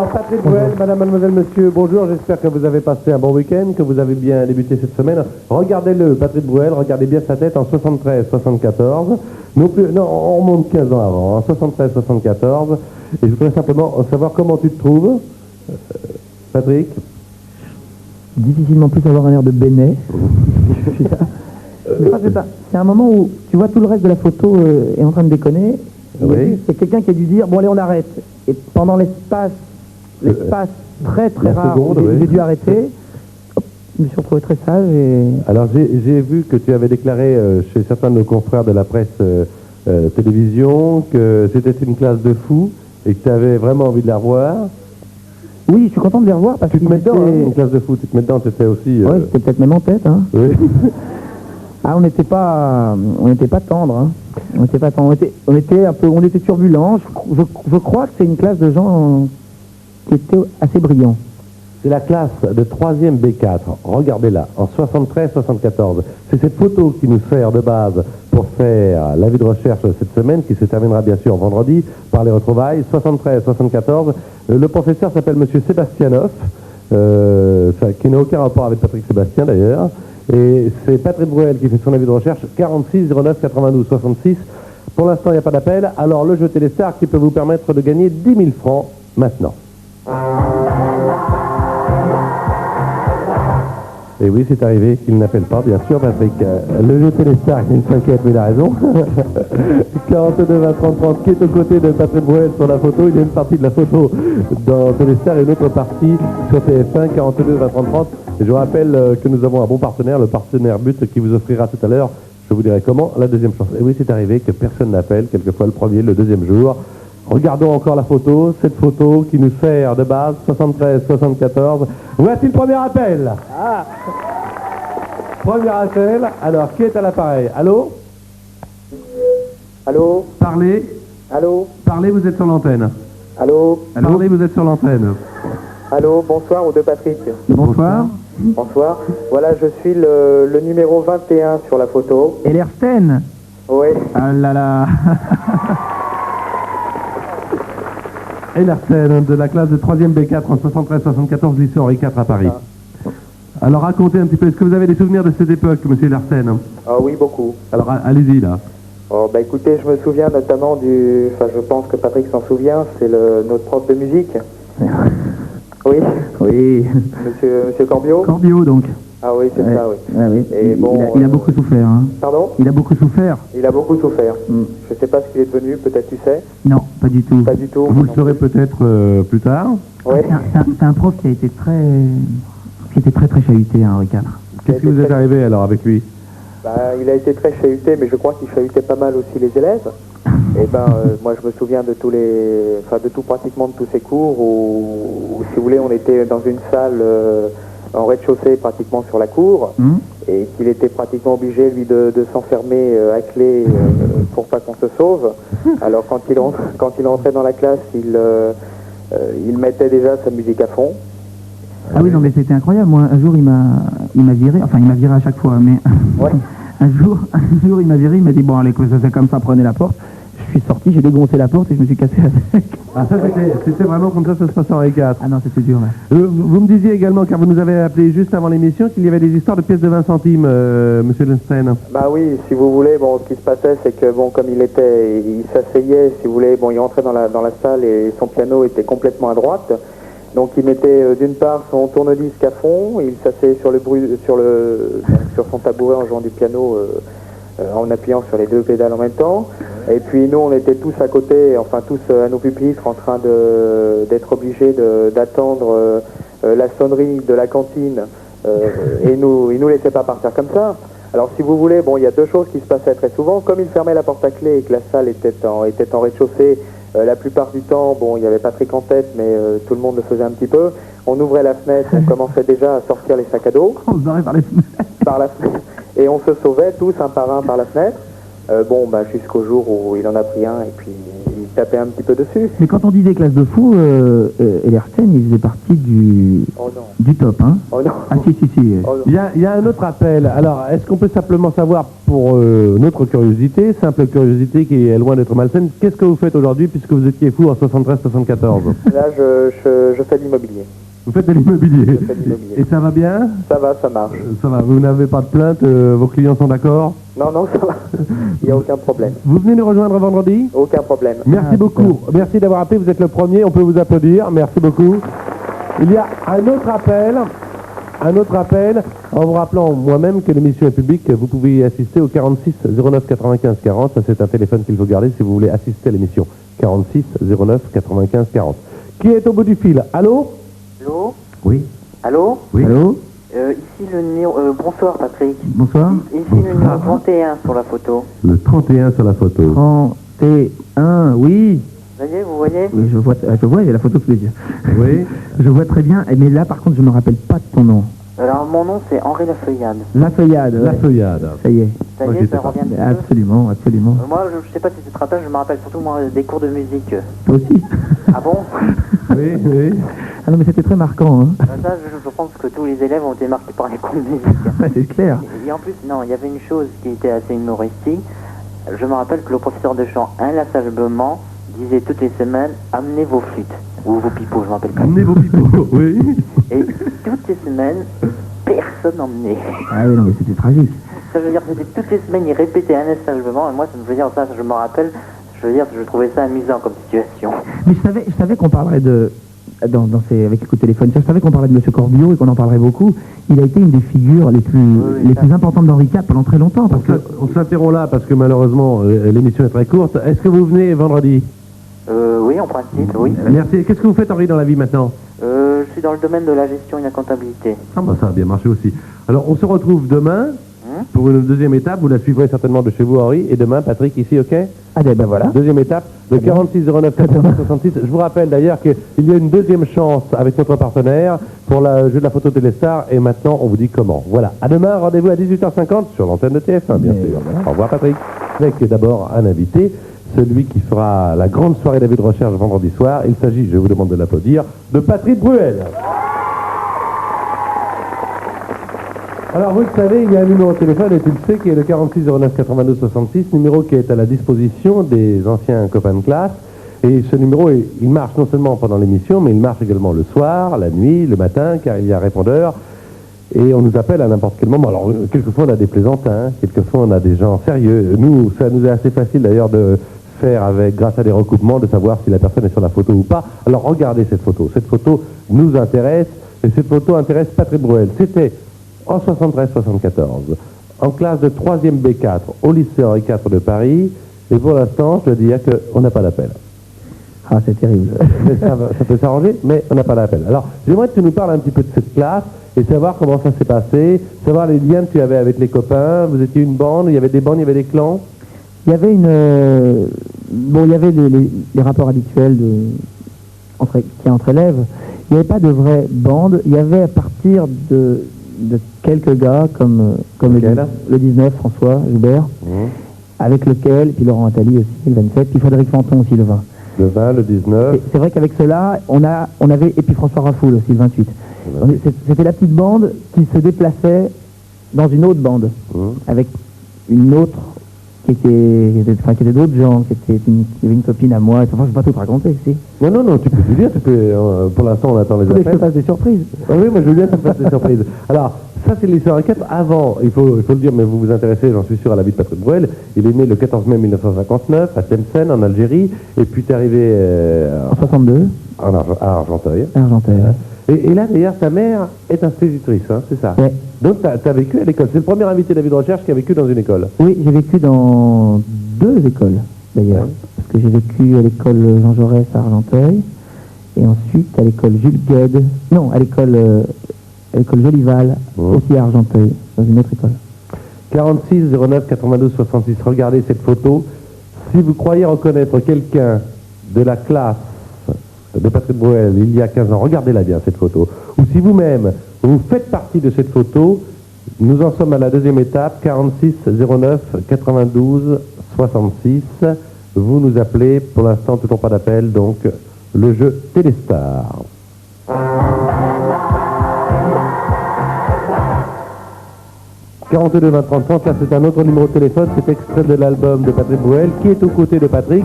Alors Patrick Bruel, madame, mademoiselle, monsieur, bonjour, j'espère que vous avez passé un bon week-end, que vous avez bien débuté cette semaine. Regardez-le, Patrick Bruel, regardez bien sa tête en 73-74. Non, on remonte 15 ans avant, en 73-74. Et je voudrais simplement savoir comment tu te trouves, Patrick. Difficilement plus avoir un air de Bénet. C'est un moment où tu vois tout le reste de la photo est en train de déconner. Oui. C'est quelqu'un qui a dû dire bon allez on arrête. Et pendant l'espace très La rare seconde, où oui. j'ai dû arrêter, hop, je me suis retrouvé très sage et... Alors j'ai vu que tu avais déclaré chez certains de nos confrères de la presse télévision que c'était une classe de fous et que tu avais vraiment envie de la revoir. Oui, je suis content de les revoir parce Tu te mets dedans, étaient- une classe de foot, tu te mets dedans, tu étais aussi... Ouais, c'était peut-être même en tête. Hein. oui. Ah, on n'était pas tendre. Hein. On n'était pas tendre. On était turbulents. Je crois que c'est une classe de gens qui étaient assez brillants. C'est la classe de 3e B4, regardez-la, en 73-74. C'est cette photo qui nous sert de base pour faire l'avis de recherche cette semaine, qui se terminera bien sûr vendredi par les retrouvailles. 73-74, le professeur s'appelle Monsieur Sébastianoff, qui n'a aucun rapport avec Patrick Sébastien d'ailleurs. Et c'est Patrick Bruel qui fait son avis de recherche, 46 09 92 66. Pour l'instant, il n'y a pas d'appel. Alors, le jeu Téléstar qui peut vous permettre de gagner 10 000 francs maintenant. Et oui, c'est arrivé qu'il n'appelle pas, bien sûr, Patrick. Le jeu Téléstar, il s'inquiète, mais il a raison. 42 20 30 30, qui est aux côtés de Patrick Bruel sur la photo. Il y a une partie de la photo dans Téléstar et une autre partie sur TF1, 42 20 30 30. Et je vous rappelle que nous avons un bon partenaire, le partenaire But, qui vous offrira tout à l'heure, je vous dirai comment, la deuxième chance. Et oui, c'est arrivé que personne n'appelle, quelquefois le premier, le deuxième jour. Regardons encore la photo, cette photo qui nous sert de base, 73-74. Voici le premier appel. Ah. Premier appel. Alors, qui est à l'appareil? Allô? Allô? Parlez. Allô? Parlez, vous êtes sur l'antenne. Allô? Parlez, vous êtes sur l'antenne. Allô? Bonsoir, ou de Patrick. Bonsoir. Bonsoir. Voilà, je suis le numéro 21 sur la photo. Et l'Ersten. Oui. Ah là là. Et Larsen, de la classe de 3e B4 en 73-74, lycée Henri IV à Paris. Alors, racontez un petit peu, est-ce que vous avez des souvenirs de cette époque, monsieur Larsen? Ah oui, beaucoup. Alors, allez-y, là. Oh, bah écoutez, je me souviens notamment enfin je pense que Patrick s'en souvient, c'est notre prof de musique. Oui, Oui. monsieur Corbiot. Corbiot donc. Ah oui, c'est ça, oui. Ah oui. Et bon, il a beaucoup souffert. Hein. Pardon? Il a beaucoup souffert. Il a beaucoup souffert. Mm. Je sais pas ce qu'il est devenu, peut-être tu sais. Non, pas du tout. Pas du tout. Vous le saurez peut-être plus tard. Oui. C'est un prof qui était très chahuté, hein, Henri IV. Qu'est-ce qui vous est arrivé alors avec lui? Bah, il a été très chahuté, mais je crois qu'il chahutait pas mal aussi les élèves. Et ben, moi, je me souviens de de tout pratiquement de tous ces cours où, si vous voulez, on était dans une salle en rez-de-chaussée, pratiquement sur la cour, et qu'il était pratiquement obligé, lui, de s'enfermer à clé pour pas qu'on se sauve. Alors, quand il rentrait dans la classe, il mettait déjà sa musique à fond. Ah oui, non, mais c'était incroyable. Moi, un jour, il m'a viré. Enfin, il m'a viré à chaque fois, mais Ouais. un jour, il m'a viré. Il m'a dit bon, allez, c'est comme ça, prenez la porte. Je suis sorti, j'ai dégoncé la porte et je me suis cassé avec. Ah, ça, c'était vraiment comme ça se passe en Henri IV. Ah non, c'était dur, là. Vous me disiez également, car vous nous avez appelé juste avant l'émission, qu'il y avait des histoires de pièces de 20 centimes, monsieur Lenstein. Bah oui, si vous voulez, bon, ce qui se passait, c'est que bon, comme il s'asseyait, si vous voulez, bon, il rentrait dans la salle et son piano était complètement à droite. Donc il mettait d'une part son tourne-disque à fond, il s'asseyait sur son tabouret en jouant du piano, en appuyant sur les deux pédales en même temps. Et puis nous, on était tous à côté, enfin tous à nos pupitres, en train d'être obligés d'attendre la sonnerie de la cantine, et il nous laissait pas partir comme ça. Alors si vous voulez, bon, il y a deux choses qui se passaient très souvent. Comme il fermait la porte à clé et que la salle était en rez-de-chaussée, la plupart du temps, bon, il y avait Patrick en tête, mais tout le monde le faisait un petit peu. On ouvrait la fenêtre, on commençait déjà à sortir les sacs à dos. On se barrait par les fenêtres. Par la fenêtre. Et on se sauvait tous un par un par la fenêtre. Bon, bah, jusqu'au jour où il en a pris un et puis tapait un petit peu dessus. Mais quand on disait classe de fou, Ellerstein, il faisait partie Oh non. du top, hein. Oh non. Ah si. Oh non. Il y a un autre appel. Alors, est-ce qu'on peut simplement savoir, pour notre curiosité, simple curiosité qui est loin d'être malsaine, qu'est-ce que vous faites aujourd'hui puisque vous étiez fou en 73-74? Là, je fais de l'immobilier. Vous faites de l'immobilier. Je fais de l'immobilier. Et ça va bien? Ça va, ça marche. Ça va, vous n'avez pas de plainte, vos clients sont d'accord? Non, non, ça va. Il n'y a aucun problème. Vous venez nous rejoindre vendredi? Aucun problème. Merci beaucoup. Merci d'avoir appelé, vous êtes le premier, on peut vous applaudir. Merci beaucoup. Il y a un autre appel, en vous rappelant moi-même que l'émission est publique, vous pouvez y assister au 46 09 95 40. Ça, c'est un téléphone qu'il faut garder si vous voulez assister à l'émission. 46 09 95 40. Qui est au bout du fil? Allô? Allô? Oui. Allô? Oui. Allô? Ici le numéro... bonsoir Patrick. Bonsoir. Ici le numéro 31 sur la photo. Le 31 sur la photo. 31, oui. Vous voyez, vous voyez? Oui, je vois, j'ai la photo sous les yeux. Oui. Je vois très bien, mais là par contre je me rappelle pas de ton nom. Alors mon nom c'est Henri Lafeuillade. La Feuillade. La Ouais. feuillade. Ça y est. Ça Moi, y est, j'étais ça pas. revient un petit peu. Absolument, absolument. Moi je sais pas si tu te rappelles, je me rappelle surtout moi des cours de musique. Toi aussi. Ah bon? Oui, oui. Ah non mais c'était très marquant, hein. Ça je pense que tous les élèves ont été marqués par les cours de musique. Ouais, c'est clair. Et en plus, non, il y avait une chose qui était assez humoristique. Je me rappelle que le professeur de chant inlassablement disait toutes les semaines « Amenez vos flûtes » ou vos pipeaux, je me rappelle pas. Amenez vos pipeaux, oui. Et toutes les semaines, personne n'emmenait. Ah oui, non mais c'était tragique. Ça veut dire que c'était toutes les semaines, il répétait inlassablement, et moi, ça me faisait dire ça, je me rappelle, je veux dire, je trouvais ça amusant comme situation. Mais je savais qu'on parlerait de... avec le coup de téléphone, je savais qu'on parlait de M. Corbiot et qu'on en parlerait beaucoup. Il a été une des figures les plus importantes d'Henri IV pendant très longtemps. Parce que... On s'interrompt là parce que malheureusement l'émission est très courte. Est-ce que vous venez vendredi? Oui, en principe, oui. Merci. Qu'est-ce que vous faites, Henri, dans la vie maintenant? Je suis dans le domaine de la gestion et de la comptabilité. Ah bah ça a bien marché aussi. Alors on se retrouve demain pour une deuxième étape. Vous la suivrez certainement de chez vous, Henri. Et demain, Patrick, ici, ok? Ah ben voilà. Deuxième étape, le 46 09 80 66. Je vous rappelle d'ailleurs qu'il y a une deuxième chance avec notre partenaire pour le jeu de la photo Téléstar. Et maintenant, on vous dit comment. Voilà. À demain, rendez-vous à 18h50 sur l'antenne de TF1, bien sûr. voilà. Au revoir, Patrick. Avec d'abord un invité, celui qui fera la grande soirée d'avis de recherche vendredi soir. Il s'agit, je vous demande de l'applaudir, de Patrick Bruel. Alors, vous le savez, il y a un numéro de téléphone, et tu le sais, qui est le 46 09 82 66, numéro qui est à la disposition des anciens copains de classe. Et ce numéro, il marche non seulement pendant l'émission, mais il marche également le soir, la nuit, le matin, car il y a un répondeur. Et on nous appelle à n'importe quel moment. Alors, quelquefois, on a des plaisantins, quelquefois, on a des gens sérieux. Nous, ça nous est assez facile, d'ailleurs, de faire avec, grâce à des recoupements, de savoir si la personne est sur la photo ou pas. Alors, regardez cette photo. Cette photo nous intéresse, et cette photo intéresse Patrick Bruel. C'était en 73-74, en classe de 3e B4 au lycée Henri IV de Paris, et pour l'instant, je dois dire qu'on n'a pas d'appel. Ah, c'est terrible. Mais ça peut s'arranger, mais on n'a pas d'appel. Alors, j'aimerais que tu nous parles un petit peu de cette classe, et savoir comment ça s'est passé, savoir les liens que tu avais avec les copains. Vous étiez une bande, il y avait des bandes, il y avait des clans. Il y avait il y avait les rapports habituels qu'il y a entre élèves. Il n'y avait pas de vraie bande. Il y avait à partir de quelques gars comme le 19, François Joubert, avec lequel, puis Laurent Attali aussi, le 27, puis Frédéric Fanton aussi, le 20. Le 20, le 19. C'est vrai qu'avec cela, on avait, et puis François Rafoul aussi, le 28. C'était la petite bande qui se déplaçait dans une autre bande, avec une autre qui était d'autres gens, qui avait une copine à moi. Enfin, je ne vais pas tout te raconter, si. Non, tu peux tout dire, pour l'instant on attend les Je appels. te fasse des surprises. Ah oui, moi je veux bien que tu me fasses des surprises. Alors, ça c'est l'histoire Henri IV. Avant, il faut le dire, mais vous vous intéressez, j'en suis sûr, à la vie de Patrick Bruel. Il est né le 14 mai 1959 à Tlemcen, en Algérie, et puis tu es arrivé En 62, à Argenteuil. à Argenteuil. Et là, d'ailleurs, ta mère est institutrice, hein, c'est ça? Ouais. Donc, tu as vécu à l'école. C'est le premier invité de la vie de recherche qui a vécu dans une école. Oui, j'ai vécu dans 2 écoles, d'ailleurs. Parce que j'ai vécu à l'école Jean Jaurès à Argenteuil, et ensuite à l'école Jules Gued, non, à l'école Jolival, aussi à Argenteuil, dans une autre école. 46 09 92 66. Regardez cette photo. Si vous croyez reconnaître quelqu'un de la classe de Patrick Bruel il y a 15 ans, regardez-la bien cette photo. Ou si vous-même, vous faites partie de cette photo, nous en sommes à la deuxième étape, 46 09 92 66. vous nous appelez. Pour l'instant, toujours pas d'appel, donc le jeu Téléstar. « 42 20 30 30, là c'est un autre numéro de téléphone, c'est extrait de l'album de Patrick Bruel, qui est aux côtés de Patrick.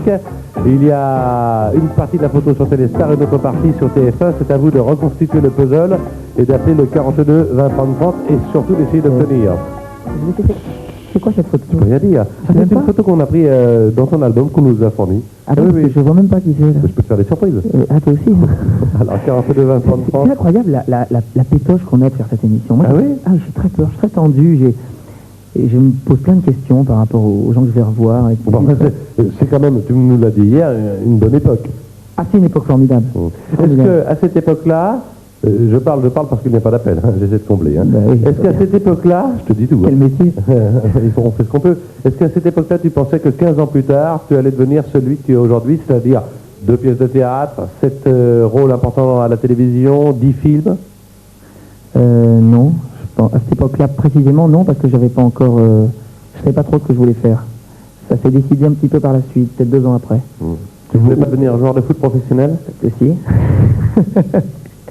Il y a une partie de la photo sur Téléstar, une autre partie sur TF1. C'est à vous de reconstituer le puzzle et d'appeler le 42 20 30 30 et surtout d'essayer d'obtenir. C'est quoi cette photo? Je peux rien dire. C'est une photo qu'on a prise dans son album qu'on nous a fourni. Ah oui, parce que je vois même pas qui c'est. Je peux te faire des surprises. Ah, toi aussi. Alors 42 20 30 30. C'est incroyable la pétoche qu'on a de faire cette émission. Moi, Ah oui? j'ai très peur, je suis très tendu. Et je me pose plein de questions par rapport aux gens que je vais revoir. Bon, c'est quand même, tu nous l'as dit hier, une bonne époque. Ah, c'est une époque formidable. Est-ce qu'à cette époque-là, je parle parce qu'il n'y a pas d'appel, hein, j'essaie de combler. Hein. Bah oui. Est-ce qu'à cette époque-là, je te dis tout, Quel métier? on fait ce qu'on peut. Est-ce qu'à cette époque-là, tu pensais que 15 ans plus tard, tu allais devenir celui que tu es aujourd'hui, c'est-à-dire 2 pièces de théâtre, 7 rôles importants à la télévision, 10 films? Non. À cette époque-là, précisément, non, parce que j'avais pas encore... je savais pas trop ce que je voulais faire. Ça s'est décidé un petit peu par la suite, peut-être 2 ans après. Tu voulais pas devenir joueur de foot professionnel? Si.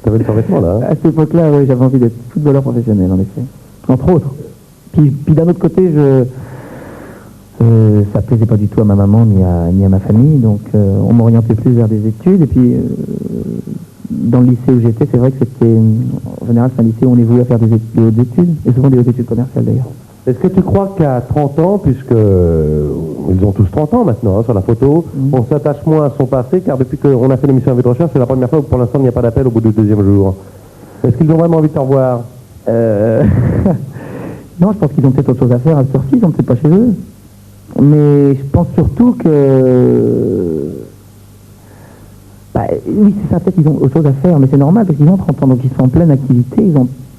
Tu avais le survêtement là. Hein. À cette époque-là, oui, j'avais envie d'être footballeur professionnel, en effet. Entre autres. Puis d'un autre côté, ça plaisait pas du tout à ma maman ni à ma famille, donc on m'orientait plus vers des études. Et puis, dans le lycée où j'étais, c'est vrai que c'était... En général, c'est un lycée où on est voué à faire des hautes études, et souvent des hautes études commerciales d'ailleurs. Est-ce que tu crois qu'à 30 ans, puisque ils ont tous 30 ans maintenant hein, sur la photo, on s'attache moins à son passé, car depuis qu'on a fait l'émission Envie de recherche, c'est la première fois où pour l'instant il n'y a pas d'appel au bout du 2e jour. Est-ce qu'ils ont vraiment envie de te revoir? Non, je pense qu'ils ont peut-être autre chose à faire à ce soir-ci, ils sont peut-être pas chez eux. Mais je pense surtout que... oui, c'est ça, peut-être qu'ils ont autre chose à faire, mais c'est normal, parce qu'ils ont 30 ans, donc ils sont en pleine activité,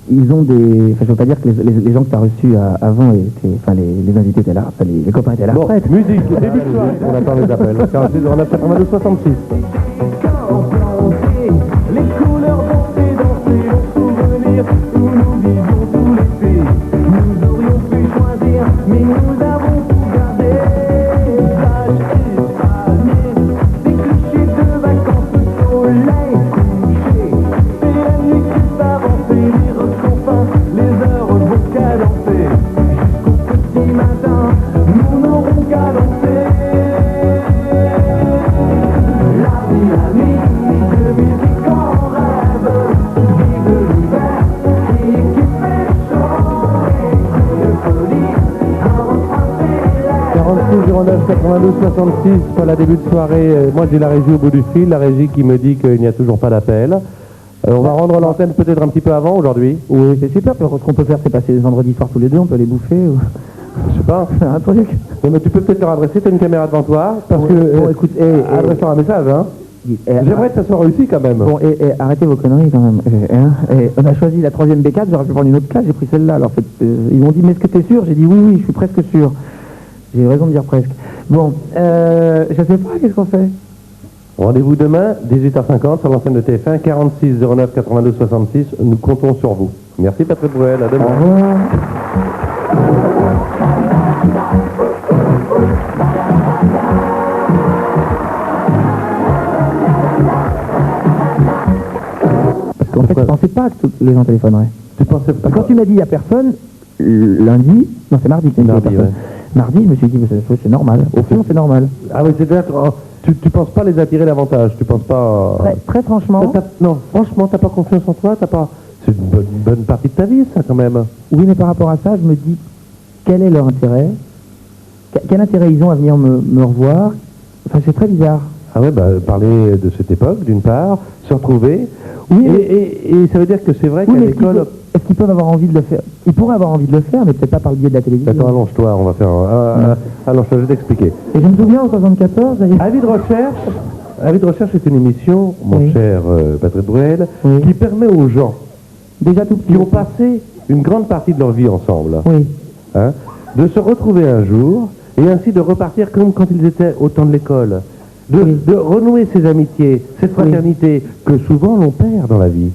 ils ont des... Enfin, je veux pas dire que les gens que tu as reçus avant étaient... Enfin, les invités étaient là, enfin, les copains étaient là. Bon, musique, début de soirée. On attend les appels. 46 09 92 66. Les couleurs danser, nos souvenirs, où nous vivions tout l'été. Nous aurions pu choisir, mais nous avons tout gardé. Plage espagnole, des clichés de vacances, le soleil couché. C'est la nuit qui s'avance, les recompins, les heures vont cadencer. Jusqu'au petit matin, nous n'aurons qu'à danser. La vie, la nuit, de musique en rêve. Vive l'hiver, qui fait chaud. Et de folie, un refrain célèbre. 46 09 92 66 pour la début de soirée. Moi j'ai la régie au bout du fil, la régie qui me dit qu'il n'y a toujours pas d'appel. On va rendre l'antenne peut-être un petit peu avant aujourd'hui. Oui, c'est super, ce qu'on peut faire, c'est passer les vendredis soirs tous les deux, on peut les bouffer, ou... Je sais pas. un truc. Non, mais tu peux peut-être leur adresser, tu as une caméra devant toi, parce Bon, que bon, écoute, adresse-leur un message. Hein. J'aimerais que ça soit réussi quand même. Bon, et arrêtez vos conneries quand même. On a choisi la 3e B4, j'aurais pu prendre une autre classe, j'ai pris celle-là. Alors, ils m'ont dit, mais est-ce que t'es sûr? J'ai dit oui, je suis presque sûr. J'ai eu raison de dire presque. Bon, je sais pas, qu'est-ce qu'on fait? Rendez-vous demain, 18h50 sur l'antenne de TF1, 46 09 92 66. Nous comptons sur vous. Merci Patrick Bruel, à demain. Au revoir. Parce qu'en fait, je pensais pas que les gens téléphoneraient. Tu pensais pas? Quand tu m'as dit il n'y a personne, lundi, non c'est mardi que tu m'as dit Mardi, personne. Mardi, je me suis dit, c'est normal. Au fond, c'est normal. Ah oui, c'est-à-dire que tu penses pas les attirer davantage, tu penses pas... Très franchement. Non, franchement, t'as pas confiance en toi, t'as pas... C'est une bonne partie de ta vie, ça, quand même. Oui, mais par rapport à ça, je me dis, quel est leur intérêt? Quel intérêt ils ont à venir me revoir? Enfin, c'est très bizarre. Ah ouais, parler de cette époque, d'une part, se retrouver. Oui, et ça veut dire que c'est vrai oui, qu'à mais l'école... est-ce qu'ils peuvent avoir envie de le faire? Ils pourraient avoir envie de le faire, mais peut-être pas par le biais de la télévision. Attends, allonge-toi, on va faire allonge-toi, je vais t'expliquer. Et je me souviens, en 74, Avis de recherche est une émission, mon Oui. cher Patrick Bruel, Oui. qui permet aux gens déjà tout petit. qui ont passé une grande partie de leur vie ensemble, Oui. hein, de se retrouver un jour et ainsi de repartir comme quand ils étaient au temps de l'école. De renouer ces amitiés, cette fraternité que souvent l'on perd dans la vie.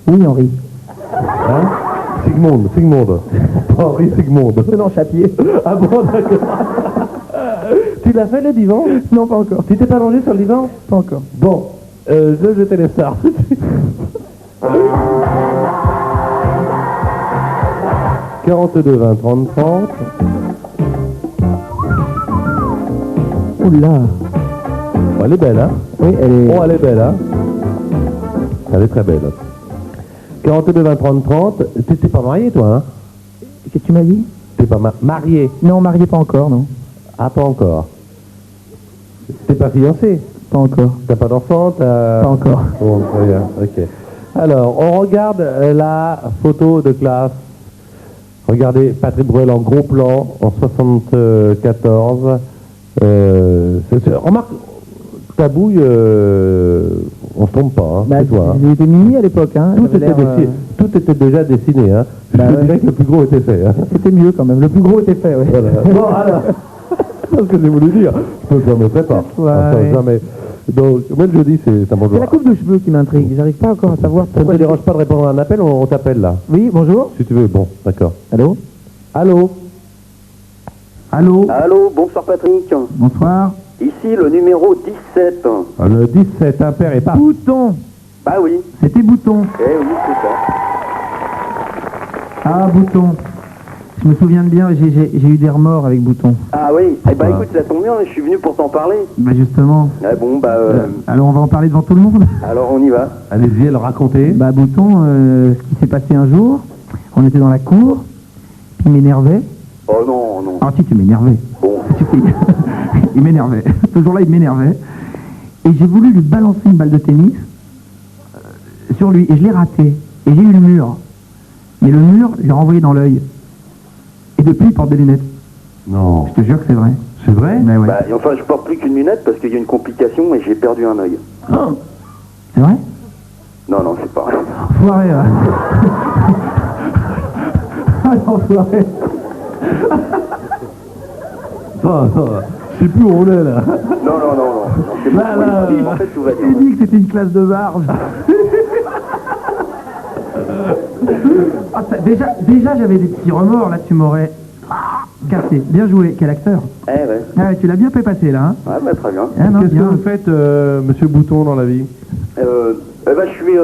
Oui, Henri. Hein? Sigmund. Pas Henri Sigmund. Non, Chapier. Ah bon, d'accord. Tu l'as fait le divan? Non, pas encore. Tu t'es pas allongé sur le divan? Pas encore. Bon, je jetais les stars. 42, 20, 30, 30. Oula. Oh, elle est belle, hein? Oui, elle est... Oh, elle est belle, hein? Elle est très belle. 42, 20, 30, 30. T'es pas marié, toi, hein? Qu'est-ce que tu m'as dit? T'es pas marié? Non, marié pas encore, non. Ah, pas encore. T'es pas fiancé? Pas encore. T'as pas d'enfant? Pas encore. Bon, très bien, ok. Alors, on regarde la photo de classe. Regardez Patrick Bruel en gros plan, en 74. Remarque, ta bouille, on se trompe pas, hein, Bah, c'est toi. Hein. j'ai été mini à l'époque, hein. Tout, J'avais était l'air, tout était déjà dessiné, hein. Bah Je ouais. dirais que le plus gros était fait. Hein. C'était mieux quand même. Le plus gros était fait, oui. Voilà. Bon, alors, c'est ce que j'ai voulu dire. Je ne me permettrai pas. Ouais. Enfin, jamais. Donc, moi, le jeudi, c'est un bonjour. C'est la coupe de cheveux qui m'intrigue. J'arrive pas encore à savoir Ça ne pourquoi. te dérange pas de répondre à un appel, on t'appelle là. Oui, bonjour. Si tu veux, bon, d'accord. Allô? Allô? Allô? Allô, bonsoir Patrick. Bonsoir. Ici le numéro 17. Le 17, impair et pas. Bouton. Bah oui, C'était Bouton. eh oui, c'est ça. Ah, Bouton. Je me souviens de bien, j'ai eu des remords avec Bouton. Ah oui, eh bah Ah. écoute, ça tombe bien, je suis venu pour t'en parler. Bah justement. Ah bon, bah Alors on va en parler devant tout le monde. alors on y va. Allez-y, elle racontez. Bah Bouton, ce qui s'est passé un jour, on était dans la cour, puis il m'énervait. Oh non, non. Ah si, tu m'énervais. Bon, Si. Il m'énervait. Ce jour-là, il m'énervait. Et j'ai voulu lui balancer une balle de tennis sur lui, et je l'ai raté. Et j'ai eu le mur. Mais le mur, je l'ai renvoyé dans l'œil. Et depuis, il porte des lunettes. Non. Je te jure que c'est vrai. C'est vrai? Mais ouais. bah enfin je porte plus qu'une lunette parce qu'il y a une complication et j'ai perdu un œil. C'est vrai? Non, non, c'est pas vrai. Enfoiré, là. Ah, l'enfoiré. Je sais plus où on est là. Non, non, non, non. C'est Là, bon, là, en fait tout va Il bien. dit que c'était une classe de barge. Ah, déjà j'avais des petits remords, là tu m'aurais cassé. Bien joué, quel acteur. Eh ouais, Ah, tu l'as bien fait passer là. Hein. ouais, bah très bien. Ah, non, Qu'est-ce que bien. vous faites, monsieur Bouton, dans la vie? Bah je suis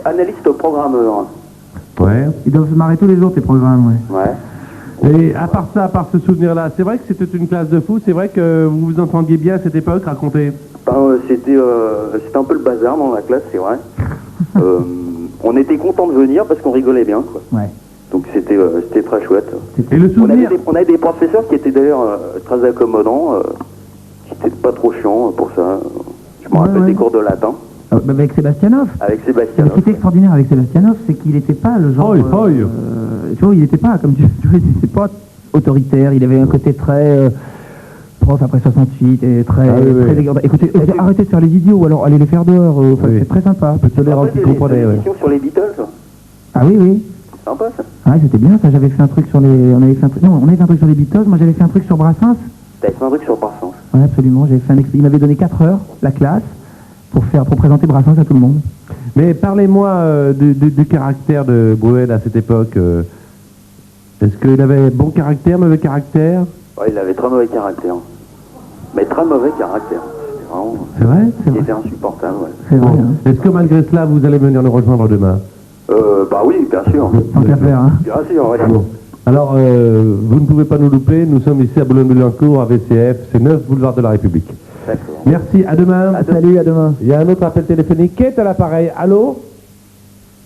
analyste programmeur. Ouais. Ils doivent se marrer tous les jours tes programmes, ouais. Ouais. Et à part ça, à part ce souvenir-là, c'est vrai que c'était une classe de fou, c'est vrai que vous vous entendiez bien à cette époque, racontez. Ben, c'était un peu le bazar dans la classe, c'est vrai. On était contents de venir parce qu'on rigolait bien, quoi. Ouais. Donc c'était très chouette. Et le On avait, souvenir? on avait des professeurs qui étaient d'ailleurs très accommodants, qui n'étaient pas trop chiants pour ça. Je me rappelle ouais. des cours de latin Avec Sébastianov. avec Ce Sébastien. qui était extraordinaire avec Sébastianov, c'est qu'il n'était pas le genre. Oi. Tu vois, il n'était pas, comme tu vois, il n'était pas autoritaire, il avait un côté très. Prof après 68 et très. Ah oui, oui. très dégradé. Écoutez, arrêtez de faire les idiots ou alors allez les faire dehors, enfin, Oui. c'est très sympa. Tolérant qui comprenait, ouais. L'émission sur les Beatles, Ah oui, oui. sympa ça. Ah, c'était bien ça, j'avais fait un truc sur les. On avait fait un truc. Non, on avait fait un truc sur les Beatles, moi j'avais fait un truc sur Brassens. T'avais fait un truc sur Brassens. Oui, absolument, j'avais fait il m'avait donné 4 heures, la classe, pour présenter Brassens à tout le monde. Mais parlez-moi du caractère de Bruel à cette époque. Est-ce qu'il avait bon caractère, mauvais caractère? Ouais, il avait très mauvais caractère. Mais très mauvais caractère. C'était vraiment. C'est vrai? C'est Il vrai. était insupportable, ouais. C'est vrai, Bon. hein. Est-ce que malgré cela, vous allez venir nous rejoindre demain? Bah oui, bien sûr. Tant qu'à faire, hein. Bien sûr, ouais. Bon. Alors, vous ne pouvez pas nous louper, nous sommes ici à Boulogne-Billancourt, à VCF, c'est 9 boulevard de la République. D'accord. Merci, à demain. Salut, à demain. Il y a un autre appel téléphonique qui est à l'appareil. Allô?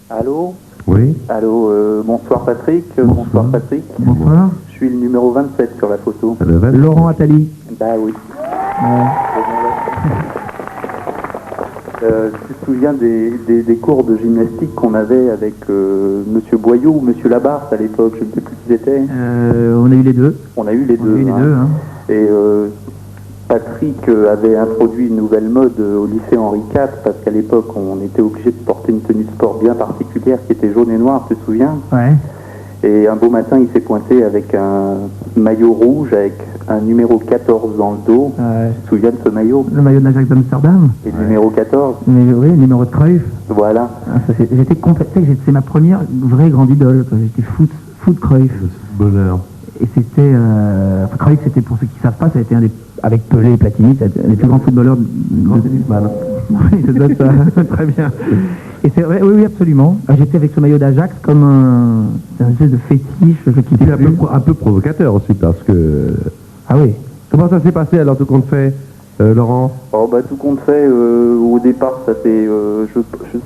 Allô? Oui. Allô, bonsoir Patrick. Bonsoir Patrick. Bonsoir. Je suis le numéro 27 sur la photo. Laurent Attali. Bah oui. Ouais. Tu te souviens des cours de gymnastique qu'on avait avec Monsieur Boyau ou Monsieur Labarthe à l'époque, je ne sais plus qui c'était. On a eu les deux. On a eu les On a deux. eu les hein. deux, hein. Et Patrick avait introduit une nouvelle mode au lycée Henri IV parce qu'à l'époque on était obligé de porter une tenue de sport bien particulière qui était jaune et noire, tu te souviens? Ouais. Et un beau matin il s'est pointé avec un maillot rouge avec un numéro 14 dans le dos. Ouais. Tu te souviens de ce maillot? Le maillot de l'Ajax d'Amsterdam. Et le numéro 14? Mais oui, le numéro de Cruyff. Voilà. Ah, j'étais complètement. C'est ma première vraie grande idole. Quoi. J'étais fou de Cruyff. Bonheur. Et c'était, faut croire que c'était, pour ceux qui ne savent pas, ça a été avec Pelé et Platini, ça a été un des plus grands footballeurs. Oui, ça doit être ça. Très bien. Et c'est vrai, oui, absolument. J'étais avec ce maillot d'Ajax comme c'est un espèce de fétiche, je quittais C'est un peu provocateur aussi, parce que... Ah oui. Comment ça s'est passé alors, tout compte fait, Laurent? Oh, bah, tout compte fait, au départ, ça fait,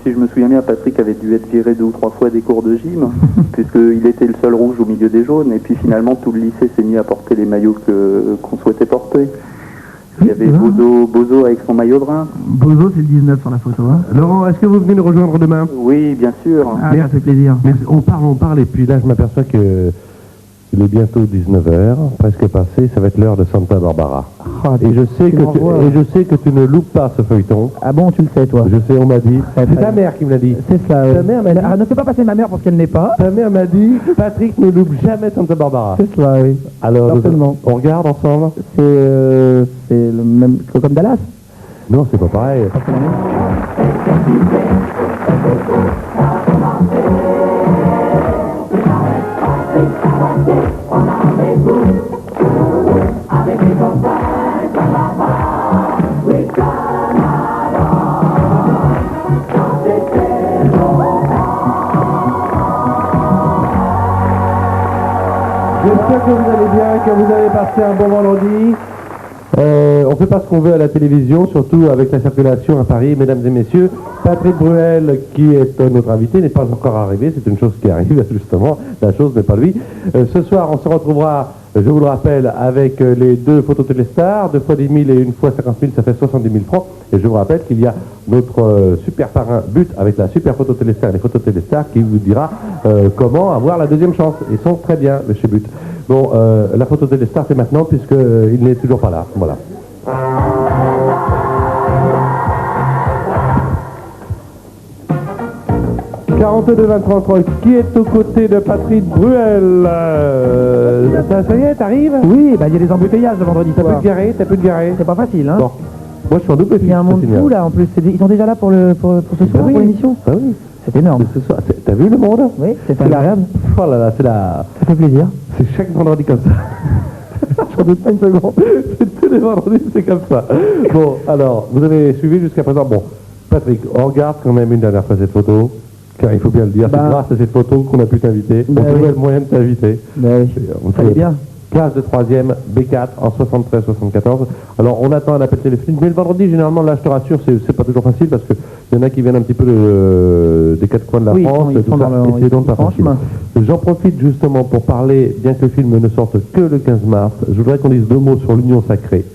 si je me souviens bien, Patrick avait dû être viré 2 ou 3 fois des cours de gym, puisqu'il était le seul rouge au milieu des jaunes, et puis finalement, tout le lycée s'est mis à porter les maillots qu'on souhaitait porter. Il y avait Bozo avec son maillot brun. Bozo, c'est le 19 sur la photo. Hein. Laurent, est-ce que vous venez nous rejoindre demain? Oui, bien sûr. Ah, ça fait plaisir. Mais on parle, et puis là, je m'aperçois que il est bientôt 19h, presque passé, ça va être l'heure de Santa Barbara. Et je sais que tu ne loupes pas ce feuilleton. Ah bon, tu le sais, toi? Je sais, on m'a dit. Très C'est bien. ta mère qui me l'a dit. C'est ça. Ta mère m'a dit. Ne fais pas passer ma mère parce qu'elle n'est pas. Ta mère m'a dit, Patrick ne loupe jamais Santa Barbara. C'est cela, oui. Alors, Certainement. on regarde ensemble? C'est le même que comme Dallas. Non, c'est pas pareil. J'espère que vous allez bien, que vous avez passé un bon vendredi. On ne fait pas ce qu'on veut à la télévision, surtout avec la circulation à Paris, mesdames et messieurs. Patrick Bruel, qui est notre invité, n'est pas encore arrivé, c'est une chose qui arrive, justement, la chose n'est pas lui. Ce soir, on se retrouvera, je vous le rappelle, avec les 2 photos Téléstar, 2 fois 10 000 et 1 fois 50 000, ça fait 70 000 francs. Et je vous rappelle qu'il y a notre super parrain But avec la super photo Téléstar et les photos Téléstar qui vous dira comment avoir la deuxième chance. Ils sont très bien, monsieur But. Bon, la photo Téléstar, c'est maintenant, puisqu'il n'est toujours pas là. Voilà. « 42-20-33, qui est aux côtés de Patrick Bruel? Ça y est, t'arrives? Oui, bah il y a des embouteillages le vendredi T'as soir. pu te garer? C'est pas facile, hein. Bon, moi je suis en double Il y a un monde fou là en plus. Ils sont déjà là pour ce soir, oui. pour l'émission. Ah oui. C'est énorme. Ce soir, t'as vu le monde? Oui, c'est agréable. Oh là là, Ça fait plaisir. c'est chaque vendredi comme ça. J'en doute pas une seconde. C'est tous les vendredis, c'est comme ça. Bon, alors, vous avez suivi jusqu'à présent. Bon, Patrick, on regarde quand même une dernière fois cette photo, car il faut bien le dire, c'est grâce à cette photo qu'on a pu t'inviter. On trouvait le moyen de t'inviter. On Ça allait bien. Classe de 3e, B4 en 73-74. Alors on attend un appel téléphonique, mais le vendredi généralement là je te rassure c'est pas toujours facile parce que il y en a qui viennent un petit peu des 4 coins de la France, ils sont dans et c'est donc pas facile. J'en profite justement pour parler, bien que le film ne sorte que le 15 mars, je voudrais qu'on dise 2 mots sur l'Union Sacrée,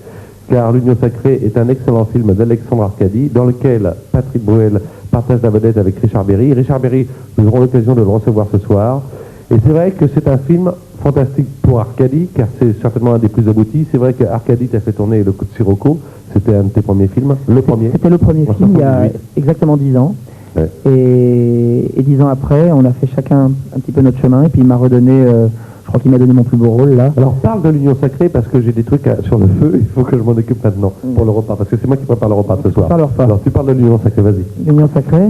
car l'Union Sacrée est un excellent film d'Alexandre Arcadi dans lequel Patrick Bruel partage la vedette avec Richard Berry. Richard Berry, nous aurons l'occasion de le recevoir ce soir. Et c'est vrai que c'est un film fantastique pour Arcadi, car c'est certainement un des plus aboutis. C'est vrai qu'Arcadi t'a fait tourner Le Coup de Sirocco, c'était un de tes premiers films, le premier. C'était le premier film il y a exactement 10 ans. Ouais. Et 10 ans après, on a fait chacun un petit peu notre chemin, et puis il m'a redonné, je crois qu'il m'a donné mon plus beau rôle là. Alors parle de l'Union Sacrée, parce que j'ai des trucs sur le feu, il faut que je m'en occupe maintenant, pour le repas, parce que c'est moi qui prépare le repas ce soir. Alors tu parles de l'Union Sacrée, vas-y. L'Union Sacrée,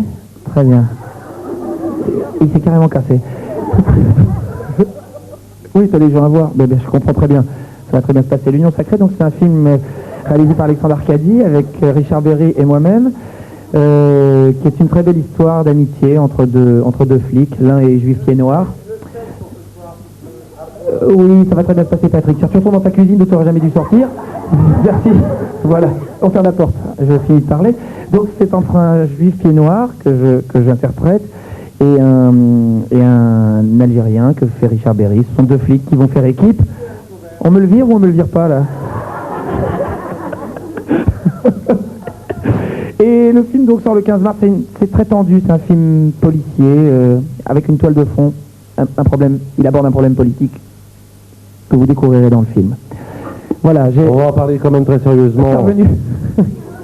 très bien. Il s'est carrément cassé. Oui, t'as les gens à voir, mais je comprends très bien. Ça va très bien se passer. L'Union Sacrée, donc c'est un film réalisé par Alexandre Arcadi avec Richard Berry et moi-même, qui est une très belle histoire d'amitié entre deux flics. L'un est juif qui est noir. Oui, ça va très bien se passer, Patrick. Si tu retournes dans ta cuisine d'où tu n'aurais jamais dû sortir. Merci. Voilà, on ferme la porte. Je finis de parler. Donc c'est entre un juif qui est noir que j'interprète et un Algérien que fait Richard Berry. Ce sont 2 flics qui vont faire équipe. On me le vire ou on me le vire pas, là? Et le film donc sort le 15 mars. C'est très tendu, c'est un film policier avec une toile de fond. Un problème, il aborde un problème politique que vous découvrirez dans le film. Voilà, on va en parler quand même très sérieusement.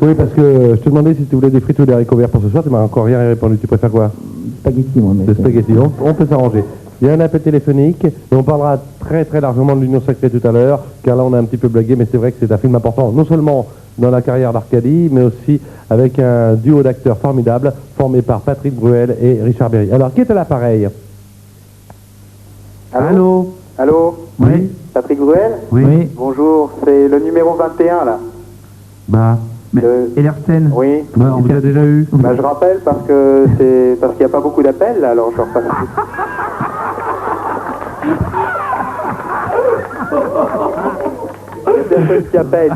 Oui, parce que je te demandais si tu voulais des frites ou des haricots verts pour ce soir, tu m'as encore rien répondu. Tu préfères quoi? Spaghetti, moi. Des spaghettis, on peut s'arranger. Il y a un appel téléphonique et on parlera très très largement de l'Union Sacrée tout à l'heure, car là on a un petit peu blagué, mais c'est vrai que c'est un film important, non seulement dans la carrière d'Arcadi, mais aussi avec un duo d'acteurs formidable, formé par Patrick Bruel et Richard Berry. Alors, qui est à l'appareil? Allô? Allô? Oui. Patrick Bruel? Oui. Bonjour, c'est le numéro 21 là. Bah, Mais, et l'Airsten Oui. bah, on vous a déjà eu. Bah, je rappelle parce que parce qu'il n'y a pas beaucoup d'appels là, alors je repasse. Il y a personne qui appelle,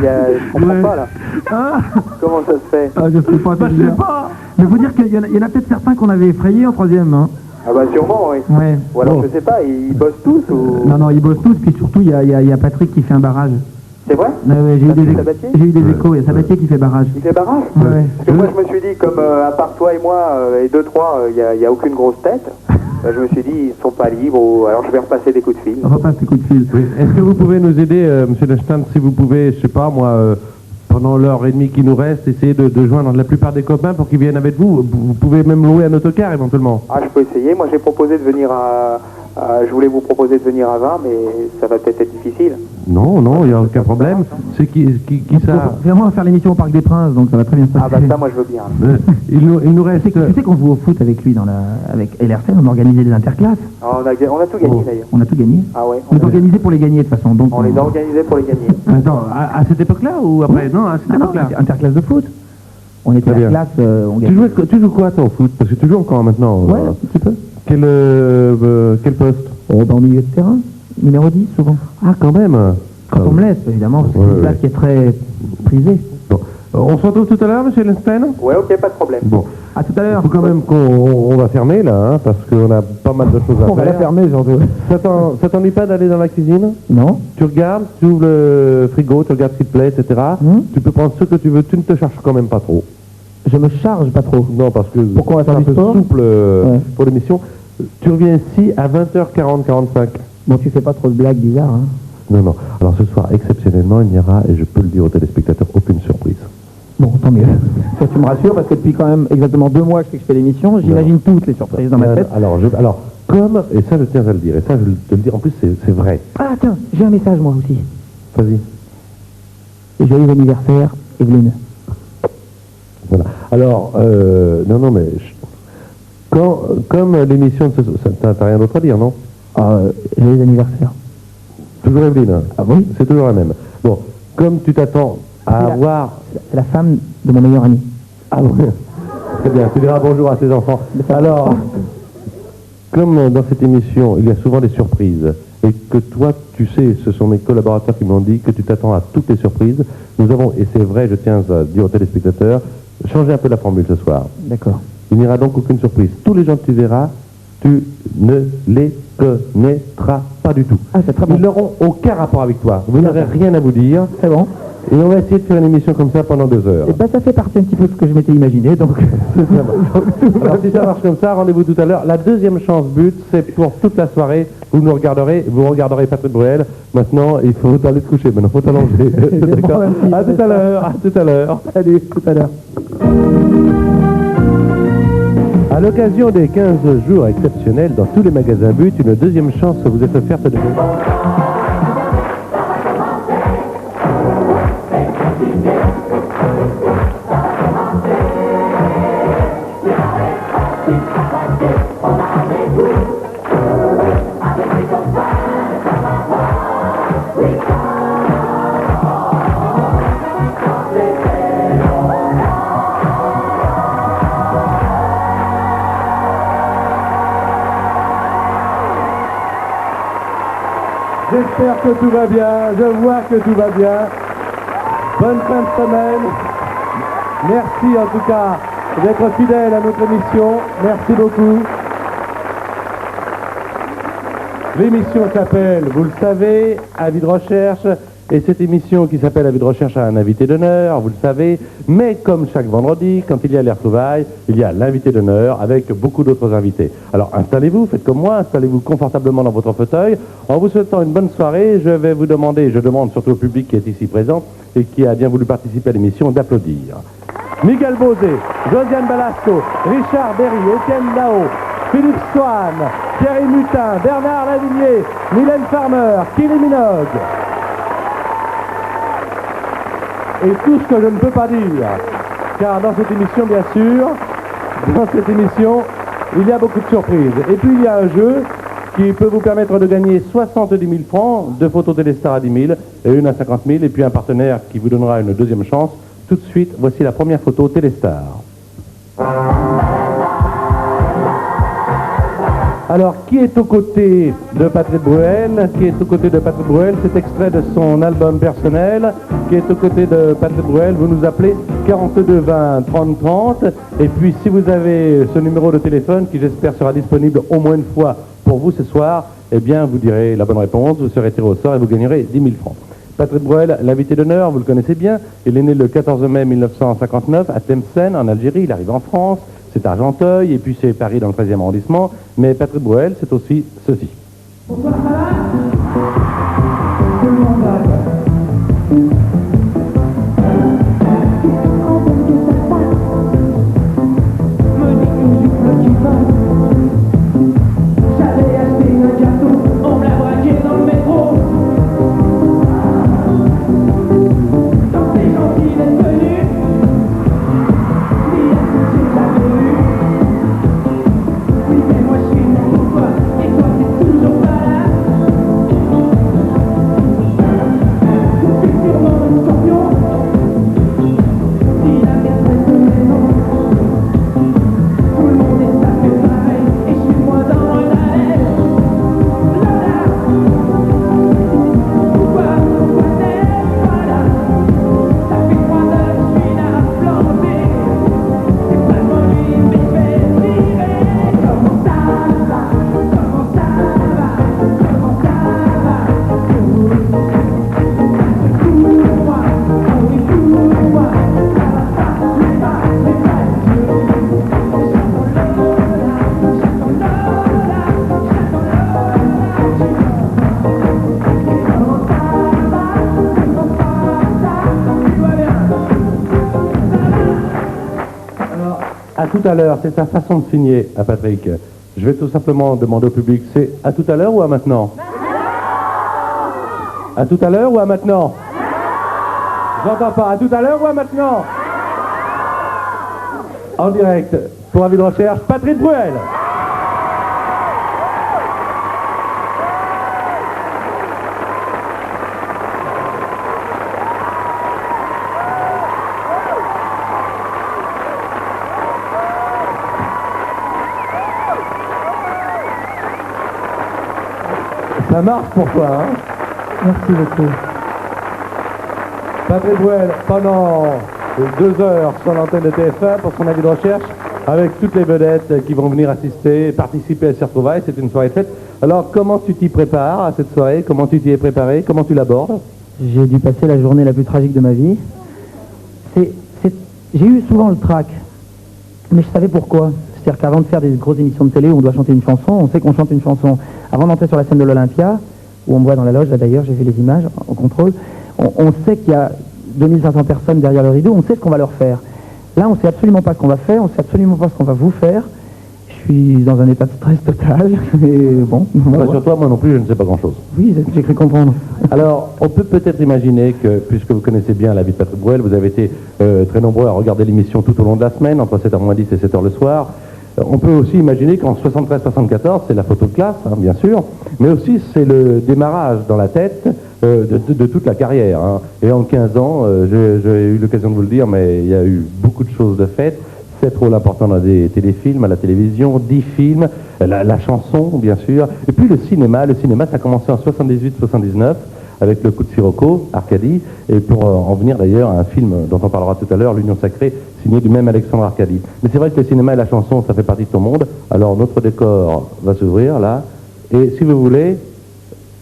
je comprends pas là. Ah, Comment ça se fait? je sais pas. Bah, je sais pas. Mais faut dire qu'il y en a peut-être certains qu'on avait effrayés en troisième. Hein. Ah bah sûrement, oui. Ouais. Ou alors Bon. je sais pas, ils bossent tous ou... Non, ils bossent tous, puis surtout, il y a Patrick qui fait un barrage. C'est vrai? Ouais, j'ai eu Patrick des Sabatier j'ai eu des échos, il y a Sabatier qui fait barrage. Il fait barrage? Ouais. Parce que moi je me suis dit, comme à part toi et moi et deux, trois, il n'y a aucune grosse tête, je me suis dit, ils sont pas libres, ou alors je vais repasser des coups de fil. Repasse tes coups de fil. Oui. Est-ce que vous pouvez nous aider, Monsieur Leinstein, si vous pouvez, je sais pas moi, pendant l'heure et demie qui nous reste, essayer de joindre la plupart des copains pour qu'ils viennent avec vous. Vous pouvez même louer un autocar éventuellement. Ah, je peux essayer. Moi j'ai proposé de venir je voulais vous proposer de venir à 20, mais ça va peut-être être difficile. Non, il n'y a aucun problème. C'est qui ça? Vraiment, on va faire l'émission au Parc des Princes, donc ça va très bien se passer. Ah bah ça, moi je veux bien. Il nous reste... Tu sais qu'on joue au foot avec lui, avec LRC, on a organisé des interclasses. Ah, on a tout gagné d'ailleurs. On a tout gagné. Ah ouais, On est organisé pour les gagner de toute façon. Donc on les a organisés pour les gagner. Attends, à cette époque-là ou après? Non, à cette Ah non, époque-là. c'est interclasse de foot. On était Très à bien. la classe, on gagne. Tu joues quoi toi au foot? Parce que tu joues encore maintenant. Ouais, un petit peu. Quel poste? Dans le milieu de terrain, numéro 10 souvent. Ah, quand même. Quand on me laisse, évidemment, parce que c'est Ouais, une place ouais. qui est très prisée. Bon. On se retrouve tout à l'heure, Monsieur Leinstein? Ouais, ok, pas de problème. Bon. À tout à Il l'heure. faut quand même qu'on va fermer là, hein, parce qu'on a pas mal de choses à On va faire. la fermer, surtout. Ça t'ennuie pas d'aller dans la cuisine? Non. Tu regardes, tu ouvres le frigo, tu regardes ce qui te plaît, etc. Tu peux prendre ce que tu veux, tu ne te charges quand même pas trop. Je me charge pas trop. Non, parce que Pourquoi on va faire c'est un du peu sport souple Ouais. pour l'émission. Tu reviens ici à 20h40-45. Bon, tu fais pas trop de blagues bizarres, hein. Non. Alors ce soir, exceptionnellement, il n'y aura, et je peux le dire aux téléspectateurs, aucune surprise. Bon, tant mieux. Ça, tu me rassures, parce que depuis quand même exactement 2 mois que je fais l'émission, j'imagine toutes les surprises dans ma tête. Alors, comme, et ça je tiens à le dire, et ça je te le dis, en plus c'est vrai. Ah, tiens, j'ai un message moi aussi. Vas-y. Et joyeux anniversaire, Evelyne. Voilà. Alors, non, mais comme l'émission de ce t'as rien d'autre à dire, non? Ah, joyeux anniversaire. Toujours Evelyne. Hein. Ah oui? C'est toujours la même. Bon, comme tu t'attends à C'est la- avoir... C'est la femme de mon meilleur ami. Ah oui. Très bien, tu diras bonjour à tes enfants. Alors, comme dans cette émission, il y a souvent des surprises, et que toi, tu sais, ce sont mes collaborateurs qui m'ont dit que tu t'attends à toutes les surprises, nous avons, et c'est vrai, je tiens à dire aux téléspectateurs, changé un peu la formule ce soir. D'accord. Il n'y aura donc aucune surprise. Tous les gens que tu verras, tu ne les connaîtras pas du tout. Ah, c'est très bon. Ils n'auront aucun rapport avec toi. Vous n'aurez rien à vous dire. C'est bon. Et on va essayer de faire une émission comme ça pendant 2 heures. Et ben, ça fait partie un petit peu de ce que je m'étais imaginé, donc... Alors si ça marche comme ça, rendez-vous tout à l'heure. La deuxième chance but, c'est pour toute la soirée. Vous regarderez Patrick Bruel. Maintenant, il faut aller te coucher. Maintenant, il faut t'allonger. D'accord. Bon, À tout à l'heure. À tout à l'heure. Allez, tout à l'heure. À l'occasion des 15 jours exceptionnels dans tous les magasins but, une deuxième chance vous est offerte de... J'espère que tout va bien, je vois que tout va bien. Bonne fin de semaine. Merci en tout cas d'être fidèle à notre émission. Merci beaucoup. L'émission s'appelle, vous le savez, Avis de recherche. Et cette émission qui s'appelle Avis de recherche a un invité d'honneur, vous le savez. Mais comme chaque vendredi, quand il y a les retrouvailles, il y a l'invité d'honneur avec beaucoup d'autres invités. Alors installez-vous, faites comme moi, installez-vous confortablement dans votre fauteuil. En vous souhaitant une bonne soirée, je vais vous demander, je demande surtout au public qui est ici présent et qui a bien voulu participer à l'émission, d'applaudir. Miguel Bosé, Josiane Balasco, Richard Berry, Étienne Dao, Philippe Swan, Thierry Mutin, Bernard Lavillier, Mylène Farmer, Kylie Minogue. Et tout ce que je ne peux pas dire, car dans cette émission, bien sûr, dans cette émission, il y a beaucoup de surprises. Et puis il y a un jeu qui peut vous permettre de gagner 70 000 francs, 2 photos Téléstar à 10 000 et une à 50 000, et puis un partenaire qui vous donnera une deuxième chance. Tout de suite, voici la première photo Téléstar. Alors, qui est aux côtés de Patrick Bruel? Qui est aux côtés de Patrick Bruel? C'est extrait de son album personnel. Qui est aux côtés de Patrick Bruel? Vous nous appelez 42 20 30 30. Et puis, si vous avez ce numéro de téléphone, qui j'espère sera disponible au moins une fois pour vous ce soir, eh bien, vous direz la bonne réponse, vous serez tiré au sort et vous gagnerez 10 000 francs. Patrick Bruel, l'invité d'honneur, vous le connaissez bien. Il est né le 14 mai 1959 à Tlemcen, en Algérie. Il arrive en France. C'est Argenteuil, et puis c'est Paris dans le 13e arrondissement. Mais Patrick Bruel, c'est aussi ceci. Bonsoir, ça va? Tout le monde va. Me dit une souffle qui va. J'avais acheté un gâteau, on me l'a braqué dans le métro. Donc c'est gentil d'être venu. Dis à tous que j'ai jamais vu. Oui, mais moi je suis né pour toi, et toi t'es toujours pas là. Tu es sûrement un scorpion. Si la merde reste maison, tout le monde est ça fait pareil, et je suis moins dans moins à l'aise. Lola, pourquoi t'es pas là? Ça fait 3 heures que je suis là, planté. C'est pas de lui, mais je vais virer. Comment ça va? Comment ça va? Comment ça va? Écoute-moi, oh écoute-moi. Ça va pas, mais pas, mais pas. J'attends Lola, j'attends Lola, comment ça va? Tu vas bien? Alors, à tout à l'heure, c'est sa façon de signer à Patrick. Je vais tout simplement demander au public, c'est à tout à l'heure ou à maintenant? À tout à l'heure ou à maintenant? J'entends pas. À tout à l'heure ou à maintenant? En direct, pour avis de recherche, Patrick Bruel. Ça marche pour toi, hein? Merci beaucoup. Patrick Bruel, pendant 2 heures sur l'antenne de TF1 pour son avis de recherche, avec toutes les vedettes qui vont venir assister, participer à ces retrouvailles. C'est une soirée faite. Alors, comment tu t'y prépares à cette soirée? Comment tu t'y es préparé? Comment tu l'abordes? J'ai dû passer la journée la plus tragique de ma vie. J'ai eu souvent le trac, mais je savais pourquoi. C'est-à-dire qu'avant de faire des grosses émissions de télé où on doit chanter une chanson, on sait qu'on chante une chanson. Avant d'entrer sur la scène de l'Olympia, où on me voit dans la loge, là d'ailleurs, j'ai vu les images en contrôle, on sait qu'il y a 2500 personnes derrière le rideau, on sait ce qu'on va leur faire. Là, on sait absolument pas ce qu'on va faire, on sait absolument pas ce qu'on va vous faire. Je suis dans un état de stress total, mais bon. Sur toi, moi non plus, je ne sais pas grand-chose. Oui, j'ai cru comprendre. Alors, on peut peut-être imaginer que, puisque vous connaissez bien la vie de Patrick Bruel, vous avez été très nombreux à regarder l'émission tout au long de la semaine, entre 7h moins 10 et 7h le soir. On peut aussi imaginer qu'en 73-74, c'est la photo de classe, hein, bien sûr, mais aussi c'est le démarrage dans la tête de toute la carrière. Hein. Et en 15 ans, j'ai eu l'occasion de vous le dire, mais il y a eu beaucoup de choses de faites. 7 rôles importants dans des téléfilms, à la télévision, 10 films, la chanson, bien sûr. Et puis le cinéma, ça a commencé en 78-79 avec le coup de Sirocco, Arcadie, et pour en venir d'ailleurs à un film dont on parlera tout à l'heure, L'Union Sacrée, signé du même Alexandre Arcadie. Mais c'est vrai que le cinéma et la chanson, ça fait partie de ton monde. Alors notre décor va s'ouvrir là, et si vous voulez,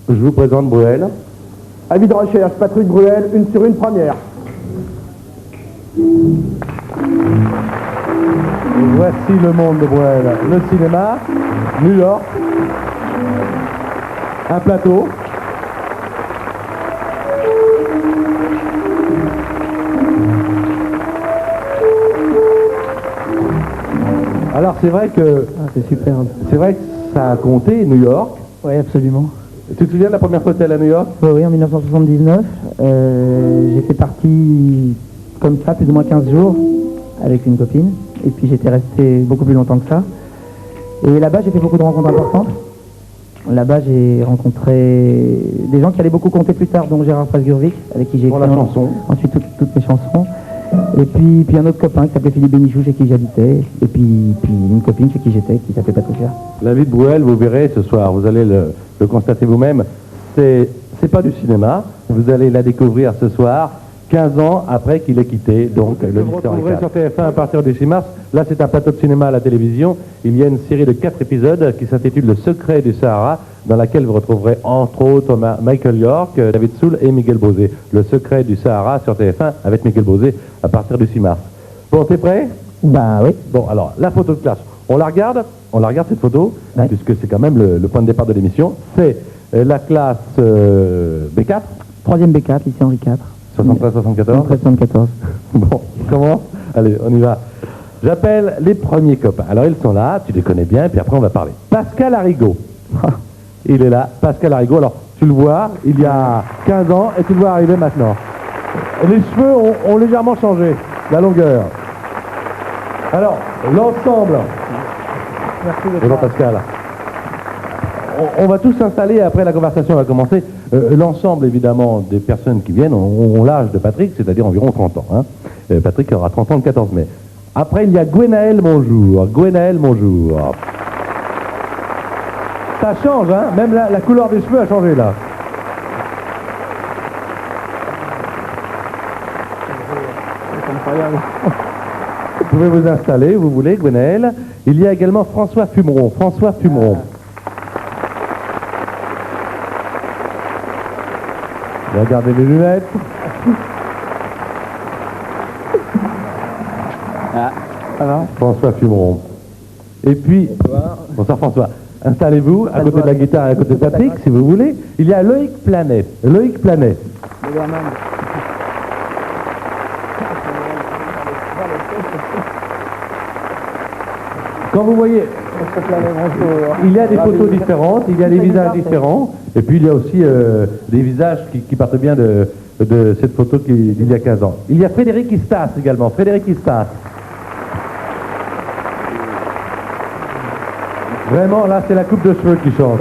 je vous présente Bruel. Avis de recherche, Patrick Bruel, 1 sur 1 première. Voici le monde de Bruel. Le cinéma, New York, un plateau. Alors c'est vrai que C'est superbe. c'est vrai que ça a compté New York. Oui, absolument. Tu te souviens de la première fois que tu es allé à New York? Oui, en 1979. J'ai fait partie comme ça, plus ou moins 15 jours, avec une copine. Et puis j'étais resté beaucoup plus longtemps que ça. Et là-bas, j'ai fait beaucoup de rencontres importantes. Là-bas, j'ai rencontré des gens qui allaient beaucoup compter plus tard, dont Gérard Frasgurvic, avec qui j'ai Pour la chanson. ensuite toutes mes chansons. Et puis un autre copain qui s'appelait Philippe Bénichou, chez qui j'habitais. Et puis une copine chez qui j'étais, qui s'appelait Patricia. La vie de Bruel, vous verrez ce soir, vous allez le constater vous-même, c'est pas du cinéma, vous allez la découvrir ce soir, 15 ans après qu'il ait quitté donc le retrouverez sur TF1 à partir du 6 mars. Là, c'est un plateau de cinéma à la télévision. Il y a une série de 4 épisodes qui s'intitule Le secret du Sahara, dans laquelle vous retrouverez entre autres Michael York, David Soul et Miguel Bosé. Le secret du Sahara sur TF1 avec Miguel Bosé à partir du 6 mars. Bon, t'es prêt? Bah oui. Bon, alors, la photo de classe. On la regarde cette photo, Ouais. puisque c'est quand même le point de départ de l'émission. C'est la classe B4, 3e B4, lycée Henri IV. 73-74. 74. Bon, comment? Allez, on y va. J'appelle les premiers copains. Alors, ils sont là, tu les connais bien, et puis après, on va parler. Pascal Arrigo. Il est là, Pascal Arrigo. Alors, tu le vois, il y a 15 ans, et tu le vois arriver maintenant. Les cheveux ont légèrement changé, la longueur. Alors, l'ensemble. Bonjour Pascal. On va tous s'installer, après la conversation va commencer. L'ensemble, évidemment, des personnes qui viennent ont l'âge de Patrick, c'est-à-dire environ 30 ans. Hein. Patrick aura 30 ans le 14 mai. Après, il y a Gwenaël Monjour. Gwenaël Monjour. Ça change, hein. Même la couleur des cheveux a changé, là. Vous pouvez vous installer, vous voulez, Gwenaël. Il y a également François Fumeron. François Fumeron. Regardez les lunettes. François Fumeron. Et puis, bonsoir François. Installez-vous à côté de la guitare et à côté de Patrick, si vous voulez. Il y a Loïc Planet. Loïc Planet. Quand vous voyez, il y a des photos différentes, il y a des visages différents, et puis il y a aussi des visages qui partent bien de cette photo d'il y a 15 ans. Il y a Frédéric Istas également, Frédéric Istas. Vraiment, là, c'est la coupe de cheveux qui change.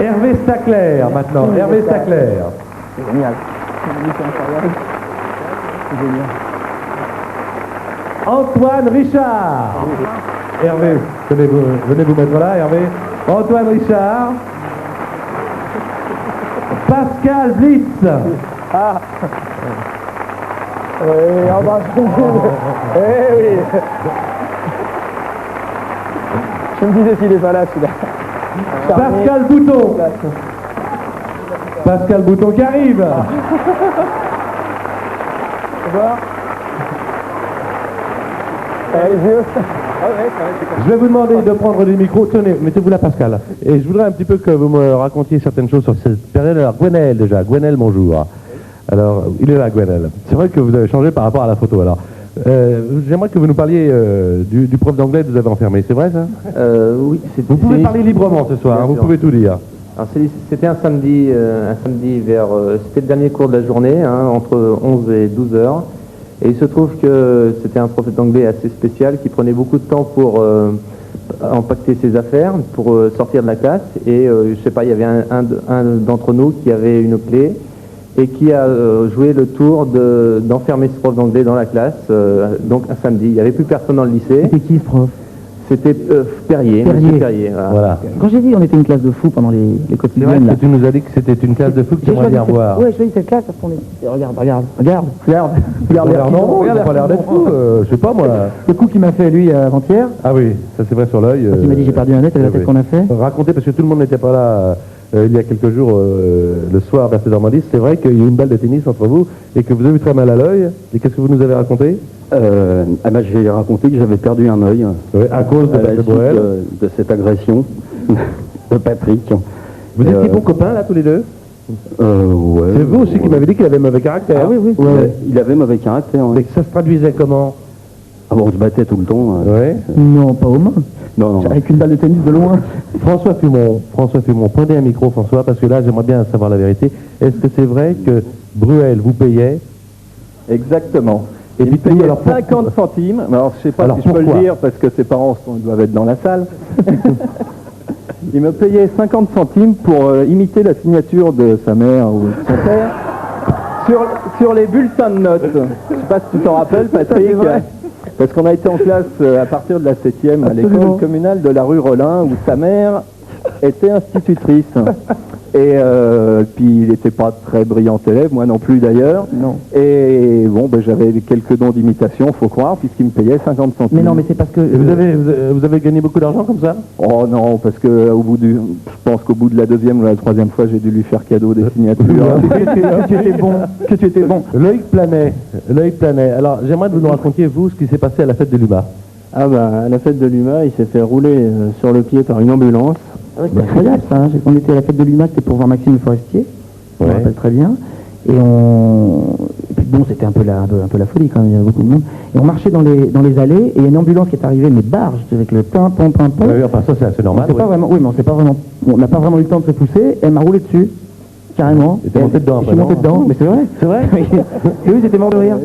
Hervé Stacler, maintenant, Hervé Stacler. Génial. Antoine Richard. Hervé, venez vous mettre là, Hervé. Antoine Richard. Pascal Blitz. Ah oui, en bas. Eh oui. Je me disais s'il est pas là, celui-là. Pascal Bouton. Pascal Bouton qui arrive. Bonjour. Les yeux. Je vais vous demander de prendre des micros. Tenez, mettez-vous là, Pascal. Et je voudrais un petit peu que vous me racontiez certaines choses sur cette période. Alors, Gwenaël déjà. Gwenaël, bonjour. Alors, il est là, Gwenaël. C'est vrai que vous avez changé par rapport à la photo. Alors, j'aimerais que vous nous parliez du prof d'anglais que vous avez enfermé. C'est vrai, ça? Oui. Vous pouvez parler librement ce soir. Hein, vous pouvez tout dire. Alors, c'était un samedi vers... c'était le dernier cours de la journée, hein, entre 11 et 12 heures. Et il se trouve que c'était un prof d'anglais assez spécial qui prenait beaucoup de temps pour empaqueter ses affaires, pour sortir de la classe. Et je sais pas, il y avait un d'entre nous qui avait une clé et qui a joué le tour d'enfermer ce prof d'anglais dans la classe. Donc un samedi, il n'y avait plus personne dans le lycée. C'était qui ce prof? C'était Perrier, monsieur Perrier. Voilà. Quand j'ai dit on était une classe de fous pendant les C'est vrai quotidiennes que là. tu nous as dit que c'était une classe de foot que tu aimerais bien voir. Ouais, je choisi cette classe parce qu'on est. Regarde. Ils ont l'air normaux, ils n'ont pas l'air d'être fous. Je sais pas, moi. Le coup qu'il m'a fait lui avant-hier, Ah oui, ça c'est vrai sur l'œil. quand il m'a dit j'ai perdu un œil, c'est la tête oui. qu'on a fait. Racontez, parce que tout le monde n'était pas là il y a quelques jours, le soir vers 7h10. C'est vrai qu'il y a eu une balle de tennis entre vous et que vous avez eu très mal à l'œil. Et qu'est-ce que vous nous avez raconté? J'ai raconté que j'avais perdu un œil Oui, à cause à la de suite Bruel. de cette agression de Patrick. Vous étiez bons copains là tous les deux? Ouais. C'est vous aussi qui m'avez dit qu'il avait mauvais caractère. Ah oui. Ouais, il avait mauvais caractère. Ouais. Mais ça se traduisait comment? Ah bon, on se battait tout le temps. Oui. Non, pas aux mains. Non. Avec une balle de tennis de loin. François Fumon, prenez un micro François, parce que là j'aimerais bien savoir la vérité. Est-ce que c'est vrai que Bruel vous payait? Exactement. Et Il me dites-nous, payait alors, 50 centimes. Alors, je sais pas Alors, si je peux le pourquoi dire parce que ses parents doivent être dans la salle. Il me payait 50 centimes pour imiter la signature de sa mère ou de son père sur les bulletins de notes. Je sais pas si tu t'en rappelles, Patrick. Parce qu'on a été en classe à partir de la 7e à l'école communale de la rue Rollin où sa mère était institutrice. Et puis il n'était pas très brillant élève, moi non plus d'ailleurs. Non. Et bon, ben, j'avais quelques dons d'imitation, faut croire, puisqu'il me payait 50 centimes. Mais non, mais c'est parce que... Et vous avez gagné beaucoup d'argent comme ça? Oh non, parce que je pense qu'au bout de la deuxième ou la troisième fois, j'ai dû lui faire cadeau des signatures. que tu étais bon. Loïc Planet. Alors, j'aimerais que vous nous racontiez, vous, ce qui s'est passé à la fête de l'UMA. Ah bah, à la fête de l'UMA, il s'est fait rouler sur le pied par une ambulance. C'était incroyable ça, hein. On était à la fête de l'UMA, c'était pour voir Maxime Le Forestier, je me rappelle très bien. Et puis bon, c'était un peu la folie quand même, il y avait beaucoup de monde. Et on marchait dans les allées, et il y a une ambulance qui est arrivée, mais barge, avec le pim. Oui, enfin ça c'est assez normal. On n'a pas vraiment eu le temps de se pousser, elle m'a roulé dessus, carrément. Et t'es monté dedans, je suis monté dedans, mais c'est vrai. C'est vrai? Et oui, j'étais mort de rire.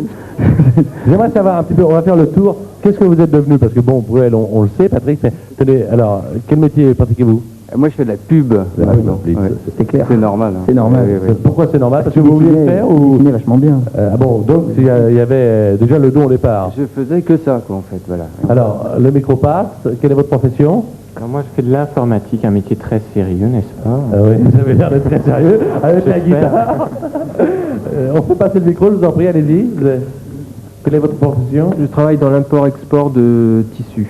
J'aimerais savoir un petit peu, on va faire le tour. Qu'est-ce que vous êtes devenu? Parce que bon, Bruel, on le sait, Patrick, mais tenez, alors, quel métier pratiquez-vous? Moi, je fais de la pub. C'est clair. C'est normal. C'est normal. Pourquoi c'est normal? Parce que vous vouliez le faire ou... Il vachement bien. Ah bon, donc il y avait déjà le don au départ. Je faisais que ça, quoi, en fait, voilà. Alors, le micro passe, quelle est votre profession? Alors moi, je fais de l'informatique, un métier très sérieux, n'est-ce pas? Ah oui, vous avez l'air d'être très sérieux, avec la guitare. On peut passer le micro, je vous en prie, allez-y. Quelle est votre profession? Je travaille dans l'import-export de tissus.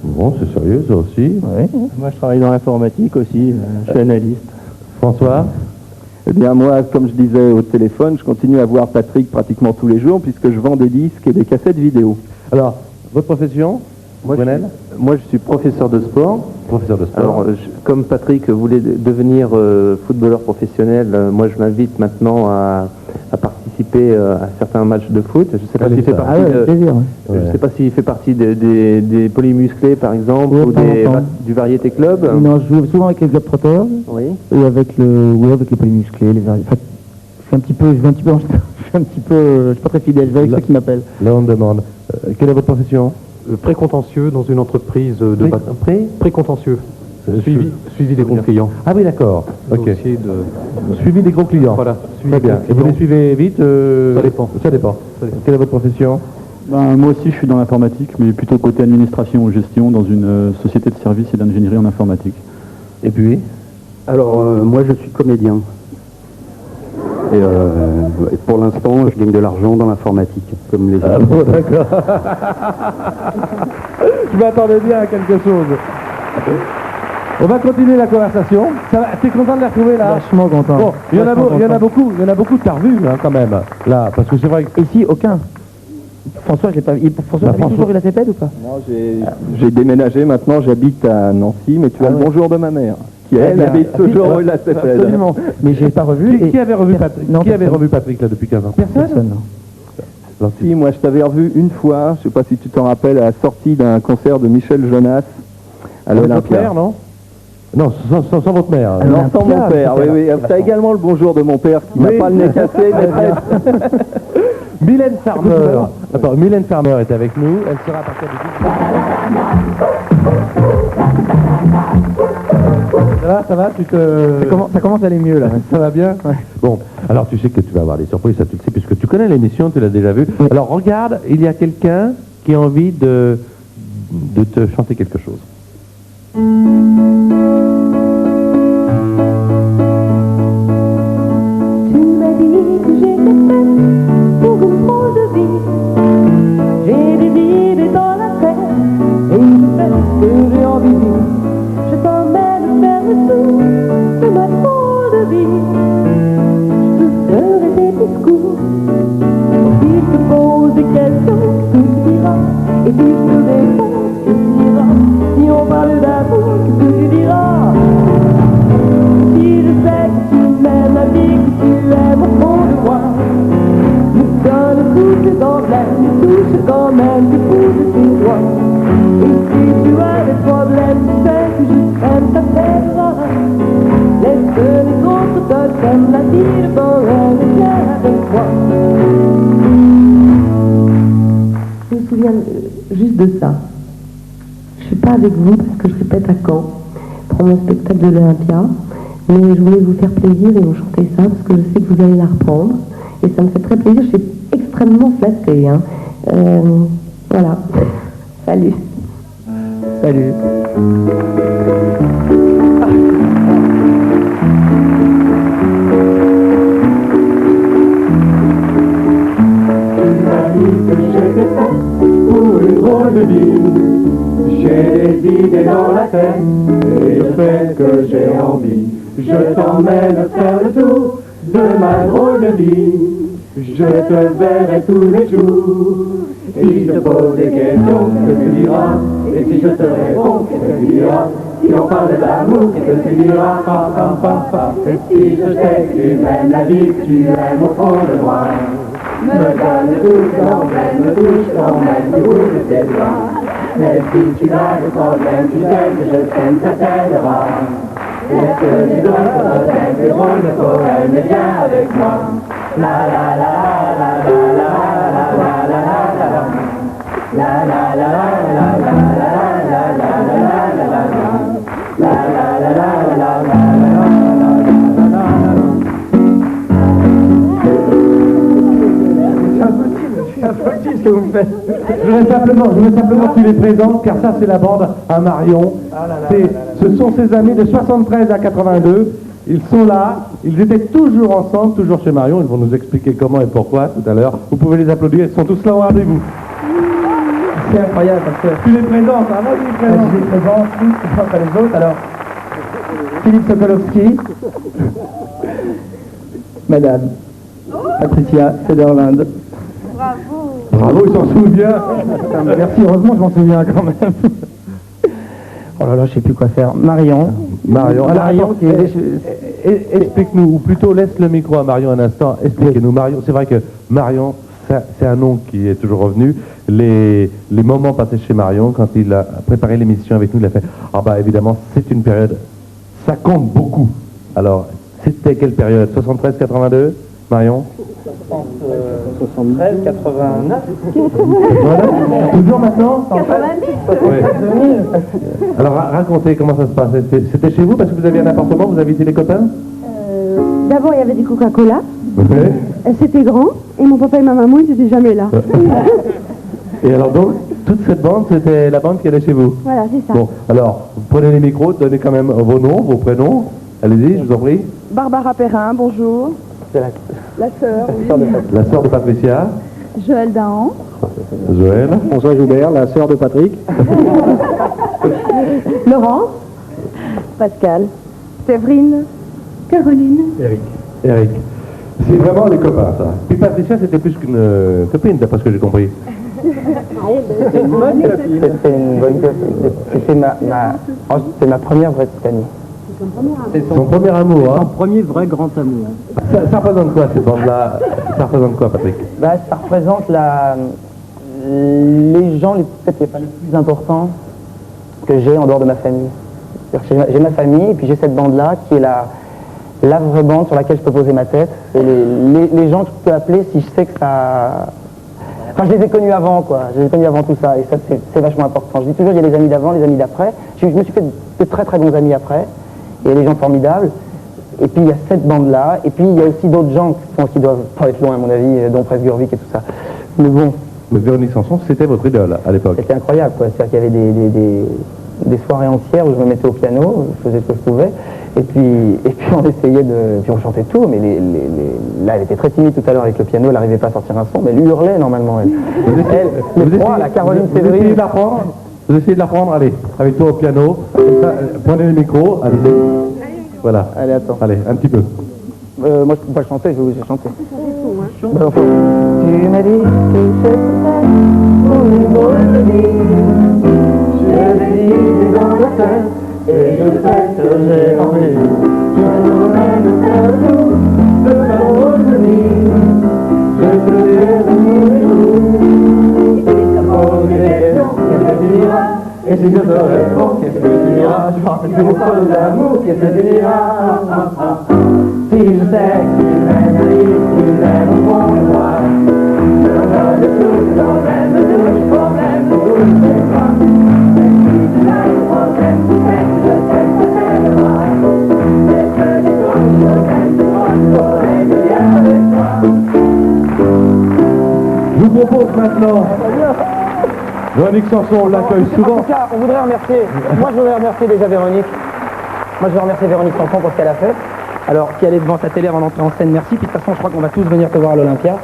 Bon, c'est sérieux, ça aussi. Ouais. Moi, je travaille dans l'informatique aussi. Je suis analyste. François? Eh bien moi, comme je disais au téléphone, je continue à voir Patrick pratiquement tous les jours puisque je vends des disques et des cassettes vidéo. Alors, votre profession? Moi, je suis professeur de sport. Professeur de sport. Alors, comme Patrick voulait devenir footballeur professionnel, moi je m'invite maintenant à participer à certains matchs de foot. Je sais pas s'il fait partie. Je sais pas s'il fait partie des polymusclés par exemple ou du variété club. Non, je joue souvent avec les Globetrotters. Oui. Et avec les polymusclés, les variétés. Enfin, je suis un petit peu, je suis pas très fidèle. Je vais avec ceux qui m'appellent. Là on demande. Quelle est votre profession? Précontentieux dans une entreprise de précontentieux. Suivi des gros clients. Ah oui, d'accord. Ok. De... Suivi des gros clients. Voilà. Très bien. Et vous les suivez vite? Ça dépend. Ça dépend. Quelle est votre profession? Moi aussi, je suis dans l'informatique, mais plutôt côté administration ou gestion dans une société de services et d'ingénierie en informatique. Et puis? Alors, moi, je suis comédien. Et pour l'instant, je gagne de l'argent dans l'informatique, comme les autres. Ah bon, d'accord. Je m'attendais bien à quelque chose. On va continuer la conversation. T'es content de la retrouver là? Vachement content. Bon, il y en a beaucoup que t'as revu quand même, là, parce que c'est vrai que... Ici, aucun. François, je l'ai pas vu. François, t'as toujours eu la CPED ou pas? Non, j'ai déménagé maintenant, j'habite à Nancy, mais tu as le bonjour de ma mère, qui elle habite toujours rue la CPED. Absolument. Mais je l'ai pas revu. Qui avait revu Patrick? Non, qui avait revu Patrick là depuis 15 ans? Personne. Si, moi je t'avais revu une fois, je sais pas si tu t'en rappelles, à la sortie d'un concert de Michel Jonas à Votre l'Olympia. mère, non? Non, sans votre mère. Non, sans mon père, oui. Tu as également le bonjour de mon père qui n'a pas le nez cassé, mais presque. Mylène Farmer. Attends, Mylène Farmer est avec nous. Elle sera à partir de... Ça va, Ça commence à aller mieux là. Ça va bien? Ouais. Bon, alors tu sais que tu vas avoir des surprises, ça tu le sais, puisque tu connais l'émission, tu l'as déjà vue. Alors regarde, il y a quelqu'un qui a envie de te chanter quelque chose. Pour une drôle de vie, j'ai des idées dans la tête et je fais ce que j'ai envie de dire. Je t'emmène faire le tour de ma drôle de vie. Je te ferai des discours. S'il te pose des questions, tu te diras. Et si je te réponds, tu te diras. Si on parle d'amour, qu'est-ce que tu diras? Si je sais que tu m'aimes, la vie que tu aimes au fond de moi. Donne toutes les emblèmes, touche quand même du bout de tes doigts. Et si tu as des problèmes, tu sais que je t'aime, ça t'aidera. Laisse que les autres te t'aiment, la vie devant elle est bien avec moi. juste de ça. Je suis pas avec vous parce que je répète à Caen pour mon spectacle de l'Olympia, mais je voulais vous faire plaisir et vous chanter ça parce que je sais que vous allez la reprendre et ça me fait très plaisir. Je suis extrêmement flattée. Hein. Voilà. Salut. Salut. Pour une drôle de vie, j'ai des idées dans la tête et je fais ce que j'ai envie. Je t'emmène faire le tour de ma drôle de vie. Je te verrai tous les jours. Si je te pose des questions, que tu diras? Et si je te réponds, que tu diras? Si on parle d'amour, que tu diras? Et si je sais que tu m'aimes la vie, que tu aimes au fond de moi, me donne tout, t'emmène, me touche, t'emmène du bout de tes doigts. Mais si tu as des problèmes, tu sais que je t'aime, ça t'aidera. Est-ce que les autres t'aiment des drôles de poèmes, mais viens avec moi. La la la la la la la la la la la. La la la la la la la la la la la. La la la la la la la la. Ce que vous faites. Je veux simplement que tu les présentes, car ça c'est la bande à Marion. Ce sont ses amis de 73 à 82. Ils sont là, ils étaient toujours ensemble, toujours chez Marion. Ils vont nous expliquer comment et pourquoi tout à l'heure. Vous pouvez les applaudir, ils sont tous là au rendez-vous. C'est incroyable parce que... Tu les présentes, hein, vas-y, les présentes. Je les présente tous après les autres. Alors, Philippe Sokolowski, Madame Patricia Sederland. Bravo, il s'en souvient. Merci, heureusement je m'en souviens quand même. Oh là là, je sais plus quoi faire. Marion. Alors, Marion qui explique-nous, ou plutôt laisse le micro à Marion un instant. Expliquez-nous, Marion. C'est vrai que Marion, c'est un nom qui est toujours revenu. Les moments passés chez Marion, quand il a préparé l'émission avec nous, il a fait « Ah bah évidemment, c'est une période, ça compte beaucoup. » Alors, c'était quelle période? 73-82, Marion? 73, 89. Voilà. Toujours maintenant? 90. Oui. Alors racontez comment ça se passe. C'était chez vous parce que vous aviez un appartement, vous invitez les copains? D'abord, il y avait des Coca-Cola. Oui. C'était grand. Et mon papa et ma maman, ils n'étaient jamais là. Et alors donc, toute cette bande, c'était la bande qui allait chez vous? Voilà, c'est ça. Bon, alors, vous prenez les micros, donnez quand même vos noms, vos prénoms. Allez-y, je vous en prie. Barbara Perrin, bonjour. C'est La sœur, oui. La sœur de Patricia. Joël Dahan. Joël. François Joubert, la sœur de Patrick. Laurent. Pascal. Séverine. Caroline. Eric. C'est vraiment les copains, ça. Puis Patricia, c'était plus qu'une copine, d'après ce que j'ai compris. C'était une bonne copine. C'était ma première vraie petite amie. C'est son premier amour, hein. Son premier vrai grand amour. Ça représente quoi, cette bande-là? Ça représente quoi, Patrick? Bah, ça représente les gens peut-être les plus importants que j'ai en dehors de ma famille. J'ai ma famille et puis j'ai cette bande-là qui est la vraie bande sur laquelle je peux poser ma tête. Et les gens que je peux appeler si je sais que ça... Enfin, je les ai connus avant, quoi. Je les ai connus avant tout ça et ça, c'est vachement important. Je dis toujours, il y a les amis d'avant, les amis d'après. Je me suis fait de très très bons amis après. Il y a des gens formidables. Et puis il y a cette bande-là. Et puis il y a aussi d'autres gens qui doivent pas être loin, à mon avis, dont Presgurvic et tout ça. Mais bon. Mais Véronique Sanson, c'était votre idole à l'époque. C'était incroyable, quoi. C'est-à-dire qu'il y avait des soirées entières où je me mettais au piano, je faisais ce que je pouvais. Et puis on essayait de... Puis on chantait tout, mais là, elle était très timide tout à l'heure avec le piano, elle n'arrivait pas à sortir un son, mais elle hurlait normalement, elle. La Caroline Séverine... Vous essayez de l'apprendre? Vous essayez de l'apprendre? Allez, avec toi au piano. Ça, prenez le micro, allez-y. Voilà. Allez, attends. Allez, un petit peu. Moi, je ne peux pas chanter, je vais vous chanter. Tu m'as dit que c'était pour une drôle de vie. J'ai des idées dans la tête et je sais que j'ai envie. Je me faire le tour de ma drôle de vie. Je te verrai tous les jours. Et si tu poses des questions, qu'est-ce que tu diras? Et si je te réponds, qu'est-ce que tu diras? Je pense que tu me parles d'amour, qu'est-ce que tu diras? Si je sais que tu m'aimes, tu m'aimes au fond de moi. Je me donne tout, quand même, tout, quand même, tout. maintenant. Véronique Sanson, on l'accueille En souvent. tout cas, on voudrait remercier, moi je voudrais remercier déjà Véronique. Moi je veux remercier Véronique Sanson pour ce qu'elle a fait. Alors, si elle est devant sa télé avant d'entrer en scène, merci. Puis de toute façon, je crois qu'on va tous venir te voir à l'Olympia,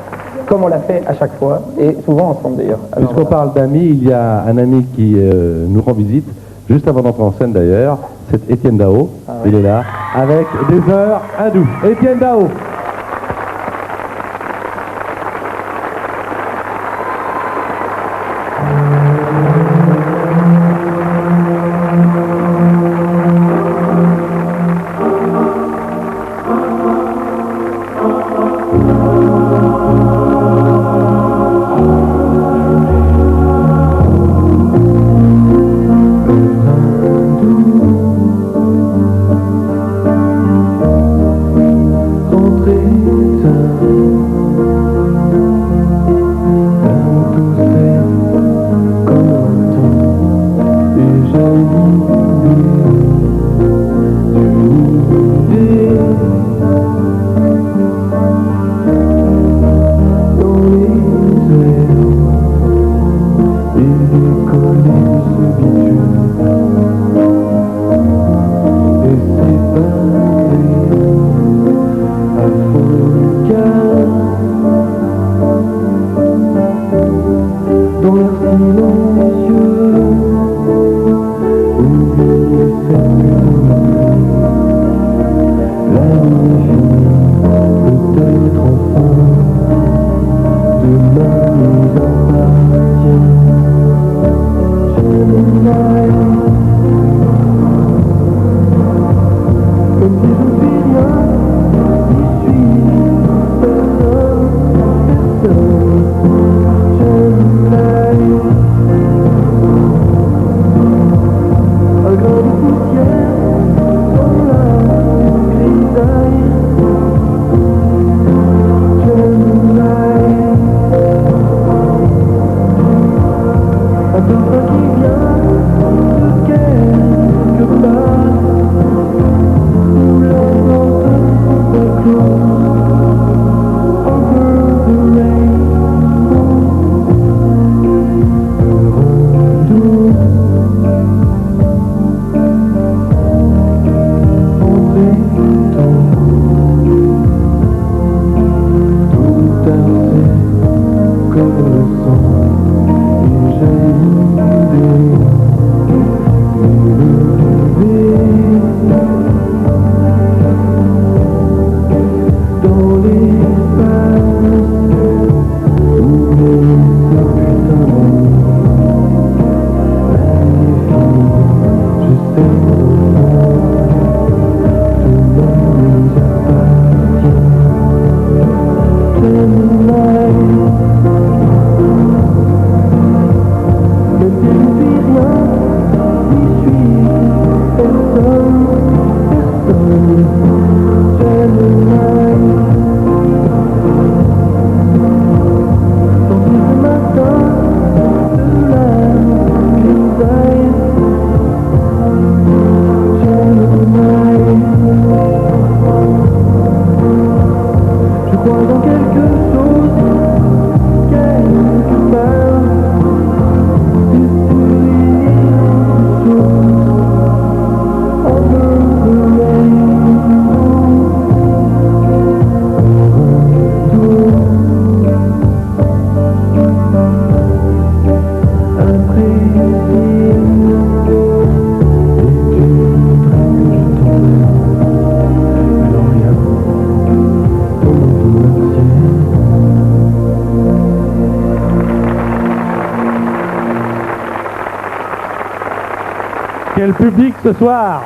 comme on l'a fait à chaque fois, et souvent ensemble d'ailleurs. Alors, Puisqu'on parle d'amis, il y a un ami qui nous rend visite, juste avant d'entrer en scène d'ailleurs, c'est Étienne Dao. Il est là, avec des heures hindoues. Étienne Dao. Quel public ce soir!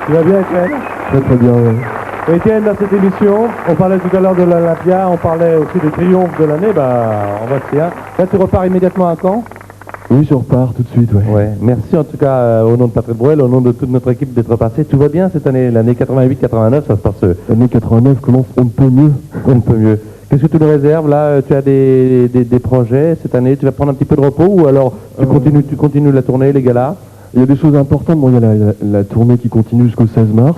Tu vas bien, Étienne? Très très bien, oui. Étienne, dans cette émission, on parlait tout à l'heure de l'Olympia, on parlait aussi des triomphes de l'année, on voici un. Là, tu repars immédiatement à Caen? Oui, je repars tout de suite, oui. Ouais. Merci en tout cas au nom de Patrick Bruel, au nom de toute notre équipe d'être passé. Tout va bien cette année, l'année 88-89, ça se passe. L'année 89 commence, on ne peut mieux. On ne peut mieux. Qu'est-ce que tu nous réserves là? Tu as des projets cette année? Tu vas prendre un petit peu de repos ou alors tu continues la tournée, les galas? Il y a des choses importantes. Bon, il y a la tournée qui continue jusqu'au 16 mars,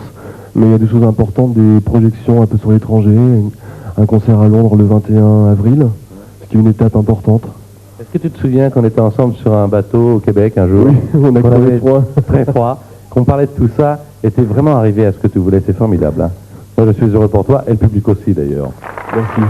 mais il y a des choses importantes, des projections un peu sur l'étranger, un concert à Londres le 21 avril, marqué une étape importante. Est-ce que tu te souviens qu'on était ensemble sur un bateau au Québec un jour? Oui, on a qu'on crevé avait froid. Très froid, qu'on parlait de tout ça, et t'es vraiment arrivé à ce que tu voulais, c'est formidable. Hein. Moi, je suis heureux pour toi, et le public aussi d'ailleurs. Merci.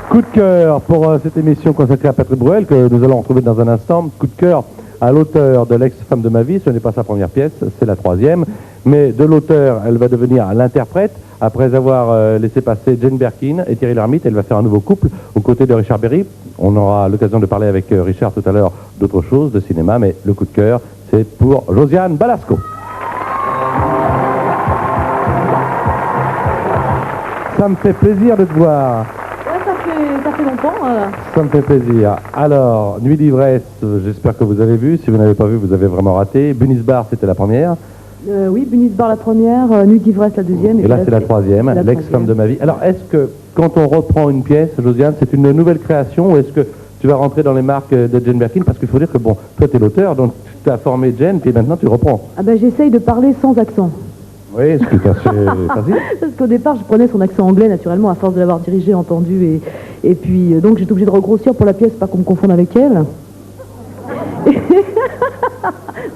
Coup de cœur pour cette émission consacrée à Patrick Bruel, que nous allons retrouver dans un instant. Coup de cœur à l'auteur de L'ex-femme de ma vie. Ce n'est pas sa première pièce, c'est la troisième. Mais de l'auteur, elle va devenir l'interprète. Après avoir laissé passer Jane Birkin et Thierry Lhermitte, elle va faire un nouveau couple aux côtés de Richard Berry. On aura l'occasion de parler avec Richard tout à l'heure d'autres choses, de cinéma, mais le coup de cœur, c'est pour Josiane Balasco. Ça me fait plaisir de te voir. Ouais, ça fait longtemps. Ça me fait plaisir. Alors, Nuit d'ivresse, j'espère que vous avez vu. Si vous n'avez pas vu, vous avez vraiment raté. Bunis Bar, c'était la première. Oui, Bunis Bar la première, Nuit d'ivresse la deuxième. Et là, c'est la troisième, L'ex-femme de ma vie. Alors, est-ce que, quand on reprend une pièce, Josiane, c'est une nouvelle création ou est-ce que tu vas rentrer dans les marques de Jane Birkin? Parce qu'il faut dire que, bon, toi, tu es l'auteur, donc tu as formé Jane, puis maintenant, tu reprends. Ah ben, j'essaye de parler sans accent. Oui, ce qui est assez facile. Parce qu'au départ, je prenais son accent anglais, naturellement, à force de l'avoir dirigé, entendu, et puis, donc, j'étais obligée de regrossir pour la pièce, pas qu'on me confonde avec elle.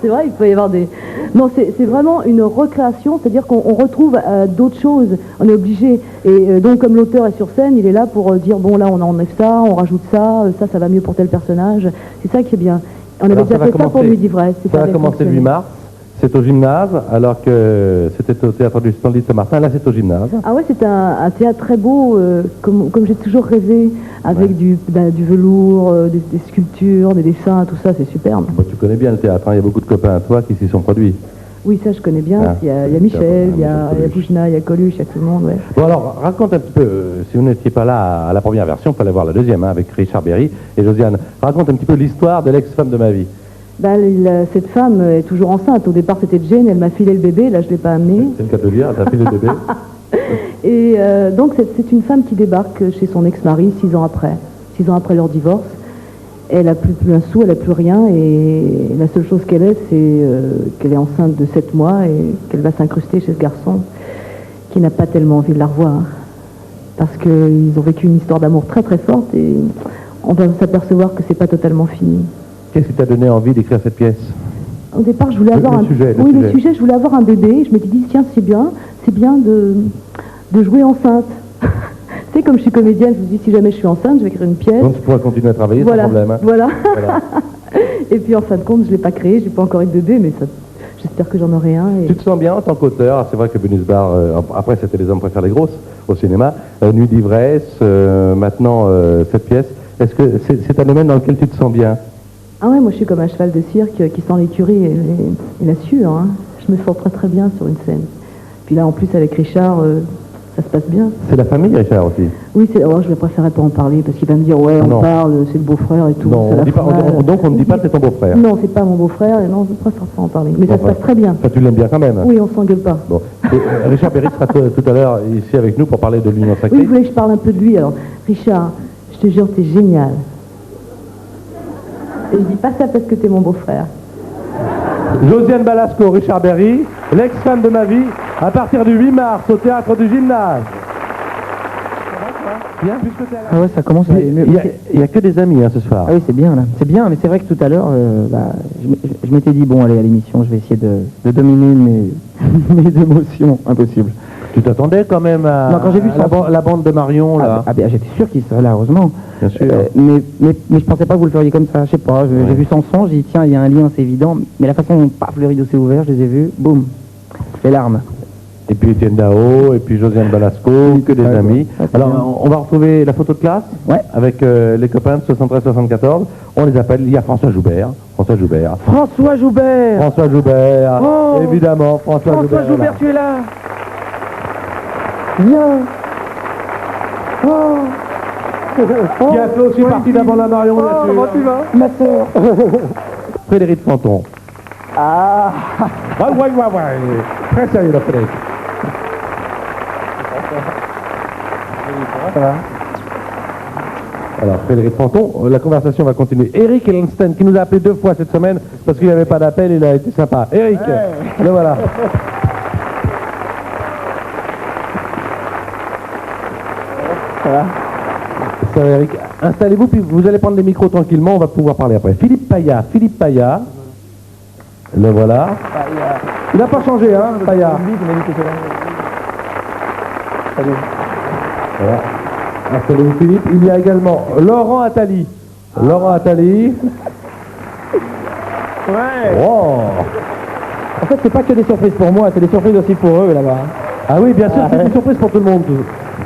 C'est vrai, il peut y avoir des... Non, c'est vraiment une recréation, c'est-à-dire qu'on retrouve d'autres choses, on est obligé. Et donc, comme l'auteur est sur scène, il est là pour dire, bon, là, on enlève ça, on rajoute ça, ça va mieux pour tel personnage. C'est ça qui est bien. On avait déjà fait ça pour Nuit d'ivresse. Ça va commencer le 8 mars. C'est au gymnase, alors que c'était au théâtre du Splendide Saint-Martin. Là, c'est au gymnase. Ah ouais, c'est un théâtre très beau, comme j'ai toujours rêvé, avec du velours, des sculptures, des dessins, tout ça, c'est superbe. Bon, tu connais bien le théâtre, hein. Il y a beaucoup de copains à toi qui s'y sont produits. Oui, ça je connais bien. Ah. Il y a Michel, il y a Boujna, il y a Coluche, il y a tout le monde. Ouais. Bon, alors, raconte un petit peu, si vous n'étiez pas là à la première version, il fallait voir la deuxième, hein, avec Richard Berry et Josiane. Raconte un petit peu l'histoire de L'ex-femme de ma vie. Cette femme est toujours enceinte. Au départ, c'était Jane, elle m'a filé le bébé, là je ne l'ai pas amené. C'est le cas de le dire, elle t'a filé le bébé. Et donc, c'est une femme qui débarque chez son ex-mari 6 ans après leur divorce. Elle n'a plus un sou, elle n'a plus rien, et la seule chose qu'elle est, c'est qu'elle est enceinte de 7 mois et qu'elle va s'incruster chez ce garçon qui n'a pas tellement envie de la revoir. Parce qu'ils ont vécu une histoire d'amour très très forte et on va s'apercevoir que c'est pas totalement fini. Qu'est-ce qui t'a donné envie d'écrire cette pièce? Au départ, je voulais avoir le sujet, je voulais avoir un bébé. Je m'étais dit, tiens, c'est bien de jouer enceinte. Tu sais, comme je suis comédienne, je me dis, si jamais je suis enceinte, je vais écrire une pièce. Donc tu pourras continuer à travailler voilà, sans problème. Hein. Voilà. Et puis en fin de compte, je ne l'ai pas créé, je n'ai pas encore eu de bébé, mais j'espère que j'en aurai un. Et... Tu te sens bien en tant qu'auteur? C'est vrai que Bunis Bar, après c'était Les hommes préfèrent les grosses au cinéma. Nuit d'ivresse, maintenant cette pièce. Est-ce que c'est un domaine dans lequel tu te sens bien? Ah ouais, moi je suis comme un cheval de cirque qui sent l'écurie et la sueur. Hein. Je me sens très très bien sur une scène. Puis là en plus avec Richard, ça se passe bien. C'est la famille Richard aussi? Oui, je ne préférerais pas en parler parce qu'il va me dire ouais on parle, c'est le beau-frère et tout. Non, donc on ne dit pas que c'est ton beau-frère? Non, c'est pas mon beau-frère et non, je ne préfère pas en parler. Mais ça se passe très bien. Ça, tu l'aimes bien quand même? Oui, on s'engueule pas. Bon. Et Richard Berry sera tout à l'heure ici avec nous pour parler de l'Union Sacrée. Oui, je voulais que je parle un peu de lui. Alors, Richard, je te jure, t'es génial. Et je dis pas ça parce que t'es mon beau-frère. Josiane Balasco, Richard Berry, L'ex-femme de ma vie, à partir du 8 mars au théâtre du gymnase. Bien. Ah ouais, ça commence à aller mieux. Il n'y a que des amis ce soir. Ah oui, c'est bien là. C'est bien, mais c'est vrai que tout à l'heure, je m'étais dit, bon, allez, à l'émission, je vais essayer de dominer mes émotions. Impossible. Tu t'attendais quand même à, non, quand j'ai vu la bande de Marion, là. J'étais sûr qu'il serait là, heureusement. Bien sûr. Mais je pensais pas que vous le feriez comme ça. Je sais pas, j'ai vu Samson, j'ai dit, tiens, il y a un lien, c'est évident. Mais la façon dont, paf, le rideau s'est ouvert, je les ai vus, boum, les larmes. Et puis Étienne Dao, et puis Josiane Balasco, que des amis. Alors, on va retrouver la photo de classe avec les copains de 73-74. On les appelle, il y a François Joubert. François Joubert oh, évidemment, François Joubert, tu es là. Viens. Qui a fait aussi partie d'Avant la Marion, bien sûr. Comment tu vas? Ma soeur. Frédéric Fanton. Ah. Ouais. Très sérieux, là, Frédéric. Ça va? Alors, Frédéric Fanton, la conversation va continuer. Eric Ellenstein, qui nous a appelé 2 fois cette semaine, parce qu'il n'y avait pas d'appel, il a été sympa. Eric, le voilà. Voilà. Ça va, Eric. Installez-vous, puis vous allez prendre les micros tranquillement, on va pouvoir parler après. Philippe Paya. Le voilà. Il n'a pas changé, hein, Paya. Voilà. Installez-vous, Philippe. Il y a également Laurent Attali. Ouais. Oh. En fait, c'est pas que des surprises pour moi, c'est des surprises aussi pour eux là-bas. Ah oui, bien sûr, c'est une surprise pour tout le monde.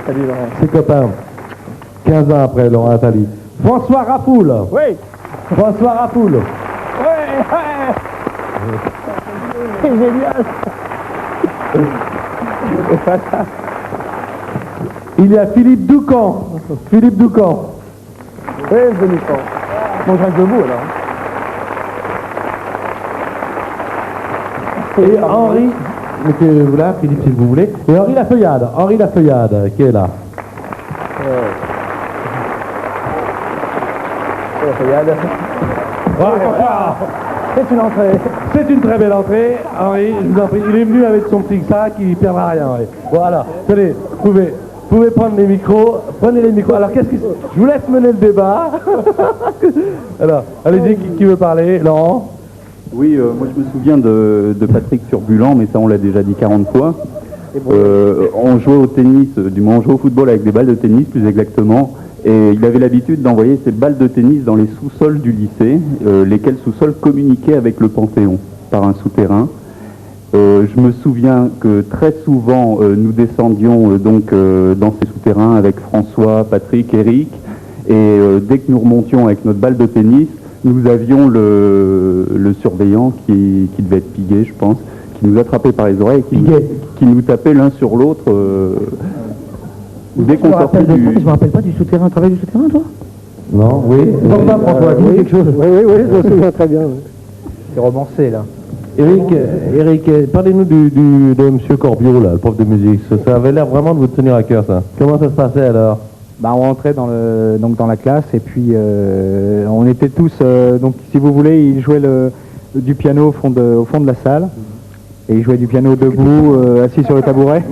Salut Laurent. Ses copains. 15 ans après Laurent Attali. François Rapoul. Oui. François Rapoul. Ouais. C'est génial. Il y a Philippe Doucan. Oui, je vais Bon, je reste debout alors. Et Henri, mettez-vous là, Philippe, si vous voulez. Et Henri Lafeuillade, qui est là. C'est une entrée. C'est une très belle entrée, Henri, je vous en prie. Il est venu avec son petit sac, il ne perdra rien, Henri. Voilà, tenez, vous pouvez prendre les micros, prenez les micros. Alors, je vous laisse mener le débat. Alors, allez-y, qui veut parler? Laurent? Oui, moi je me souviens de Patrick Turbulent, mais ça on l'a déjà dit 40 fois. On jouait au tennis, du moins on jouait au football avec des balles de tennis plus exactement, et il avait l'habitude d'envoyer ces balles de tennis dans les sous-sols du lycée, lesquels sous-sols communiquaient avec le Panthéon par un souterrain. Je me souviens que très souvent nous descendions dans ces souterrains avec François, Patrick, Eric, et dès que nous remontions avec notre balle de tennis, nous avions le surveillant qui devait être Piguet, je pense, qui nous attrapait par les oreilles et qui nous tapait l'un sur l'autre dès qu'on sortait du... Je me rappelle pas du souterrain, travail du souterrain, toi? Non, oui. François, dis-nous quelque chose. Oui, je me souviens très bien. C'est romancé, là. Eric, parlez-nous de M. Corbiot, là, le prof de musique. Ça avait l'air vraiment de vous tenir à cœur, ça. Comment ça se passait alors? Bah, on rentrait dans la classe et puis on était tous, donc si vous voulez, il jouait du piano au fond de la salle et il jouait du piano debout, assis sur le tabouret.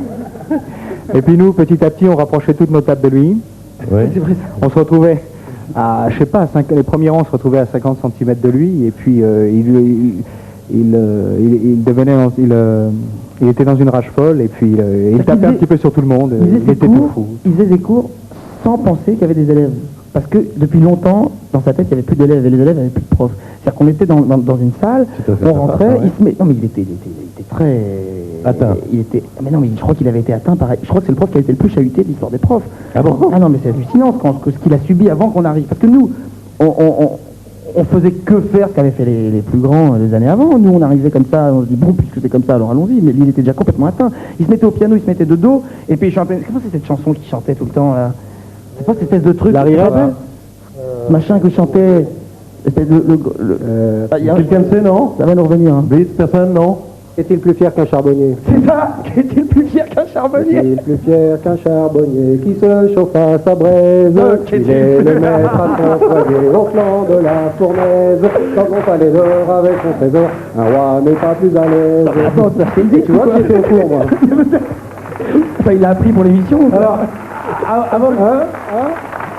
Et puis nous, petit à petit, on rapprochait toutes nos tables de lui. Oui. On se retrouvait à, je sais pas, les premiers rangs se retrouvaient à 50 cm de lui et puis il était dans une rage folle et puis il tapait un petit peu sur tout le monde. Il était tout fou. Il faisait des cours sans penser qu'il y avait des élèves. Parce que depuis longtemps, dans sa tête, il n'y avait plus d'élèves et les élèves n'avaient plus de profs. C'est-à-dire qu'on était dans une salle, on rentrait, il se met... Non mais il était très... Atteint. Mais non mais je crois qu'il avait été atteint par... Je crois que c'est le prof qui a été le plus chahuté de l'histoire des profs. Ah bon? Ah non mais c'est hallucinant ce qu'il a subi avant qu'on arrive. Parce que nous, on faisait que faire ce qu'avaient fait les plus grands les années avant. Nous on arrivait comme ça, on se dit bon puisque c'est comme ça alors allons-y. Mais lui il était déjà complètement atteint. Il se mettait au piano, il se mettait de dos, et puis il chantait... Comment c'est cette chanson qu'il chantait tout le temps là? C'est pas cette espèce de truc... Machin que chantait... Quelqu'un sait, non? Ça va nous revenir. Hein. Vite, personne, non? Qu'est-il plus fier qu'un charbonnier? C'est ça. Qu'est-il plus fier qu'un charbonnier? Qu'est-il plus fier qu'un charbonnier qui se chauffe à sa braise? Il est le maître à son foyer au flanc de la fournaise. Quand on fallait l'heure avec son trésor, un roi n'est pas plus à l'aise. Attends, ça c'est Tu vois que j'étais au cours, moi. Ça, il l'a appris pour l'émission. Alors,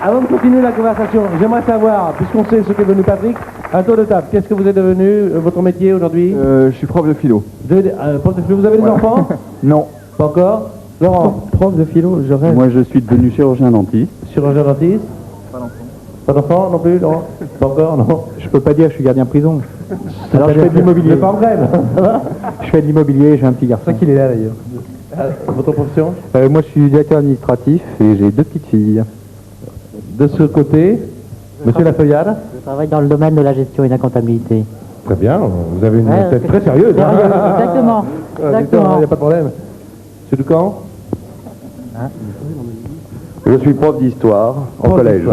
avant de continuer la conversation, j'aimerais savoir, puisqu'on sait ce qu'est devenu Patrick, un tour de table. Qu'est-ce que vous êtes devenu, votre métier aujourd'hui? Je suis prof de philo. Prof de philo, vous avez des enfants? Non. Pas encore? Laurent? Prof de philo, je rêve. Moi je suis devenu chirurgien dentiste. Chirurgien dentiste? Pas d'enfant non plus, Laurent? Pas encore, non? Je peux pas dire, je suis gardien prison. Alors je fais de l'immobilier. Pas en grève? Je fais de l'immobilier, j'ai un petit garçon. C'est qu'il est là d'ailleurs. Votre profession? Moi je suis directeur administratif et j'ai 2 petites filles. De ce côté, Monsieur Lafeuillade? Je travaille dans le domaine de la gestion et de la comptabilité. Très bien, vous avez une tête très sérieuse. Exactement. Il n'y a pas de problème. Monsieur Doucan? Je suis prof d'histoire en collège.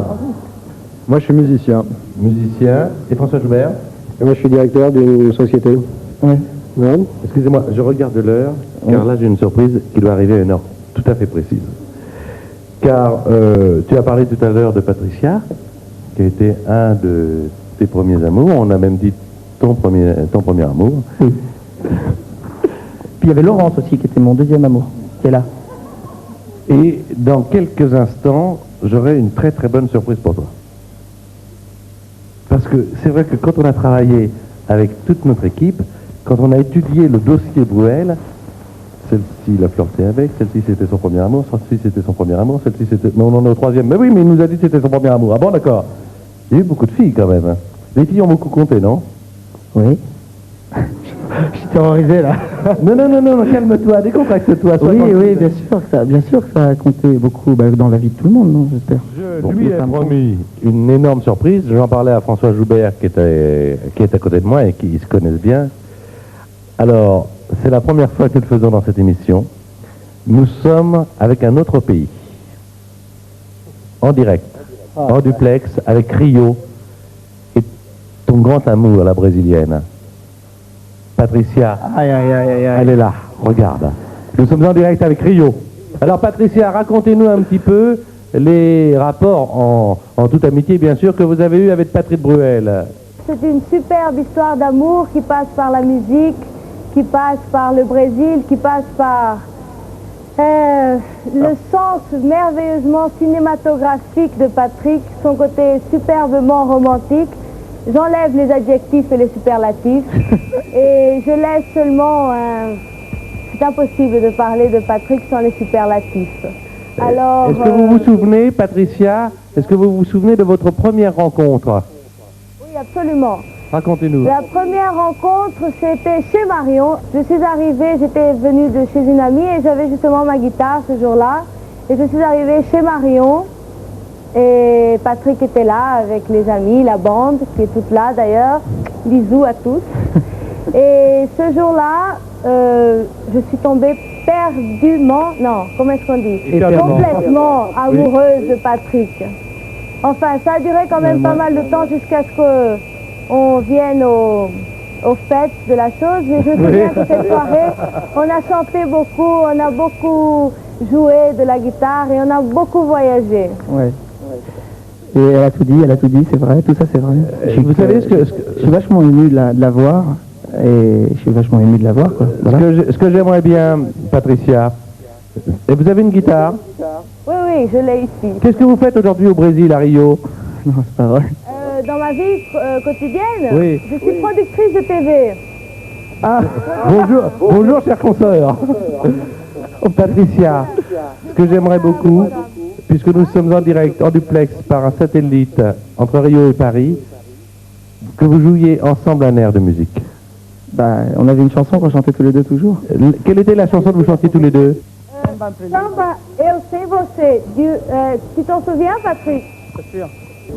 Moi je suis musicien. Musicien. Et François Joubert? Et moi je suis directeur d'une société. Oui. Non? Excusez-moi, je regarde l'heure, car là j'ai une surprise qui doit arriver à une heure tout à fait précise. Car tu as parlé tout à l'heure de Patricia, qui a été un de tes premiers amours. On a même dit ton premier amour. Oui. Puis il y avait Laurence aussi, qui était mon deuxième amour, qui est là. Et dans quelques instants, j'aurai une très très bonne surprise pour toi. Parce que c'est vrai que quand on a travaillé avec toute notre équipe, quand on a étudié le dossier Bruel, celle-ci il a flirté avec, celle-ci c'était son premier amour, celle-ci c'était son premier amour, celle-ci c'était... Mais on en est au troisième. Mais oui, mais il nous a dit que c'était son premier amour. Ah bon, d'accord. Il y a eu beaucoup de filles quand même. Hein. Les filles ont beaucoup compté, non? Oui. Je suis terrorisé là. Non, calme-toi, décontracte-toi. Oui, bien sûr que ça a compté beaucoup dans la vie de tout le monde, non, j'espère. Je lui ai promis une énorme surprise. J'en parlais à François Joubert qui est à côté de moi et qui se connaissent bien. Alors, c'est la première fois que nous le faisons dans cette émission. Nous sommes avec un autre pays. En direct, en duplex, avec Rio et ton grand amour, la brésilienne. Patricia, elle est là, regarde. Nous sommes en direct avec Rio. Alors Patricia, racontez-nous un petit peu les rapports, en toute amitié bien sûr, que vous avez eu avec Patrick Bruel. C'est une superbe histoire d'amour qui passe par la musique, qui passe par le Brésil, qui passe par le sens merveilleusement cinématographique de Patrick, son côté superbement romantique. J'enlève les adjectifs et les superlatifs et je laisse seulement... c'est impossible de parler de Patrick sans les superlatifs. Alors... Est-ce que vous vous souvenez, Patricia, est-ce que vous vous souvenez de votre première rencontre? Oui, absolument. Racontez-nous. La première rencontre, c'était chez Marion. Je suis arrivée, j'étais venue de chez une amie et j'avais justement ma guitare ce jour-là. Et je suis arrivée chez Marion. Et Patrick était là avec les amis, la bande, qui est toute là d'ailleurs. Bisous à tous. Et ce jour-là, je suis tombée perdument, non, comment est-ce qu'on dit? Complètement amoureuse de Patrick. Enfin, ça a duré quand même pas mal de temps jusqu'à ce qu'on vienne aux fêtes de la chose. Mais je me souviens que cette soirée, on a chanté beaucoup, on a beaucoup joué de la guitare et on a beaucoup voyagé. Ouais. Et elle a tout dit, c'est vrai, tout ça c'est vrai. Vous savez je suis vachement ému de la voir, et je suis vachement ému de la voir, quoi. Voilà. Ce que j'aimerais bien, Patricia, et vous avez une guitare? Oui, je l'ai ici. Qu'est-ce que vous faites aujourd'hui au Brésil, à Rio? Non, c'est pas vrai. Dans ma vie quotidienne, oui. Je suis productrice de TV. Ah, bonjour chère consoeur. Oh, Patricia, ce que j'aimerais beaucoup, puisque nous sommes en direct, en duplex, par un satellite entre Rio et Paris, que vous jouiez ensemble un air de musique. On avait une chanson qu'on chantait tous les deux toujours. Quelle était la chanson que vous chantiez tous les deux? Samba, eu sem você. Tu t'en souviens, Patrick? Bien sûr.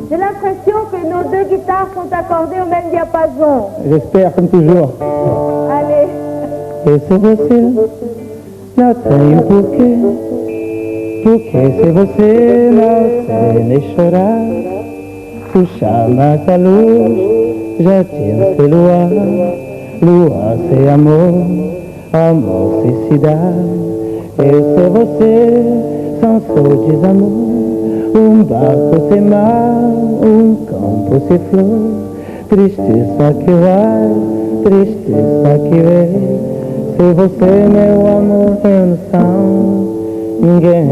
J'ai l'impression que nos deux guitares sont accordées au même diapason. J'espère, comme toujours. Allez. E se você não tem o porquê, porque se você não tem nem chorar, tu chamas a luz, já tens que luar, luar sem amor, amor sem cidade. Eu sei você, são só desamor, barco sem mar, campo sem flor, tristeza que vai, tristeza que vem. Se você, meu amor, eu não sou ninguém.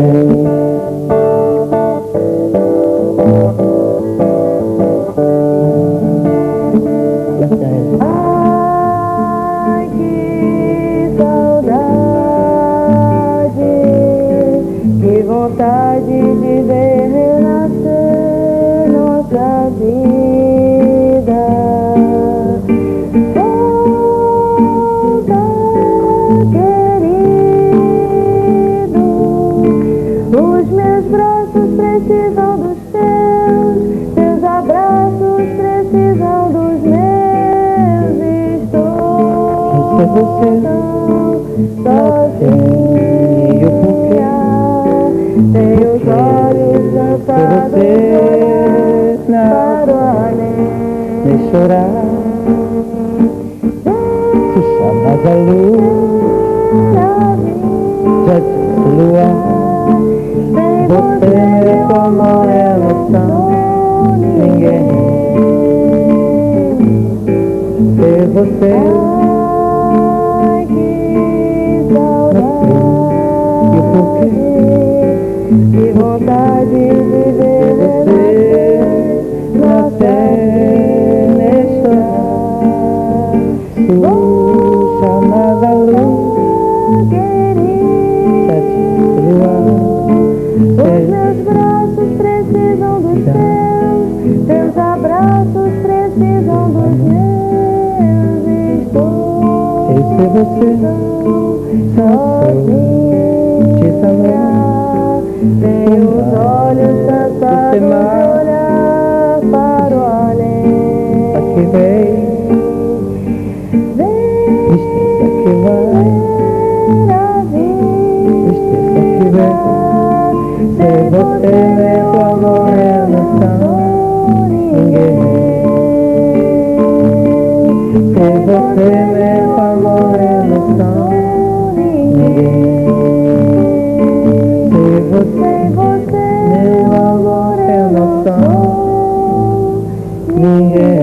Ai, que saudade, que vontade de ver renascer nossa vida. Os meus braços precisam dos teus abraços precisam dos meus. Estou tão sozinha, tenho os olhos cansados para o além. Nem chorar, tu chamas a luz, já te luar. Você como emoção, ninguém. Se você Ai, que saudade. querida. Os meus braços precisam dos teus abraços precisam dos meus. Estou sozinha, tenho os olhos cansados de olhar para o além. Aqui vem, tristeza que vai, tristeza que vem. Sem você meu amor eu não sou ninguém. Sem você meu amor eu não sou ninguém. Sem você meu amor eu não sou ninguém.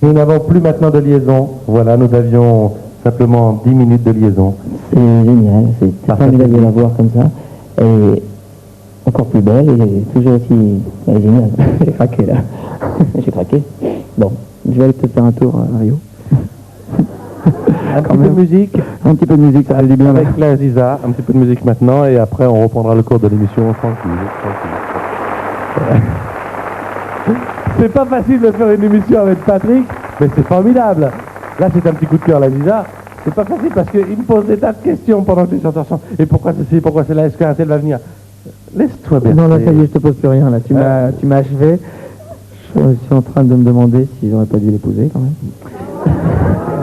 Nous n'avons plus maintenant de liaison. Voilà, nous avions simplement 10 minutes de liaison. C'est génial, c'est formidable de la voir comme ça. Et encore plus belle et toujours aussi géniale. J'ai craqué là. J'ai craqué. Bon, je vais aller peut-être faire un tour à Rio. Un petit peu de musique. Un petit peu de musique, ça va du bien. Avec la Ziza, un petit peu de musique maintenant et après on reprendra le cours de l'émission tranquille. C'est pas facile de faire une émission avec Patrick, mais c'est formidable. Là, c'est un petit coup de cœur, la Lisa. C'est pas facile parce qu'il me pose des tas de questions pendant que tu chantes ensemble. Et pourquoi ceci, pourquoi cela, est-ce qu'un tel va venir? Laisse-toi bercer. Non, là, ça y est, je te pose plus rien, là. Tu m'as achevé. Je suis en train de me demander si j'aurais pas dû l'épouser, quand même.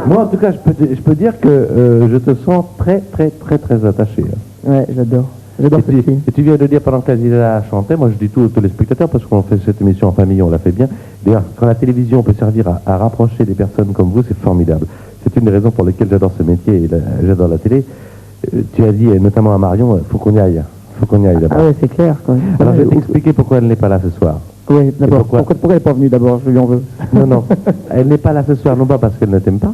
Moi, en tout cas, je peux dire que je te sens très, très, très, très attaché. Ouais, j'adore. J'adore cette fille. Et tu viens de dire pendant que la Lisa chantait, moi je dis tout aux téléspectateurs parce qu'on fait cette émission en famille, on la fait bien. D'ailleurs, quand la télévision peut servir à rapprocher des personnes comme vous, c'est formidable. C'est une des raisons pour lesquelles j'adore ce métier et j'adore la télé. Tu as dit, et notamment à Marion, faut qu'on y aille. Faut qu'on y aille d'abord. Ah ouais, c'est clair. Quand même. Alors je vais t'expliquer pourquoi elle n'est pas là ce soir. Oui, d'abord. Pourquoi elle n'est pas venue d'abord? Je lui en veux. Non, non. Elle n'est pas là ce soir, non pas parce qu'elle ne t'aime pas.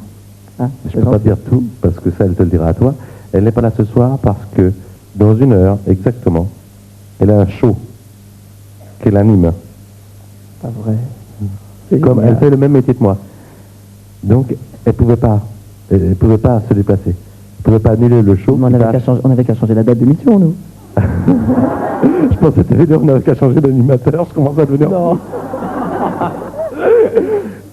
Ah, je peux pas te dire tout, parce que ça, elle te le dira à toi. Elle n'est pas là ce soir parce que dans 1 heure, exactement, elle a un show qu'elle anime. Pas vrai. Comme elle fait le même métier que moi. Donc, elle pouvait pas se déplacer. Elle pouvait pas annuler le show. Mais on avait qu'à changer la date d'émission, nous. Je pensais que tu allais dire on avait qu'à changer d'animateur, je commence à devenir... Non.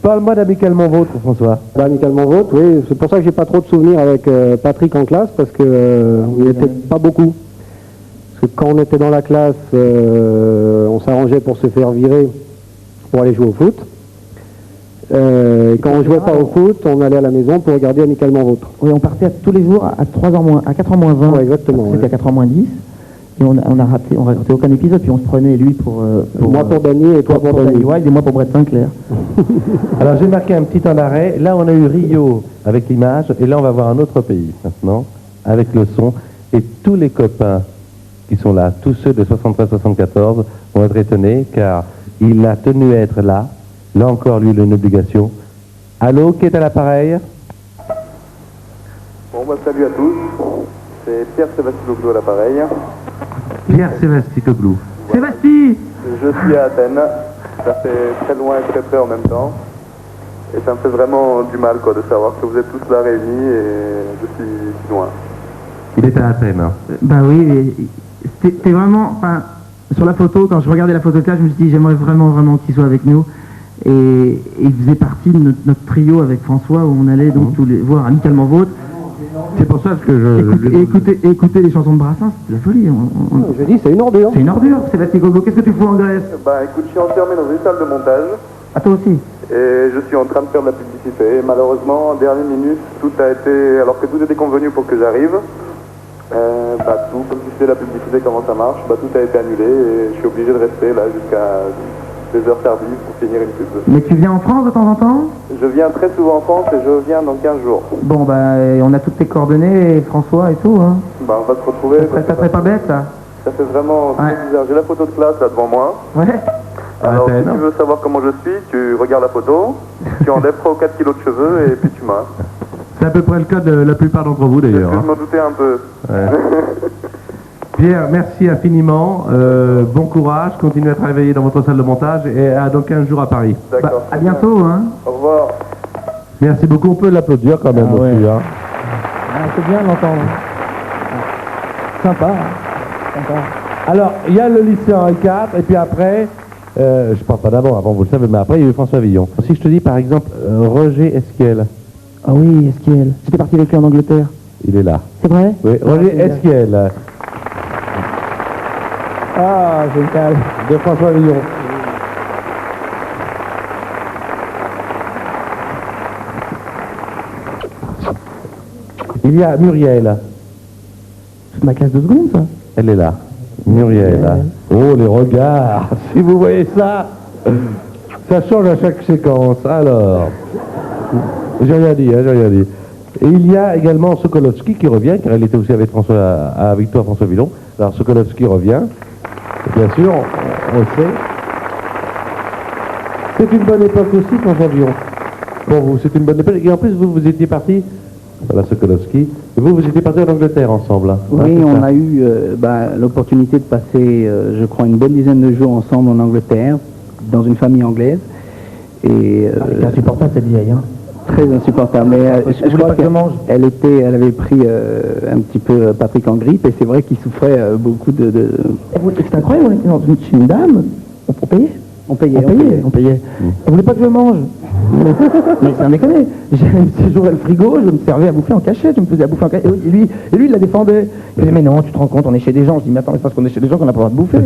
Parle-moi d'Amicalement Vôtre, François. Amicalement Vôtre, oui, c'est pour ça que j'ai pas trop de souvenirs avec Patrick en classe, parce que on n'y était pas beaucoup. Parce que quand on était dans la classe, on s'arrangeait pour se faire virer pour aller jouer au foot. Quand on jouait pas au foot, on allait à la maison pour regarder Amicalement Vôtre. Oui, on partait tous les jours à 3h moins, à 4h moins 20. Ouais, exactement. C'était à 4h moins 10. Et on a raté aucun épisode, puis on se prenait lui pour moi pour Dany et toi pour Dany. White et moi pour Brett Sinclair. Alors j'ai marqué un petit temps d'arrêt. Là on a eu Rio avec l'image et là on va voir un autre pays maintenant avec le son et tous les copains qui sont là, tous ceux de 73-74 vont être étonnés car il a tenu à être là. Là encore lui il a une obligation. Allô, qui est à l'appareil? Bon bah salut à tous. C'est Pierre Sébastien à l'appareil. Pierre Sébastien. Sébastien! Je suis à Athènes, ça fait très loin et très près en même temps. Et ça me fait vraiment du mal quoi, de savoir que vous êtes tous là réunis et je suis si loin. Il est à Athènes. Bah oui, c'était vraiment... Enfin, sur la photo, quand je regardais la photo de classe, je me suis dit j'aimerais vraiment qu'il soit avec nous. Et il faisait partie de notre trio avec François où on allait donc tous les voir Amicalement Vôtre. C'est pour ça que écouter les chansons de Brassens, c'est la folie. Je dis, c'est une ordure. C'est une ordure, Sébastien Goglo. Qu'est-ce que tu fous en Grèce? Bah écoute, je suis enfermé dans une salle de montage. Ah, toi aussi? Et je suis en train de faire de la publicité. Et malheureusement, en dernière minute, tout a été... Alors que tout était convenu pour que j'arrive, tout, comme tu sais la publicité, comment ça marche, tout a été annulé et je suis obligé de rester là jusqu'à des heures tardives pour finir une pub. Mais tu viens en France de temps en temps? Je viens très souvent en France et je viens dans 15 jours. Bon, on a toutes tes coordonnées, et François et tout, hein. On va se retrouver. Ça serait pas bête, ça? Ça fait vraiment très bizarre. J'ai la photo de classe là devant moi. Ouais. Alors, si tu veux savoir comment je suis, tu regardes la photo, tu enlèves 3 ou 4 kilos de cheveux et puis tu m'as. C'est à peu près le cas de la plupart d'entre vous d'ailleurs. Je m'en doutais un peu. Ouais. Pierre, merci infiniment. Bon courage. Continuez à travailler dans votre salle de montage et à dans 15 jours à Paris. D'accord. À bientôt, hein. Au revoir. Merci beaucoup. On peut l'applaudir quand même Ah ouais. aussi. Hein. Ah, c'est bien de l'entendre. Sympa. Hein. Sympa. Alors, il y a le lycée Henri IV et puis après, je parle pas d'avant, avant vous le savez, mais après il y a eu François Villon. Si je te dis par exemple Roger Esquiel. Ah oui, Esquiel. J'étais parti avec lui en Angleterre. Il est là. C'est vrai? Oui, Roger Esquiel. Ah, génial. De François Villon. Il y a Muriel. C'est ma classe de seconde, ça. Elle est là. Muriel. Oh, les regards. Si vous voyez ça, ça change à chaque séquence. Alors, j'ai rien dit, j'ai rien dit. Et il y a également Sokolovski qui revient, car elle était aussi avec toi, François Villon. Alors, Sokolovski revient. Et bien sûr, on le sait. C'est une bonne époque aussi, François Villon. Pour vous, c'est une bonne époque. Et en plus, vous étiez parti, voilà Sokolovski, et vous étiez parti en Angleterre ensemble. Hein. Oui, Ouais, on ça. a eu l'opportunité de passer, je crois, une bonne dizaine de jours ensemble en Angleterre, dans une famille anglaise. Et C'est insupportable, cette vieille, hein. très insupportable. Mais je crois qu'elle avait pris un petit peu Patrick en grippe, et c'est vrai qu'il souffrait beaucoup de... C'est incroyable, on était dans chez une dame, on payait. On payait. Elle voulait pas que je mange. Mais c'est un déconné. J'ai séjouré le frigo, je me servais à bouffer en cachette, je me faisais à bouffer en cachette. Et lui, il la défendait. Il disait, mais non, tu te rends compte, on est chez des gens. Je dis, mais attends, c'est parce qu'on est chez des gens qu'on n'a pas le droit de bouffer.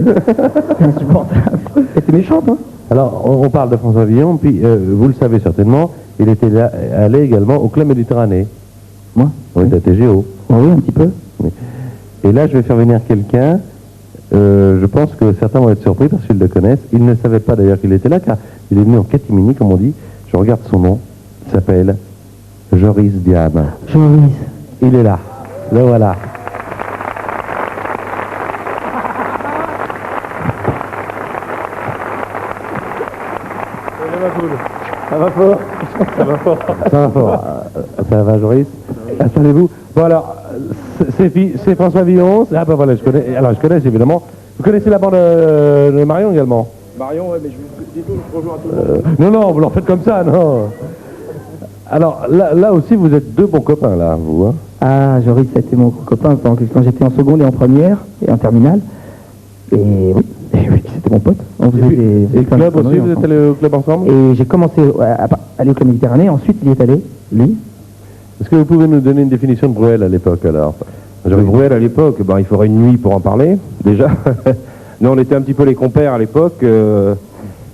C'est insupportable. Elle était méchante, hein. Alors, on parle de François Villon, puis vous le savez certainement, il était allé également au Club Méditerranée. Moi? Oui, à TGO. Oui, un petit peu. Oui. Et là, je vais faire venir quelqu'un, je pense que certains vont être surpris parce qu'ils le connaissent. Ils ne savaient pas d'ailleurs qu'il était là, car il est venu en catimini, comme on dit. Je regarde son nom, il s'appelle Joris Diane. Joris. Il est là. Le voilà. Ça va fort. Ça va fort. Ça va fort. Ça va, Joris? Installez-vous. Bon, alors, c'est François Villon. Ah, ben voilà, je connais. Alors, je connais, évidemment. Vous connaissez la bande de Marion également? Marion, ouais, mais je rejoins tout le monde. Non, non, vous l'en faites comme ça, non. Alors, là aussi, vous êtes deux bons copains, là, vous, hein? Ah, Joris, ça a été mon copain quand j'étais en seconde et en première, et en terminale. Et oui, c'était mon pote. On faisait des Et le club aussi, vous êtes ensemble. allés au club ensemble? Et j'ai commencé à aller au club Méditerranée, ensuite il y est allé, lui. Est-ce que vous pouvez nous donner une définition de Bruel à l'époque, alors? Bruel à l'époque, il faudrait une nuit pour en parler, déjà. Nous, on était un petit peu les compères à l'époque.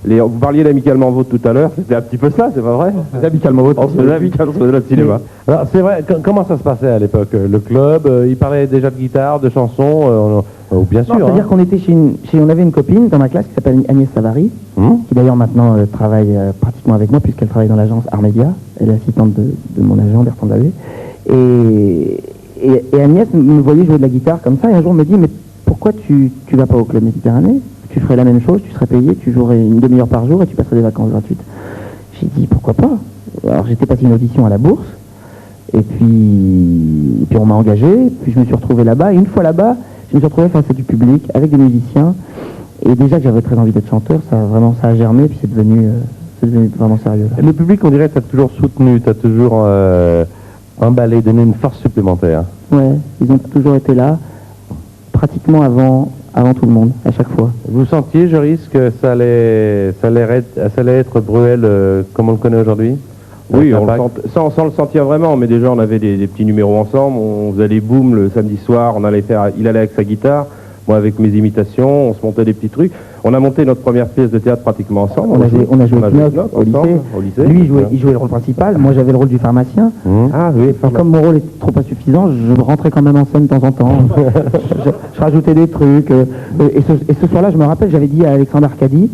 Vous parliez d'Amicalement Vôtre tout à l'heure, c'était un petit peu ça, c'est pas vrai? C'était Amicalement Vôtre. On se faisait amicalement de notre cinéma. Alors, c'est vrai, comment ça se passait à l'époque? Le club, il parlait déjà de guitare, de chansons, bien sûr. Non, c'est-à-dire qu'on était on avait une copine dans ma classe qui s'appelle Agnès Savary, qui d'ailleurs maintenant travaille pratiquement avec moi puisqu'elle travaille dans l'agence Armédia. Elle est assistante de mon agent Bertrand Davé. Et Agnès me voyait jouer de la guitare comme ça et un jour me dit, mais pourquoi tu vas pas au club Méditerranée? Tu ferais la même chose, tu serais payé, tu jouerais une demi-heure par jour et tu passerais des vacances gratuites. J'ai dit, pourquoi pas? Alors j'étais passé une audition à la bourse, et puis on m'a engagé, puis je me suis retrouvé là-bas, et une fois là-bas, je me suis retrouvé face à du public, avec des musiciens, et déjà que j'avais très envie d'être chanteur, ça a germé, puis c'est devenu vraiment sérieux. Et le public, on dirait, t'as toujours soutenu, t'as toujours emballé, donné une force supplémentaire. Ouais, ils ont toujours été là, pratiquement avant tout le monde, à chaque fois. Vous sentiez, Joris, que ça allait être Bruel comme on le connaît aujourd'hui? Oui, sans le sentir vraiment, mais déjà on avait des petits numéros ensemble, on faisait des booms le samedi soir, il allait avec sa guitare, moi avec mes imitations, on se montait des petits trucs. On a monté notre première pièce de théâtre pratiquement ensemble. On a joué au lycée. Lui, il jouait le rôle principal, moi j'avais le rôle du pharmacien. Ah oui. Et comme mon rôle était trop insuffisant, je rentrais quand même en scène de temps en temps. je rajoutais des trucs. Et ce soir-là, je me rappelle, j'avais dit à Alexandre Arcadi,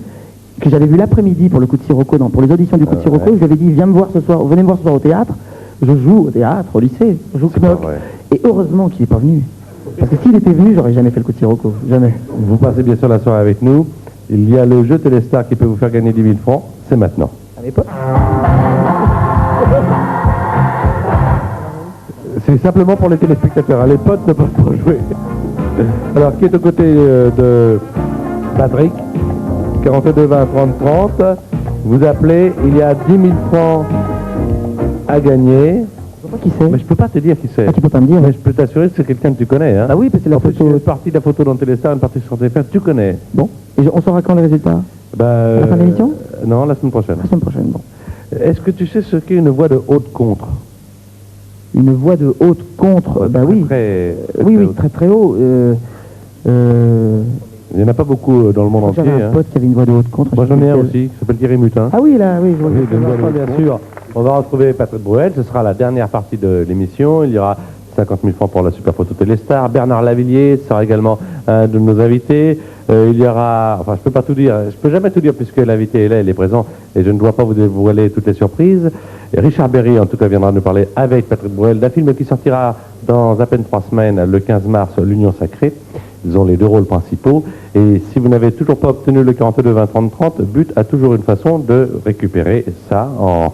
que j'avais vu l'après-midi pour le coup de Sirocco, pour les auditions du coup de Sirocco, je lui avais dit, venez me voir ce soir au théâtre. Je joue au théâtre, au lycée, je joue Knock. Et heureusement qu'il n'est pas venu. Parce que s'il était venu, j'aurais jamais fait le coup de Sirocco. Jamais. Vous passez bien sûr la soirée avec nous. Il y a le jeu Téléstar qui peut vous faire gagner 10 000 francs. C'est maintenant. C'est simplement pour les téléspectateurs. Les potes ne peuvent pas jouer. Alors, qui est aux côtés de Patrick 42 20 30 30. Vous appelez, il y a 10 000 francs à gagner. Je sais pas qui c'est. Mais je peux pas te dire qui c'est. Ah, tu peux pas me dire. Mais je peux t'assurer que c'est quelqu'un que tu connais. Hein. Ah oui, parce que la photo. Une partie de la photo dans Téléstar, une partie sur TF1, tu connais. Bon. Et on saura quand les résultats À la fin de l'émission Non, la semaine prochaine. La semaine prochaine, bon. Est-ce que tu sais ce qu'est une voix de haute contre? Une voix de haute contre, bah oui. Oui, très très haut. Il n'y en a pas beaucoup dans le monde entier. J'avais un pote qui avait une voix de haute contre. Moi j'en ai un aussi, qui s'appelle Thierry Mutin. Ah oui, là, oui, je vois. Oui, bien sûr. On va retrouver Patrick Bruel, ce sera la dernière partie de l'émission. Il y aura 50 000 francs pour la super photo Téléstar. Bernard Lavillier sera également un de nos invités. Il y aura, enfin je peux pas tout dire, je peux jamais tout dire puisque l'invité est là, il est présent et je ne dois pas vous dévoiler toutes les surprises. Et Richard Berry en tout cas viendra nous parler avec Patrick Bruel d'un film qui sortira dans à peine 3 semaines, le 15 mars, L'Union Sacrée. Ils ont les 2 rôles principaux. Et si vous n'avez toujours pas obtenu le 42 20 30 30, But a toujours une façon de récupérer ça en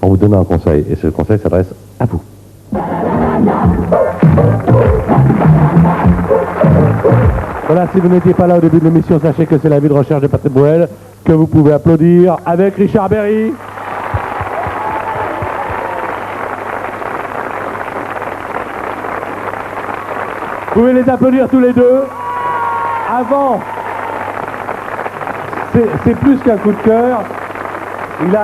vous donnant un conseil. Et ce conseil s'adresse à vous. Voilà, si vous n'étiez pas là au début de l'émission, sachez que c'est la vie de recherche de Patrick Bruel, que vous pouvez applaudir avec Richard Berry. Vous pouvez les applaudir tous les deux. Avant, c'est plus qu'un coup de cœur. Il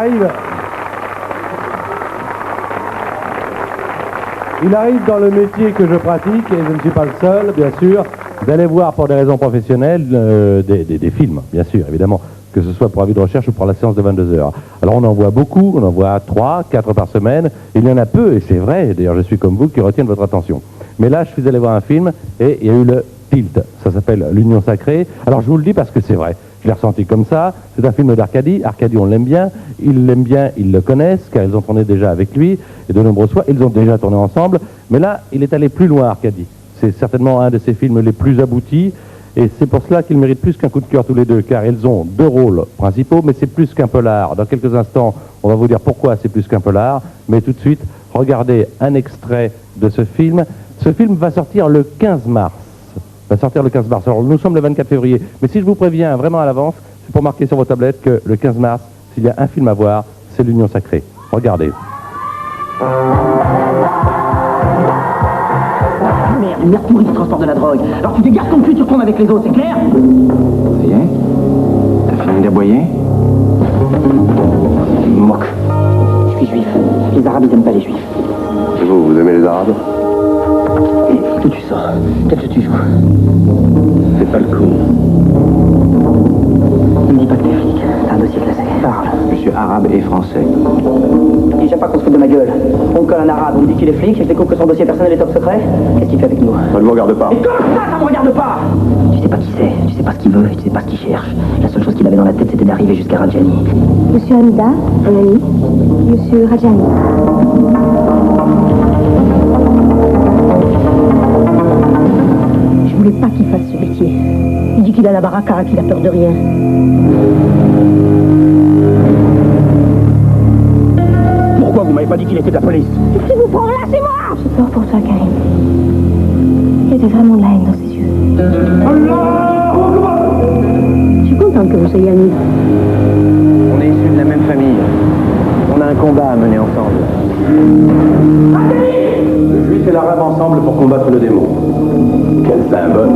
arrive dans le métier que je pratique, et je ne suis pas le seul, bien sûr, d'aller voir pour des raisons professionnelles des films, bien sûr, évidemment, que ce soit pour avis de recherche ou pour la séance de 22 heures. Alors on en voit beaucoup, on en voit 3, 4 par semaine. Il y en a peu, et c'est vrai, d'ailleurs je suis comme vous, qui retiennent votre attention. Mais là, je suis allé voir un film, et il y a eu le tilt. Ça s'appelle L'Union Sacrée. Alors je vous le dis parce que c'est vrai. Je l'ai ressenti comme ça. C'est un film d'Arcadie. Arcadie, on l'aime bien. Ils l'aiment bien, ils le connaissent, car ils ont tourné déjà avec lui. Et de nombreuses fois, ils ont déjà tourné ensemble. Mais là, il est allé plus loin, Arcadie. C'est certainement un de ses films les plus aboutis. Et c'est pour cela qu'ils méritent plus qu'un coup de cœur tous les deux, car ils ont 2 rôles principaux, mais c'est plus qu'un polar. Dans quelques instants, on va vous dire pourquoi c'est plus qu'un polar. Mais tout de suite, regardez un extrait de ce film. Ce film va sortir le 15 mars. Alors nous sommes le 24 février. Mais si je vous préviens vraiment à l'avance, c'est pour marquer sur vos tablettes que le 15 mars, s'il y a un film à voir, c'est L'Union Sacrée. Regardez. Merde, une merde pourrie qui transporte de la drogue. Alors tu dégages ton cul, tu retournes avec les autres, c'est clair? Ça y est? T'as fini d'aboyer? Moque. Je suis juif. Les Arabes, ils aiment pas les juifs. Et vous aimez les Arabes? D'où tu sors? Quel jeu tu joues? C'est pas le coup. Ne me dis pas que t'es flic. C'est un dossier classé. Parle. Je suis arabe et français. Et j'aime pas qu'on se foute de ma gueule. On me colle un arabe, on me dit qu'il est flic, et je découvre que son dossier personnel est top secret. Qu'est-ce qu'il fait avec nous? Ça ne me regarde pas. Et comment ça me regarde pas? Tu sais pas qui c'est, tu sais pas ce qu'il veut, et tu sais pas ce qu'il cherche. La seule chose qu'il avait dans la tête, c'était d'arriver jusqu'à Rajani. Monsieur Hamida, un ami. Monsieur Rajani. Je voulais pas qu'il fasse ce métier. Il dit qu'il a la baraka, qu'il a peur de rien. Pourquoi vous m'avez pas dit qu'il était de la police? Qu'est-ce qui vous prend là? C'est moi! J'ai peur pour toi, Karim. Il y avait vraiment de la haine dans ses yeux. Je suis contente que vous soyez amis. On est issus de la même famille. On a un combat à mener ensemble. Le juif et l'arabe ensemble pour combattre le démon. Quel symbole.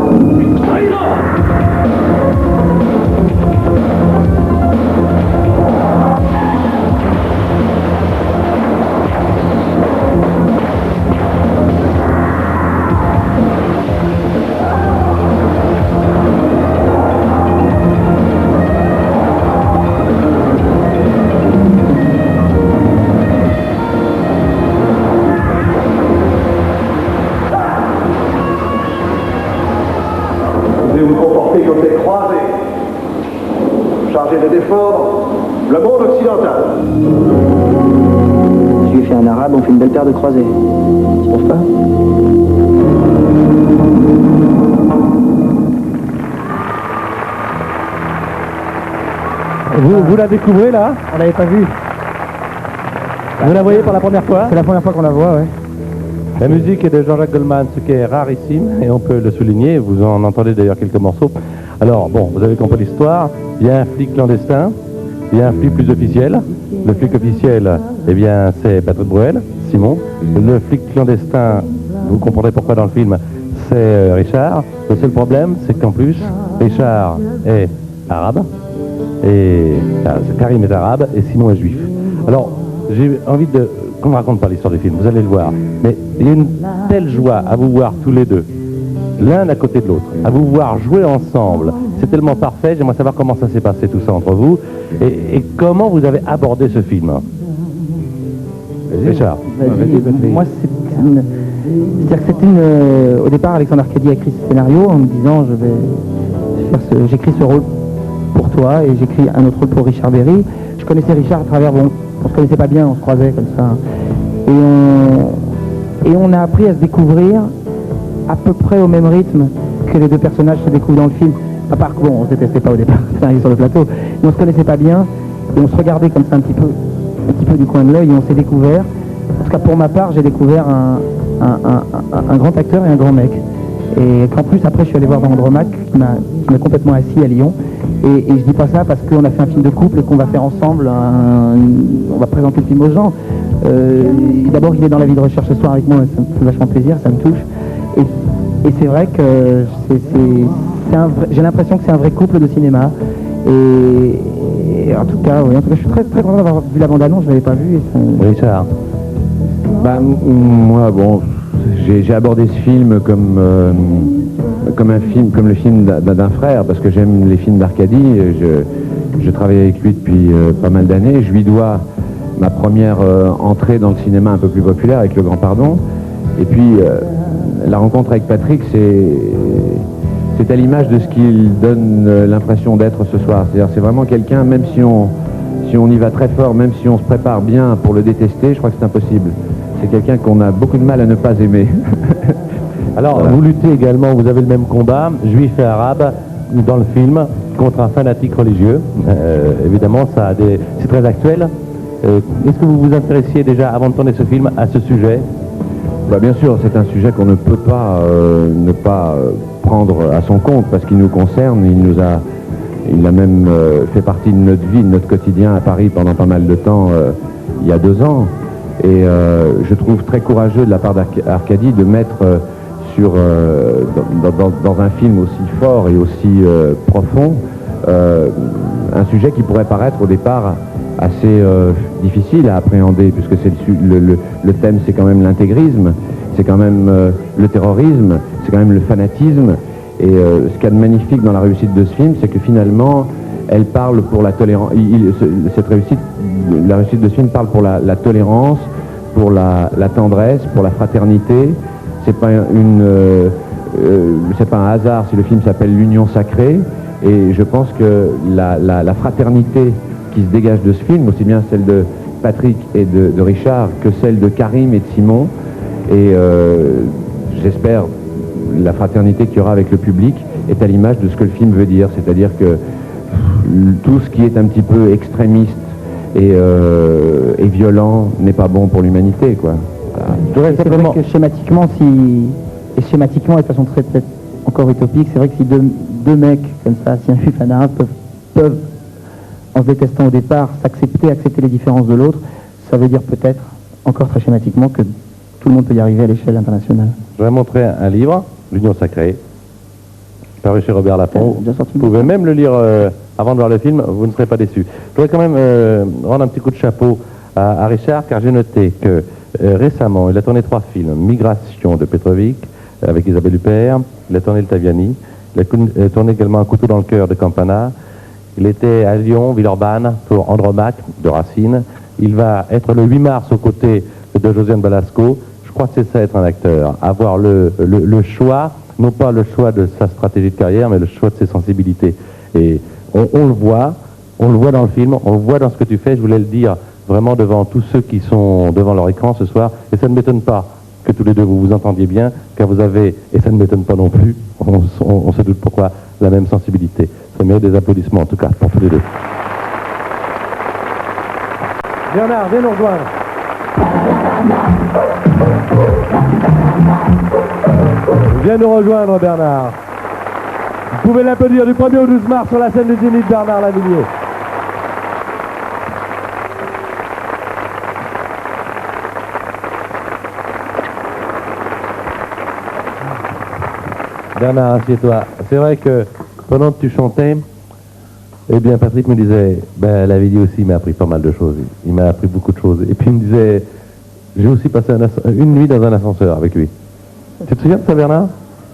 chargé de défendre le monde occidental. Juif et un arabe ont fait une belle paire de croisés. Tu trouves pas? Vous la découvrez là? On l'avait pas vue. Vous la voyez pour la première fois? C'est la première fois qu'on la voit, ouais. La musique est de Jean-Jacques Goldman, ce qui est rarissime, et on peut le souligner, vous en entendez d'ailleurs quelques morceaux. Alors, bon, vous avez compris l'histoire, il y a un flic clandestin, il y a un flic plus officiel. Le flic officiel, eh bien, c'est Patrick Bruel, Simon. Le flic clandestin, vous comprendrez pourquoi dans le film, c'est Richard. Le seul problème, c'est qu'en plus, Richard est arabe, et Karim est arabe, et Simon est juif. Alors, j'ai envie qu'on ne raconte pas l'histoire du film, vous allez le voir. Mais il y a une telle joie à vous voir tous les deux, l'un à côté de l'autre, à vous voir jouer ensemble. C'est tellement parfait, j'aimerais savoir comment ça s'est passé tout ça entre vous, et comment vous avez abordé ce film. Richard. Moi, c'est-à-dire que c'était au départ, Alexandre Arcadi a écrit ce scénario en me disant j'écris ce rôle pour toi, et j'écris un autre rôle pour Richard Berry. Je connaissais Richard à travers, on se connaissait pas bien, on se croisait comme ça. Et on a appris à se découvrir à peu près au même rythme que les deux personnages se découvrent dans le film. À part que, on se détestait pas au départ, c'est arrivé sur le plateau, mais on se connaissait pas bien, et on se regardait comme ça un petit peu du coin de l'œil, et on s'est découvert. En tout cas, pour ma part, j'ai découvert un grand acteur et un grand mec. Et qu'en plus, après, je suis allé voir dans Andromaque, qui m'a complètement assis à Lyon. Et je dis pas ça parce qu'on a fait un film de couple et qu'on va faire ensemble, on va présenter le film aux gens. D'abord, il est dans la vie de recherche ce soir avec moi, ça me fait vachement plaisir, ça me touche. Et c'est vrai que j'ai l'impression que c'est un vrai couple de cinéma. Et en tout cas, je suis très très content d'avoir vu la bande-annonce, je l'avais pas vue. Richard. Moi, j'ai abordé ce film comme le film d'un frère, parce que j'aime les films d'Arcadi. Je travaille avec lui depuis pas mal d'années. Je lui dois ma première entrée dans le cinéma un peu plus populaire avec Le Grand Pardon. Et puis, la rencontre avec Patrick, c'est à l'image de ce qu'il donne l'impression d'être ce soir. C'est-à-dire, c'est vraiment quelqu'un, même si on y va très fort, même si on se prépare bien pour le détester, je crois que c'est impossible. C'est quelqu'un qu'on a beaucoup de mal à ne pas aimer. Alors, voilà. Vous luttez également, vous avez le même combat, juif et arabe, dans le film, contre un fanatique religieux. Évidemment, c'est très actuel. Est-ce que vous vous intéressiez déjà, avant de tourner ce film, à ce sujet? Bien sûr, c'est un sujet qu'on ne peut pas ne pas prendre à son compte, parce qu'il nous concerne. Il a même fait partie de notre vie, de notre quotidien à Paris pendant pas mal de temps, il y a 2 ans. Et je trouve très courageux de la part d'Arcadi de mettre dans un film aussi fort et aussi profond un sujet qui pourrait paraître au départ assez difficile à appréhender, puisque le thème, c'est quand même l'intégrisme, c'est quand même le terrorisme, c'est quand même le fanatisme. Et ce qu'il y a de magnifique dans la réussite de ce film, c'est que finalement, elle parle pour la tolérance. La réussite de ce film parle pour la tolérance, pour la tendresse, pour la fraternité. C'est pas un hasard si le film s'appelle L'Union Sacrée. Et je pense que la fraternité qui se dégage de ce film, aussi bien celle de Patrick et de Richard que celle de Karim et de Simon, et j'espère la fraternité qu'il y aura avec le public, est à l'image de ce que le film veut dire, c'est-à-dire que tout ce qui est un petit peu extrémiste et violent n'est pas bon pour l'humanité, quoi. Voilà. C'est vrai que schématiquement, et de façon très peut-être encore utopique, c'est vrai que si deux mecs comme ça, si un juif et un arabe peuvent, en se détestant au départ, accepter les différences de l'autre, ça veut dire peut-être, encore très schématiquement, que tout le monde peut y arriver à l'échelle internationale. Je vais montrer un livre, L'Union Sacrée, paru chez Robert Laffont. Vous pouvez même le lire avant de voir le film, vous ne serez pas déçus. Je voudrais quand même rendre un petit coup de chapeau à Richard, car j'ai noté que récemment, il a tourné 3 films. Migration de Petrovic, avec Isabelle Huppert, il a tourné Le Taviani, il a tourné également Un couteau dans le cœur de Campana, il était à Lyon, Villeurbanne, pour Andromaque de Racine. Il va être le 8 mars aux côtés de Josiane Balasco. Je crois que c'est ça être un acteur, avoir le choix, non pas le choix de sa stratégie de carrière, mais le choix de ses sensibilités. Et on le voit dans le film, on le voit dans ce que tu fais, je voulais le dire vraiment devant tous ceux qui sont devant leur écran ce soir, et ça ne m'étonne pas que tous les deux vous vous entendiez bien, car vous avez, et ça ne m'étonne pas non plus, on se doute pourquoi, la même sensibilité. Ça mérite des applaudissements en tout cas pour tous les deux. Bernard, viens nous rejoindre. Viens nous rejoindre, Bernard. Vous pouvez l'applaudir du 1er au 12 mars sur la scène du Zénith, Bernard Lavilliers. Bernard, assieds-toi. C'est vrai que pendant que tu chantais, eh bien Patrick me disait, ben Lavilliers aussi m'a appris pas mal de choses. Il m'a appris beaucoup de choses. Et puis il me disait, j'ai aussi passé une nuit dans un ascenseur avec lui. Tu te souviens de ça, Bernard?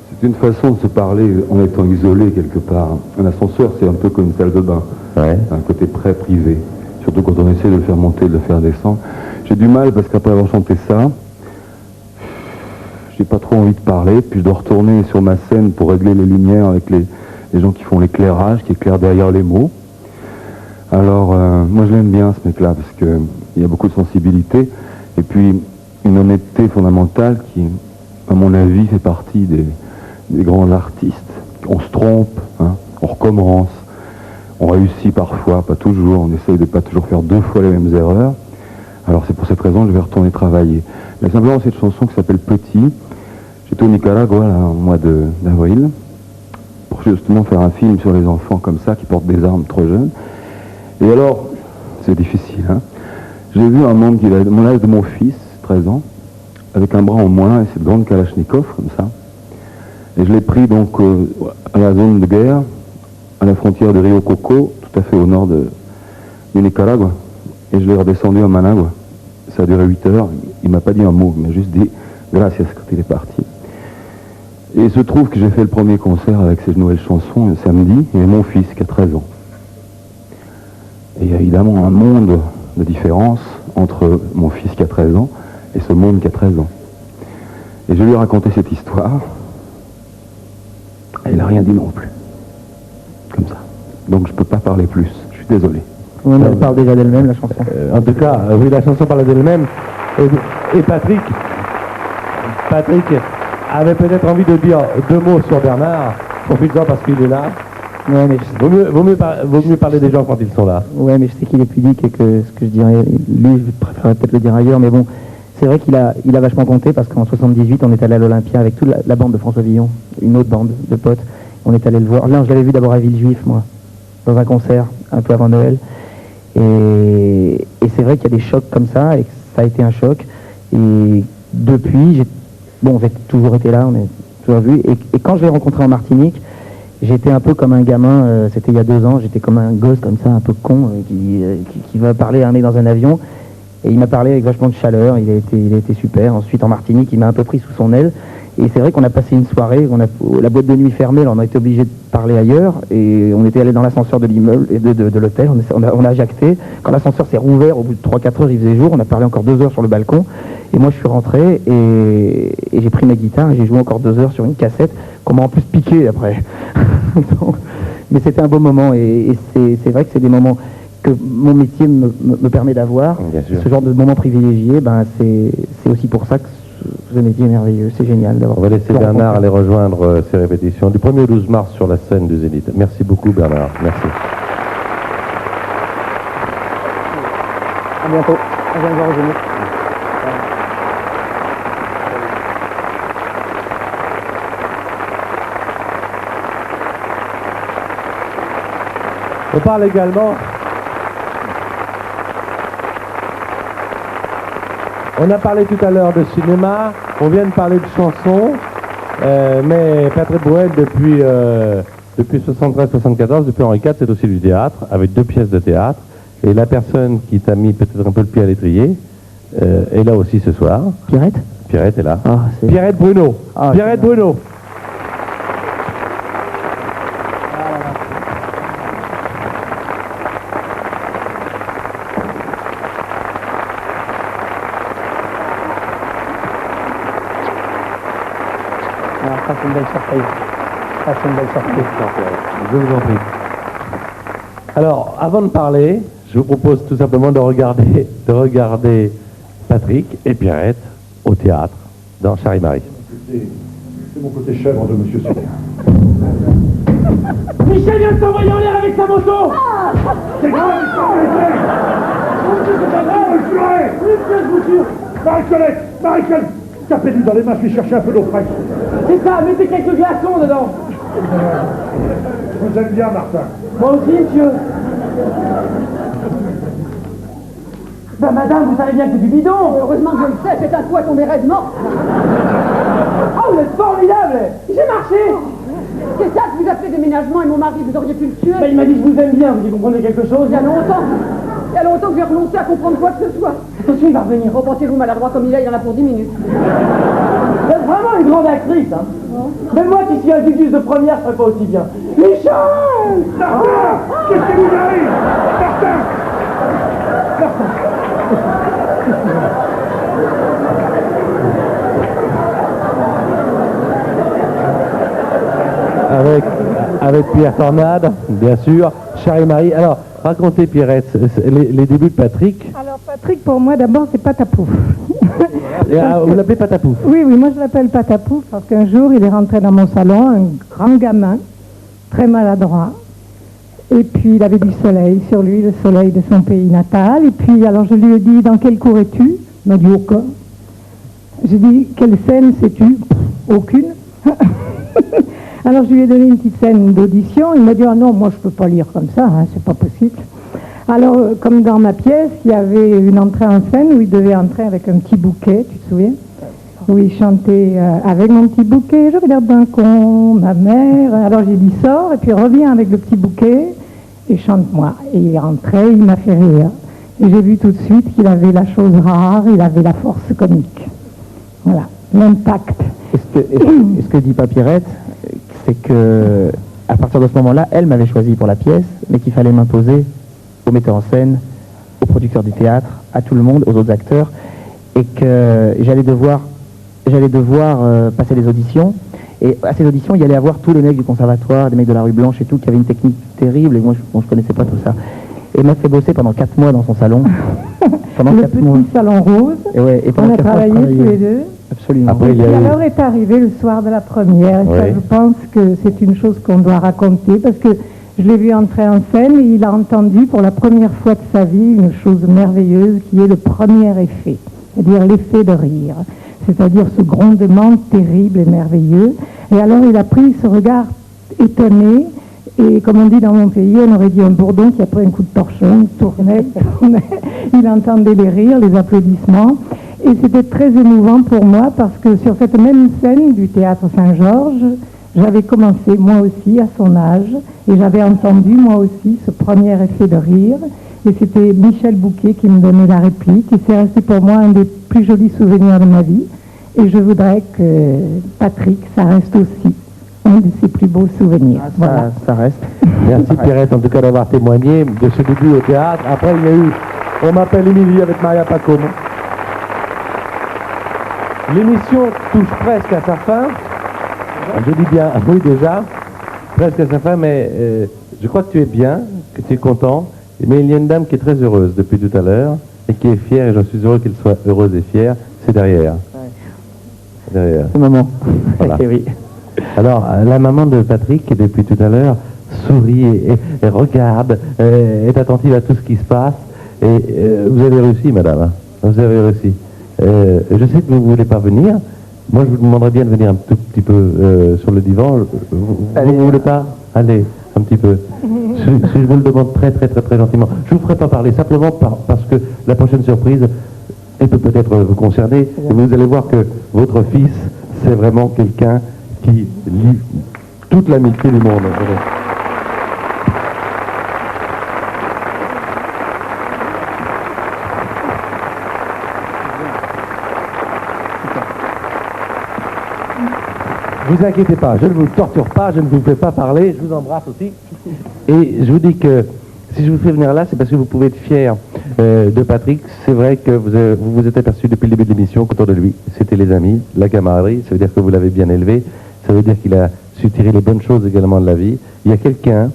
C'est une façon de se parler en étant isolé quelque part. Un ascenseur, c'est un peu comme une salle de bain. Ouais. Un côté très privé. Surtout quand on essaie de le faire monter, de le faire descendre. J'ai du mal parce qu'après avoir chanté ça, j'ai pas trop envie de parler. Puis je dois retourner sur ma scène pour régler les lumières avec les gens qui font l'éclairage, qui éclairent derrière les mots. Alors, moi je l'aime bien ce mec-là parce qu'il y a beaucoup de sensibilité. Et puis, une honnêteté fondamentale qui, à mon avis, fait partie des grands artistes. On se trompe, hein, on recommence, on réussit parfois, pas toujours, on essaye de pas toujours faire 2 fois les mêmes erreurs. Alors c'est pour cette raison que je vais retourner travailler. Mais simplement cette chanson qui s'appelle Petit, j'étais au Nicaragua là, au mois d'avril, pour justement faire un film sur les enfants comme ça, qui portent des armes trop jeunes. Et alors, c'est difficile, hein. J'ai vu un monde qui a mon âge de mon fils, 13 ans, avec un bras en moins et cette grande Kalachnikov comme ça. Et je l'ai pris donc à la zone de guerre, à la frontière de Rio Coco, tout à fait au nord du Nicaragua. Et je l'ai redescendu à Managua. Ça a duré 8 heures. Il m'a pas dit un mot, il m'a juste dit « Gracias » quand il est parti. Et il se trouve que j'ai fait le premier concert avec ces nouvelles chansons le samedi, et mon fils qui a 13 ans. Et il y a évidemment un monde de différence entre mon fils qui a 13 ans et ce monde qui a 13 ans. Et je lui ai raconté cette histoire. Elle n'a rien dit non plus. Comme ça. Donc je peux pas parler plus. Je suis désolé. Oui, mais elle parle déjà d'elle-même, la chanson. En tout cas, oui, la chanson parle d'elle-même. Et Patrick avait peut-être envie de dire 2 mots sur Bernard. Profite-en parce qu'il est là. Ouais, mais vaut mieux parler des gens quand ils sont là. Ouais, mais je sais qu'il est pudique et que ce que je dirais, lui, je préférerais peut-être le dire ailleurs, mais bon, c'est vrai qu'il a vachement compté parce qu'en 78, on est allé à l'Olympia avec toute la bande de François Villon, une autre bande de potes. On est allé le voir. Là, je l'avais vu d'abord à Villejuif, moi, dans un concert, un peu avant Noël. Et c'est vrai qu'il y a des chocs comme ça, et que ça a été un choc. Et depuis, j'ai toujours été là, on a toujours vu. Et quand je l'ai rencontré en Martinique, j'étais un peu comme un gamin, c'était il y a 2 ans, j'étais comme un gosse comme ça, un peu con, qui va parler à un mec dans un avion. Et il m'a parlé avec vachement de chaleur, il a été super. Ensuite, en Martinique, il m'a un peu pris sous son aile. Et c'est vrai qu'on a passé une soirée, la boîte de nuit fermée, alors on a été obligé de parler ailleurs. Et on était allé dans l'ascenseur de l'immeuble, et de l'hôtel, on a jacté. Quand l'ascenseur s'est rouvert, au bout de 3-4 heures, il faisait jour, on a parlé encore 2 heures sur le balcon. Et moi, je suis rentré et j'ai pris ma guitare et j'ai joué encore 2 heures sur une cassette qu'on m'a en plus piqué après. Donc, mais c'était un beau moment et c'est vrai que c'est des moments que mon métier me permet d'avoir. Ce genre de moments privilégiés, c'est aussi pour ça que ce métier est merveilleux. C'est génial d'avoir. On va laisser Bernard aller rejoindre ses répétitions du 1er au 12 mars sur la scène du Zénith. Merci beaucoup, Bernard. Merci. À bientôt. On vient de voir au Zénith. On parle également. On a parlé tout à l'heure de cinéma, on vient de parler de chansons, mais Patrick Bruel, depuis 73-74, depuis Henri IV, c'est aussi du théâtre, avec 2 pièces de théâtre. Et la personne qui t'a mis peut-être un peu le pied à l'étrier est là aussi ce soir. Pierrette Pierrette est là. Ah, Pierrette Bruno. Pierrette Bruno. Ça, c'est une belle surprise. Ça, c'est une belle surprise. Je vous en prie. Alors, avant de parler, je vous propose tout simplement de regarder Patrick et Pierrette au théâtre, dans Charimarie. C'est mon côté chèvre de Monsieur Sonia. Michel vient de s'envoyer en l'air avec sa moto. C'est grave, c'est pas grave. C'est pas grave, je vous jure. Marie-Colette, Marie-Colette, tapez-lui dans les mains, je vais chercher un peu d'eau fraîche. C'est ça, mettez quelques glaçons dedans. Je vous aime bien, Martin. Moi aussi, monsieur. Ben, madame, vous savez bien que c'est du bidon. Heureusement que je le sais, c'est un toit tombé raidement. Ah, vous êtes formidable. J'ai marché. C'est ça que vous appelez déménagement et mon mari, vous auriez pu le tuer. Ben, il m'a dit je vous aime bien, vous y comprenez quelque chose? Il y a longtemps. Il y a longtemps que j'ai renoncé à comprendre quoi que ce soit. Attention, il va revenir. Reportez-vous maladroit comme il est, il y en a pour 10 minutes. Vous êtes vraiment une grande actrice, hein. Même moi qui suis un Gugus de première, je ferais pas aussi bien. Michel! Martin! Qu'est-ce qui vous arrive? Martin! Avec Pierre Tornade, bien sûr, Charles Marie. Alors, racontez, Pierrette, les débuts de Patrick. Alors, Patrick, pour moi, d'abord, c'est Patapouf. Vous l'appelez Patapouf? Oui, moi, je l'appelle Patapouf parce qu'un jour, il est rentré dans mon salon, un grand gamin, très maladroit. Et puis, il avait du soleil sur lui, le soleil de son pays natal. Et puis, alors, je lui ai dit, dans quel cours es-tu? Il m'a dit, aucun. J'ai dit, quelle scène sais-tu? Aucune. Alors, je lui ai donné une petite scène d'audition. Il m'a dit, ah non, moi, je peux pas lire comme ça, hein, c'est pas possible. Alors, comme dans ma pièce, il y avait une entrée en scène où il devait entrer avec un petit bouquet, tu te souviens? Où il chantait avec mon petit bouquet, je regarde d'un con, ma mère. Alors, j'ai dit, sors, et puis reviens avec le petit bouquet et chante-moi. Et il est rentré, il m'a fait rire. Et j'ai vu tout de suite qu'il avait la chose rare, il avait la force comique. Voilà, l'impact. Ce que dit Papyrette, c'est que à partir de ce moment-là, elle m'avait choisi pour la pièce, mais qu'il fallait m'imposer au metteur en scène, au producteur du théâtre, à tout le monde, aux autres acteurs, et que j'allais devoir passer les auditions. Et à ces auditions, il y allait avoir tous les mecs du conservatoire, des mecs de la rue Blanche et tout, qui avaient une technique terrible, et moi, je connaissais pas tout ça. Et m'a fait bosser pendant 4 mois dans son salon. Pendant le 4 petit mois. salon rose. Et pendant on a 4 mois, travaillé tous les deux. Absolument. Après, et alors est arrivé le soir de la première. Et ça, je pense que c'est une chose qu'on doit raconter parce que je l'ai vu entrer en scène et il a entendu pour la première fois de sa vie une chose merveilleuse qui est le premier effet, c'est-à-dire l'effet de rire, c'est-à-dire ce grondement terrible et merveilleux. Et alors il a pris ce regard étonné et comme on dit dans mon pays, on aurait dit un bourdon qui a pris un coup de torchon, il tournait, il entendait les rires, les applaudissements. Et c'était très émouvant pour moi parce que sur cette même scène du théâtre Saint-Georges, j'avais commencé moi aussi à son âge et j'avais entendu moi aussi ce premier effet de rire. Et c'était Michel Bouquet qui me donnait la réplique et c'est resté pour moi un des plus jolis souvenirs de ma vie. Et je voudrais que Patrick, ça reste aussi un de ses plus beaux souvenirs. Voilà. Ça reste. Merci Pierrette en tout cas d'avoir témoigné de ce début au théâtre. Après il y a eu On m'appelle Émilie avec Maria Pacôme. L'émission touche presque à sa fin. Je dis bien, oui déjà, presque à sa fin, mais je crois que tu es bien, que tu es content. Mais il y a une dame qui est très heureuse depuis tout à l'heure et qui est fière, et j'en suis heureux qu'elle soit heureuse et fière, c'est derrière. Ouais. Derrière. C'est maman. Voilà. Oui. Alors, la maman de Patrick, qui depuis tout à l'heure sourit et regarde, est attentive à tout ce qui se passe. Et vous avez réussi, madame. Hein, vous avez réussi. Je sais que vous ne voulez pas venir. Moi, je vous demanderais bien de venir un tout petit peu sur le divan. Vous ne voulez pas? Allez, un petit peu. Je vous le demande très gentiment. Je ne vous ferai pas parler, simplement parce que la prochaine surprise, elle peut peut-être vous concerner. Et vous allez voir que votre fils, c'est vraiment quelqu'un qui lit toute l'amitié du monde. Vous inquiétez pas, je ne vous torture pas, je ne vous fais pas parler, je vous embrasse aussi. Et je vous dis que si je vous fais venir là, c'est parce que vous pouvez être fier de Patrick. C'est vrai que vous vous êtes aperçu depuis le début de l'émission qu'autour de lui, c'était les amis, la camaraderie. Ça veut dire que vous l'avez bien élevé. Ça veut dire qu'il a su tirer les bonnes choses également de la vie. Il y a quelqu'un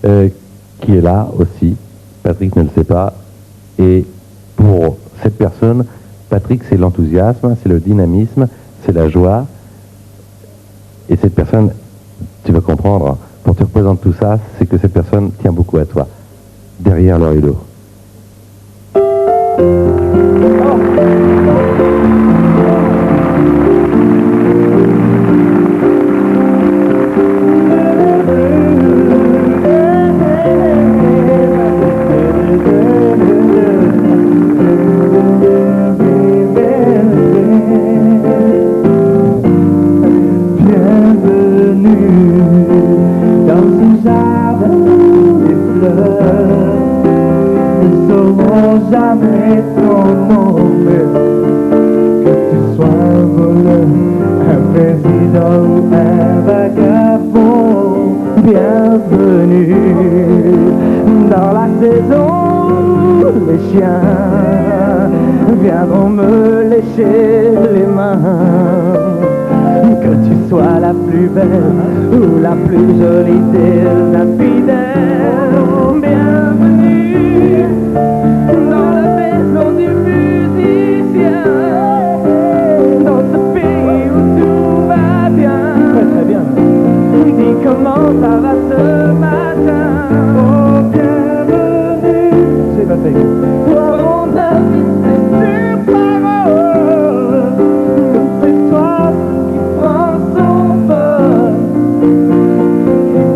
qui est là aussi. Patrick ne le sait pas. Et pour cette personne, Patrick, c'est l'enthousiasme, c'est le dynamisme, c'est la joie. Et cette personne, tu vas comprendre, quand tu représentes tout ça, c'est que cette personne tient beaucoup à toi. Derrière le rideau. Oh. est ton nom, que tu sois un voleur, un président ou un vagabond, bienvenue dans la saison où les chiens viendront me lécher les mains. Que tu sois la plus belle ou la plus jolie des infidèles, bienvenue dans la maison du musicien, dans ce pays où tout va bien. Très bien. Dis comment ça va ce matin. Oh, bienvenue. C'est Patrick. Toi mon ami, c'est sur parole. C'est toi qui prends son vol, qui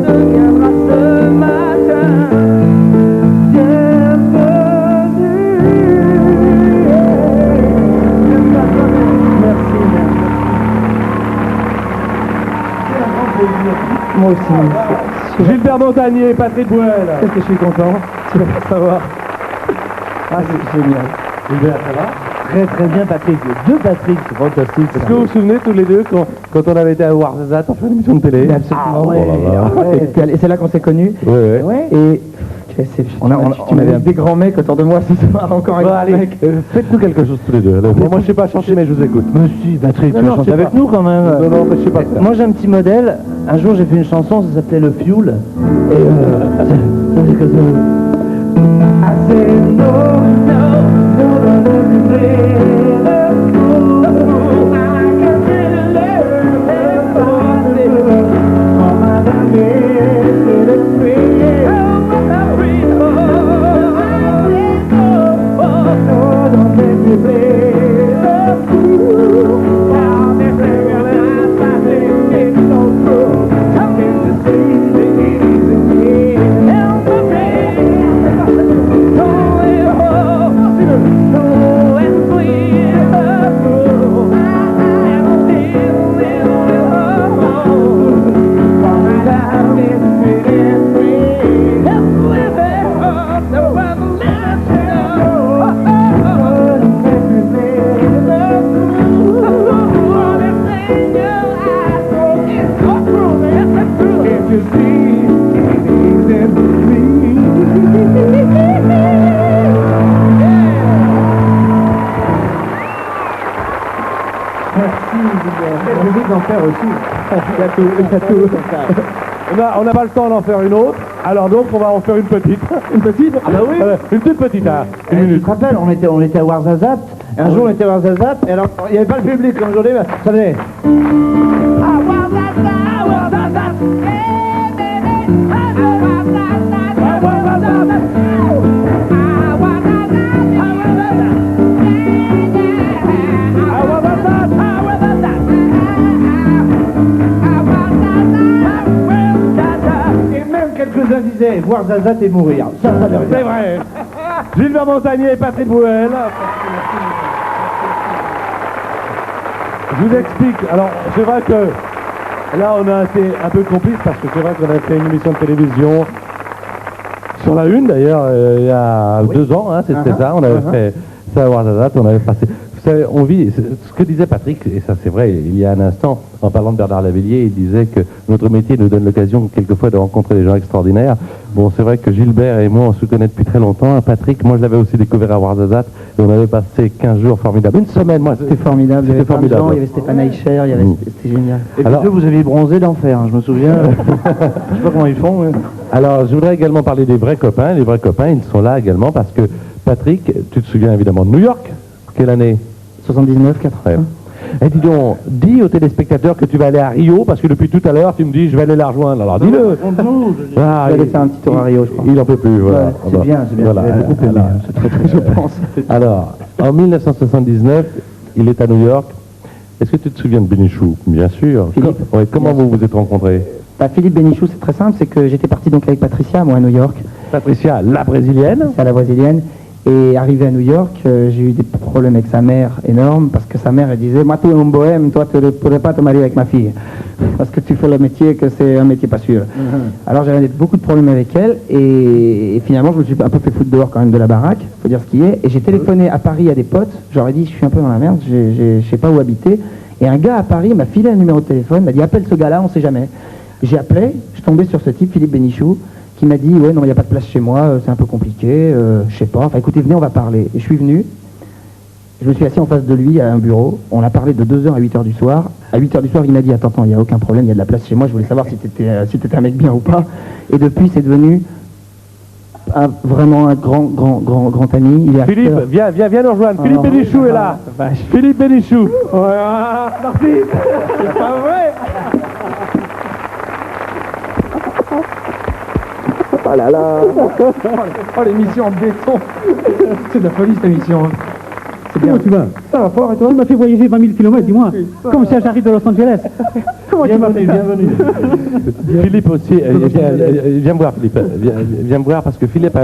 deviendra ce matin. Moi aussi. Gilbert Montagnier, Patrick Bruel. Qu'est-ce que je suis content. Tu vas pas savoir. Ah, c'est génial. Gilbert, ça va? Très très bien, Patrick. Deux Patrick, c'est fantastique. Est-ce que vous vous souvenez tous les deux quand on avait été à Warzazat en fait une émission de télé? Absolument. Oh là là. Et c'est là qu'on s'est connus. Ouais. Et tu m'avais des grands mecs autour de moi ce soir, encore un allez, mec. faites-nous quelque chose tous les deux. Alors, moi je sais pas chanter mais je vous écoute. Monsieur Patrick, tu vas chanter avec nous quand même. Non, mais je sais pas faire. Moi j'ai un petit modèle. Un jour j'ai fait une chanson, ça s'appelait Le Fuel. Et ça fait que ça. I said no, On n'a pas le temps d'en faire une autre, alors donc on va en faire une petite. Une petite? Ah bah oui. Une toute petite, hein. Une Tu minute. te rappelles, on était à Warzazat. Un jour on était à Warzazat, et alors il n'y avait pas le public comme aujourd'hui, mais ça venait. Quelques-uns disaient voir Zazat et mourir. Ça veut dire. C'est vrai. Gilbert Montagnier et Patrick Bruel. Je vous explique. Alors, c'est vrai que là, on a été un peu complices parce que c'est vrai qu'on a fait une émission de télévision sur la une d'ailleurs il y a 2 ans. Hein, c'était ça. On avait fait ça à Warzazat. On avait passé. Vous savez, on vit, ce que disait Patrick, et ça c'est vrai, il y a un instant, en parlant de Bernard Lavilliers, il disait que notre métier nous donne l'occasion quelquefois de rencontrer des gens extraordinaires. Bon, c'est vrai que Gilbert et moi, on se connaît depuis très longtemps. Patrick, moi je l'avais aussi découvert à Warzazat, et on avait passé 15 jours formidables. Une semaine, moi. C'était formidable, il y avait plein de gens, il y avait Stéphane Eicher, c'était génial. Et puis vous aviez bronzé d'enfer, hein, je me souviens. Je sais pas comment ils font. Mais... Alors, je voudrais également parler des vrais copains. Les vrais copains, ils sont là également parce que, Patrick, tu te souviens évidemment de New York. Quelle année? 79, 80. Et dis donc, dis aux téléspectateurs que tu vas aller à Rio, parce que depuis tout à l'heure, tu me dis, je vais aller la rejoindre. Alors dis-le. Je vais aller faire un petit tour à Rio, je crois. Il en peut plus, voilà. Ouais, c'est bien, Voilà. beaucoup aimé, c'est très très, je pense. Alors, en 1979, il est à New York. Est-ce que tu te souviens de Bénichou? Bien sûr. Comment vous vous êtes rencontrés? Philippe Bénichou, c'est très simple, c'est que j'étais parti donc avec Patricia, moi, à New York. Patricia, la brésilienne? C'est la brésilienne. Et arrivé à New York, j'ai eu des problèmes avec sa mère énormes, parce que sa mère, elle disait, moi, tu es un bohème, toi, tu ne pourrais pas te marier avec ma fille. parce que tu fais le métier, que c'est un métier pas sûr. Alors j'avais beaucoup de problèmes avec elle, et finalement je me suis un peu fait foutre dehors quand même de la baraque, faut dire ce qui est, et j'ai téléphoné à Paris à des potes, j'aurais dit je suis un peu dans la merde, je sais pas où habiter, et un gars à Paris m'a filé un numéro de téléphone, m'a dit appelle ce gars-là, on sait jamais. J'ai appelé, je suis tombé sur ce type, Philippe Bénichou, qui m'a dit ouais non il n'y a pas de place chez moi, c'est un peu compliqué, je sais pas, enfin écoutez venez on va parler. Et je suis venu, je me suis assis en face de lui à un bureau, on a parlé de 2h à 8h du soir. À 8h du soir il m'a dit attends il n'y a aucun problème, il y a de la place chez moi, je voulais savoir si t'étais un mec bien ou pas. Et depuis c'est devenu vraiment un grand ami. Il est Philippe, acteur. viens nous rejoindre. Philippe Bénichou est là. Philippe Bénichou. Merci. C'est pas vrai. Oh là là. Oh l'émission en béton. C'est de la folie cette émission. Comment tu vas? Ça va fort et toi? Tu m'as fait voyager 20 000 km, dis-moi. Comme ça j'arrive de Los Angeles. Comment tu m'as fait ça? Philippe aussi, viens me voir Philippe, viens me voir parce que Philippe,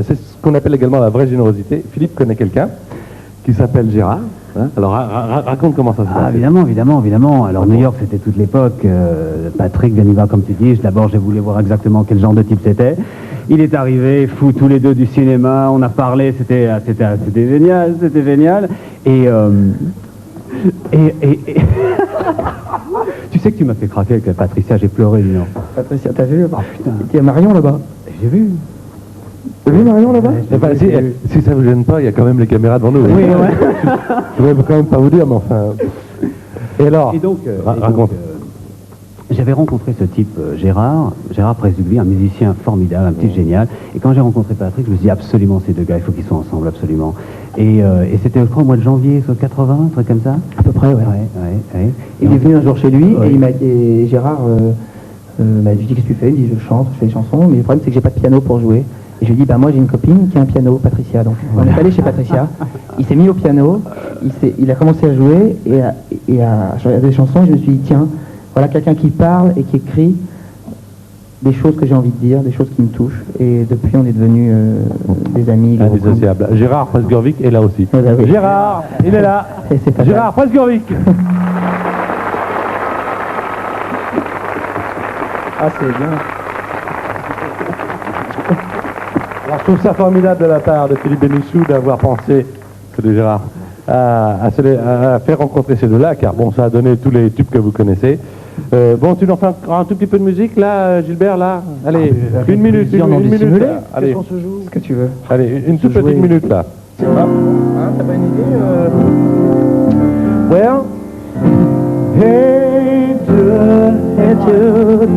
c'est ce qu'on appelle également la vraie générosité. Philippe connaît quelqu'un qui s'appelle Gérard. Hein. Alors raconte comment ça se passe. Évidemment. Alors New York c'était toute l'époque. Patrick vient y voir comme tu dis. D'abord j'ai voulu voir exactement quel genre de type c'était. Il est arrivé, fou tous les deux du cinéma. On a parlé, c'était génial. Et tu sais que tu m'as fait craquer avec Patricia, j'ai pleuré, dis donc. Patricia, t'as vu? Oh putain. Il y a Marion là-bas. J'ai vu. T'as vu Marion là-bas? Si ça vous gêne pas, il y a quand même les caméras devant nous. Oui, ouais. Je voudrais quand même pas vous dire, mais enfin. Et alors, raconte. J'avais rencontré ce type Gérard Presugli, un musicien formidable, un type génial. Et quand j'ai rencontré Patrick, je me suis dit absolument ces deux gars, il faut qu'ils soient ensemble, absolument. Et c'était je crois au mois de janvier 80, un truc comme ça. À peu près, ouais. Il est venu un jour chez lui et Gérard m'a dit qu'est-ce que tu fais? Il dit je chante, je fais des chansons, mais le problème c'est que j'ai pas de piano pour jouer. Et je lui ai dit bah moi j'ai une copine qui a un piano, Patricia. Donc on est allé chez Patricia, il s'est mis au piano, il a commencé à jouer et à chanter des chansons. Et je me suis dit tiens, voilà quelqu'un qui parle et qui écrit des choses que j'ai envie de dire, des choses qui me touchent. Et depuis on est devenus des amis. Indissociables. Gérard Presgurvic est là aussi. Oui. Gérard, il est là. Gérard Presgurvic. Ah c'est bien. Alors, je trouve ça formidable de la part de Philippe Bénichou d'avoir pensé, de Gérard, à faire rencontrer ces deux-là, car bon, ça a donné tous les tubes que vous connaissez. Bon, tu nous fais un tout petit peu de musique, là, Gilbert, là. Allez, une minute. Là. Allez, qu'on se joue? Ce que tu veux. Allez, une toute petite minute, là. C'est pas t'as pas une idée Well, hey Jude,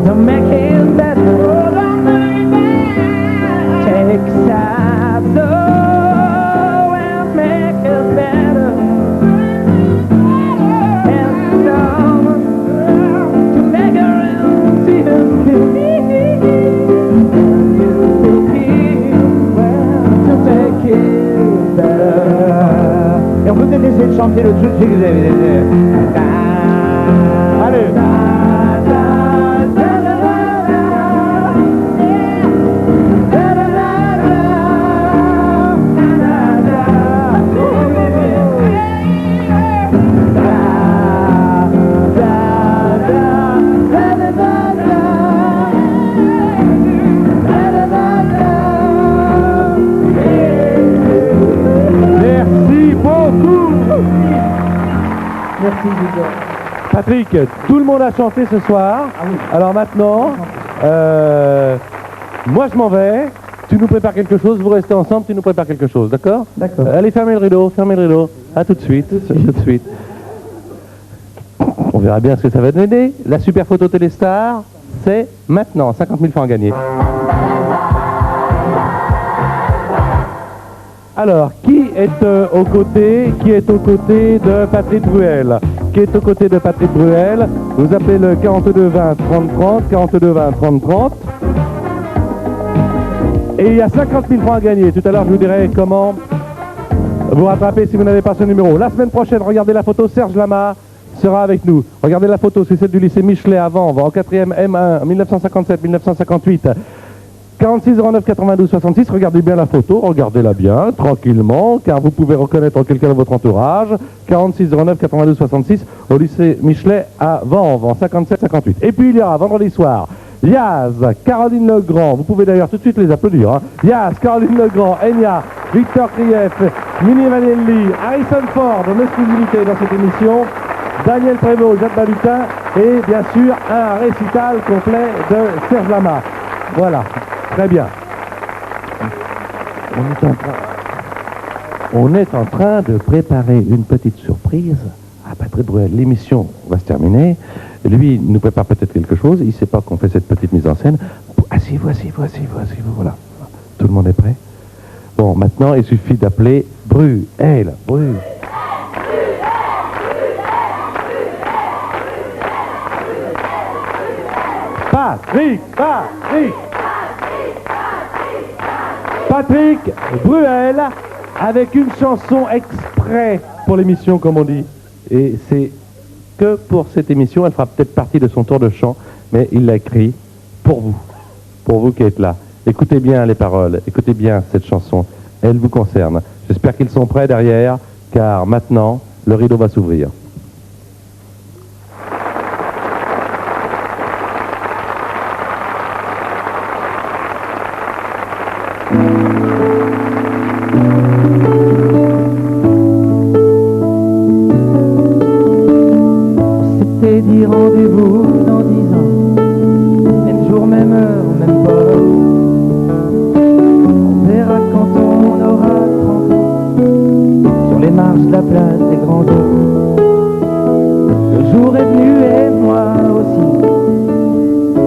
the make is better. Take sides, oh, and make it better. And some to make her and see her to make it better. Et on peut peut-être essayer de chanter le truc que vous avez déjà. Allez. Merci, Gilbert. Patrick, tout le monde a chanté ce soir. Ah oui. Alors maintenant, moi je m'en vais. Tu nous prépares quelque chose, vous restez ensemble, tu nous prépares quelque chose, d'accord? D'accord. Allez, fermez le rideau. À tout de suite. On verra bien ce que ça va donner. La super photo Téléstar, c'est maintenant 50 000 francs gagnés. Alors, qui est aux côtés de Patrick Bruel? Qui est aux côtés de Patrick Bruel? Vous appelez le 42 20 30 30, 42 20 30 30. Et il y a 50 000 francs à gagner. Tout à l'heure, je vous dirai comment vous rattraper si vous n'avez pas ce numéro. La semaine prochaine, regardez la photo, Serge Lama sera avec nous. Regardez la photo, c'est celle du lycée Michelet à Vanves, en 4e M1, 1957-1958. 46 09 92 66, regardez bien la photo, regardez-la bien, tranquillement, car vous pouvez reconnaître quelqu'un de votre entourage. 46 09 92 66 au lycée Michelet à Vanves, 57-58. Et puis il y aura vendredi soir Yaz, Caroline Legrand, vous pouvez d'ailleurs tout de suite les applaudir, hein. Yaz, Caroline Legrand, Enya, Victor Krief, Mini Vanelli, Harrison Ford en exclusivité dans cette émission, Daniel Prévost, Jacques Balutin et bien sûr un récital complet de Serge Lama. Voilà, très bien. On est en train de préparer une petite surprise à Patrick Bruel. L'émission va se terminer. Lui nous prépare peut-être quelque chose. Il ne sait pas qu'on fait cette petite mise en scène. Asseyez-vous, voilà. Tout le monde est prêt? Bon, maintenant, il suffit d'appeler Bruel. Patrick Bruel avec une chanson exprès pour l'émission, comme on dit. Et c'est que pour cette émission, elle fera peut-être partie de son tour de chant, mais il l'a écrit pour vous qui êtes là. Écoutez bien les paroles, écoutez bien cette chanson, elle vous concerne. J'espère qu'ils sont prêts derrière, car maintenant, le rideau va s'ouvrir. Dit rendez-vous dans 10 ans, même jour, même heure, même port. On verra quand on aura 30 ans, sur les marches de la place des grands jours. Le jour est venu et moi aussi,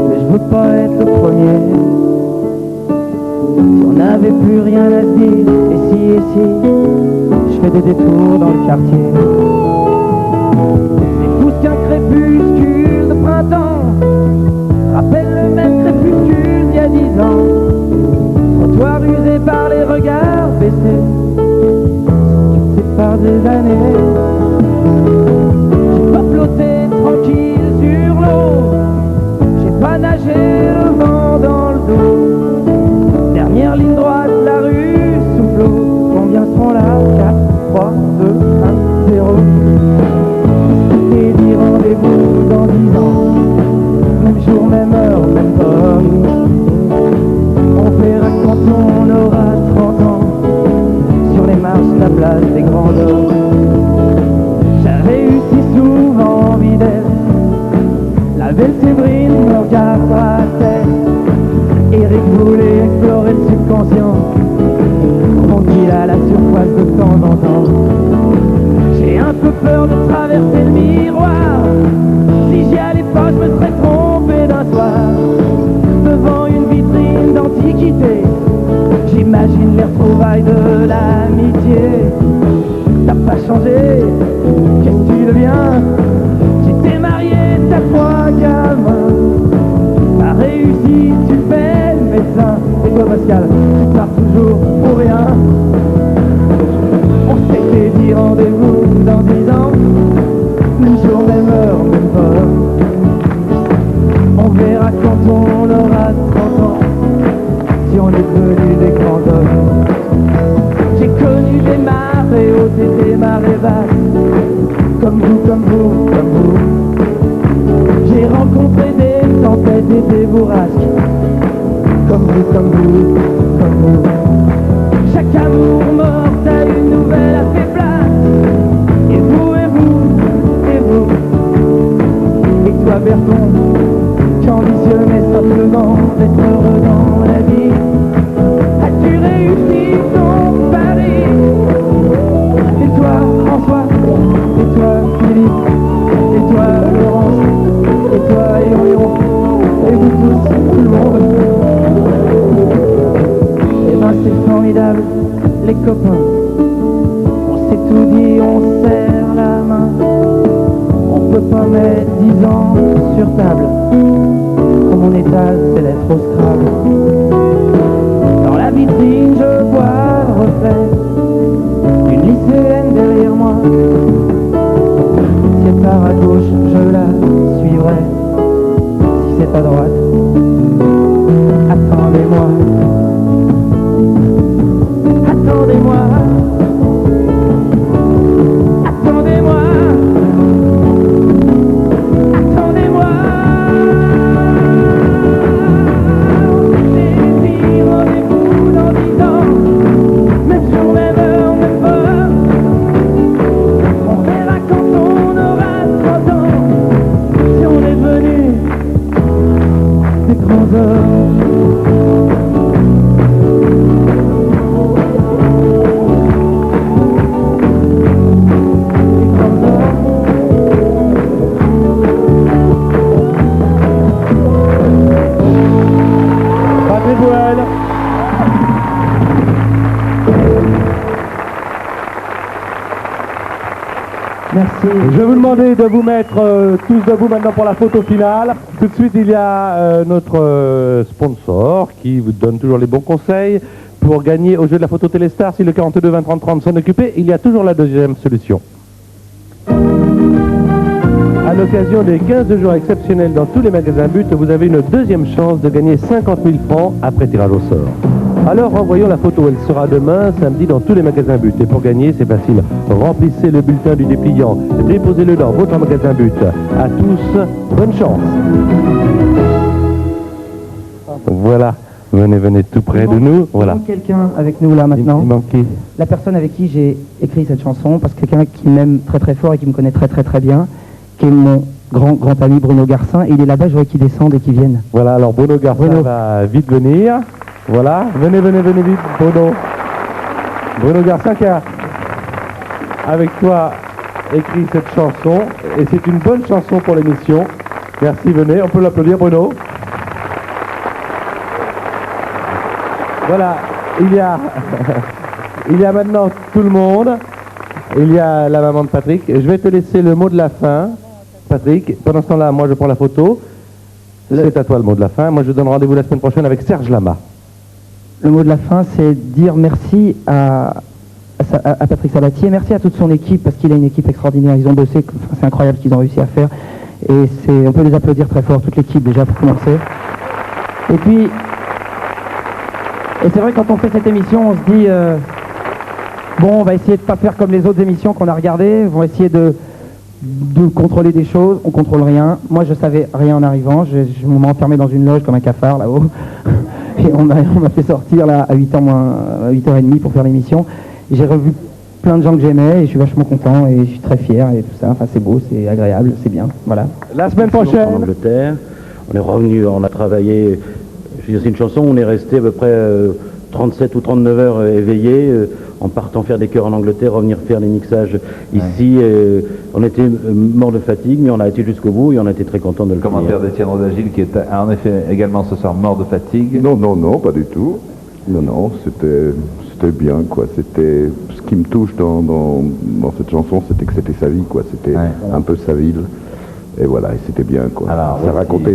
mais je veux pas être le premier. Si on n'avait plus rien à se dire, et si, je fais des détours dans le quartier. Qu'un crépuscule de printemps rappelle le même crépuscule d'il y a 10 ans. Trottoir usé par les regards baissés, qui séparent des années. J'ai pas flotté tranquille sur l'eau, j'ai pas nagé le vent dans le dos. Dernière ligne droite, la rue sous l'eau. Combien seront là? 4, 3, 2, 1, 0. Et dit rendez-vous dans 10 ans, même jour, même heure, même pomme. On verra quand on aura 30 ans, sur les marches de la place des grands hommes. J'avais eu si souvent envie d'elle, la belle Séverine me regardera à tête. Eric voulait explorer le subconscient, tranquille à la surface de temps en temps. J'ai un peu peur de traverser le miroir. Si j'y allais pas, je me serais trompé d'un soir. Devant une vitrine d'antiquité, j'imagine les retrouvailles de l'amitié. T'as pas changé, qu'est-ce que tu deviens? J'étais marié, t'as 3 gamins. T'as réussi, tu fais le médecin. Et toi Pascal, tu pars toujours pour rien. On s'était dit rendez-vous dans 10 ans, même jour, même heure, même pas. On verra quand on aura 30 ans, si on est devenu des grands hommes. J'ai connu des marées hautes et des marées basses, comme vous, comme vous, comme vous. J'ai rencontré des tempêtes et des bourrasques, comme vous, comme vous, comme vous. Chaque amour mort à une nouvelle a fait place. Et vous, et vous, et vous. Et toi Berton, qui ambitionnais simplement d'être heureux dans la vie, as-tu réussi ton pari? Et toi François, et toi Philippe, et toi Laurence, et toi Irion, et vous tous, tout le monde. Et ben c'est formidable, les copains. On s'est tout dit, on serre la main. On peut pas mettre 10 ans sur table. Comme mon étage, c'est lettres au Scrabble. Dans la vitrine, je vois le reflet d'une lycéenne derrière moi. Si elle part à gauche, je la suivrai. Si c'est à droite, attendez-moi. Je vais vous demander de vous mettre tous debout maintenant pour la photo finale. Tout de suite, il y a notre sponsor qui vous donne toujours les bons conseils pour gagner au jeu de la photo Téléstar. Si le 42 20 30 30 s'en occupait, il y a toujours la deuxième solution. À l'occasion des 15 jours exceptionnels dans tous les magasins But, vous avez une deuxième chance de gagner 50 000 francs après tirage au sort. Alors envoyons la photo, elle sera demain, samedi, dans tous les magasins But. Et pour gagner, c'est facile. Remplissez le bulletin du dépliant, déposez-le dans votre magasin But. À tous, bonne chance. Voilà, venez tout près de nous. Voilà. Il manque quelqu'un avec nous là maintenant. Il manque qui ? La personne avec qui j'ai écrit cette chanson, parce que quelqu'un qui m'aime très très fort et qui me connaît très très très bien, qui est mon grand ami Bruno Garcin, et il est là-bas, je voudrais qu'il descende et qu'il vienne. Voilà, alors Bruno Garcin va vite venir. Voilà, venez vite, Bruno. Bruno Garcin qui a, avec toi, écrit cette chanson, et c'est une bonne chanson pour l'émission. Merci, venez, on peut l'applaudir, Bruno. Voilà, il y a maintenant tout le monde. Il y a la maman de Patrick. Je vais te laisser le mot de la fin, Patrick. Pendant ce temps-là, moi je prends la photo. C'est à toi le mot de la fin. Moi je donne rendez-vous la semaine prochaine avec Serge Lama. Le mot de la fin, c'est dire merci à Patrick Sabatier, merci à toute son équipe, parce qu'il a une équipe extraordinaire. Ils ont bossé, c'est incroyable ce qu'ils ont réussi à faire. Et on peut les applaudir très fort, toute l'équipe déjà pour commencer. Et puis, et c'est vrai, quand on fait cette émission, on se dit, bon, on va essayer de ne pas faire comme les autres émissions qu'on a regardées, on va essayer de contrôler des choses, on contrôle rien. Moi, je savais rien en arrivant, je m'ai enfermé dans une loge comme un cafard là-haut. Et on m'a fait sortir là à 8h30 pour faire l'émission. J'ai revu plein de gens que j'aimais et je suis vachement content et je suis très fier et tout ça. Enfin, c'est beau, c'est agréable, c'est bien. Voilà. La semaine prochaine. En Angleterre, on est revenu, on a travaillé. Je veux dire, c'est une chanson, on est resté à peu près 37 ou 39 heures éveillés, en partant faire des chœurs en Angleterre, revenir faire les mixages ici. On était mort de fatigue, mais on a été jusqu'au bout et on a été très content de le Commentaire d'Étienne Rodagil qui est en effet également ce soir mort de fatigue. Non, pas du tout. Non, c'était bien, quoi. C'était ce qui me touche dans cette chanson, c'était que c'était sa vie, quoi. C'était un peu sa ville. Et voilà, et c'était bien, quoi. Alors, ça racontait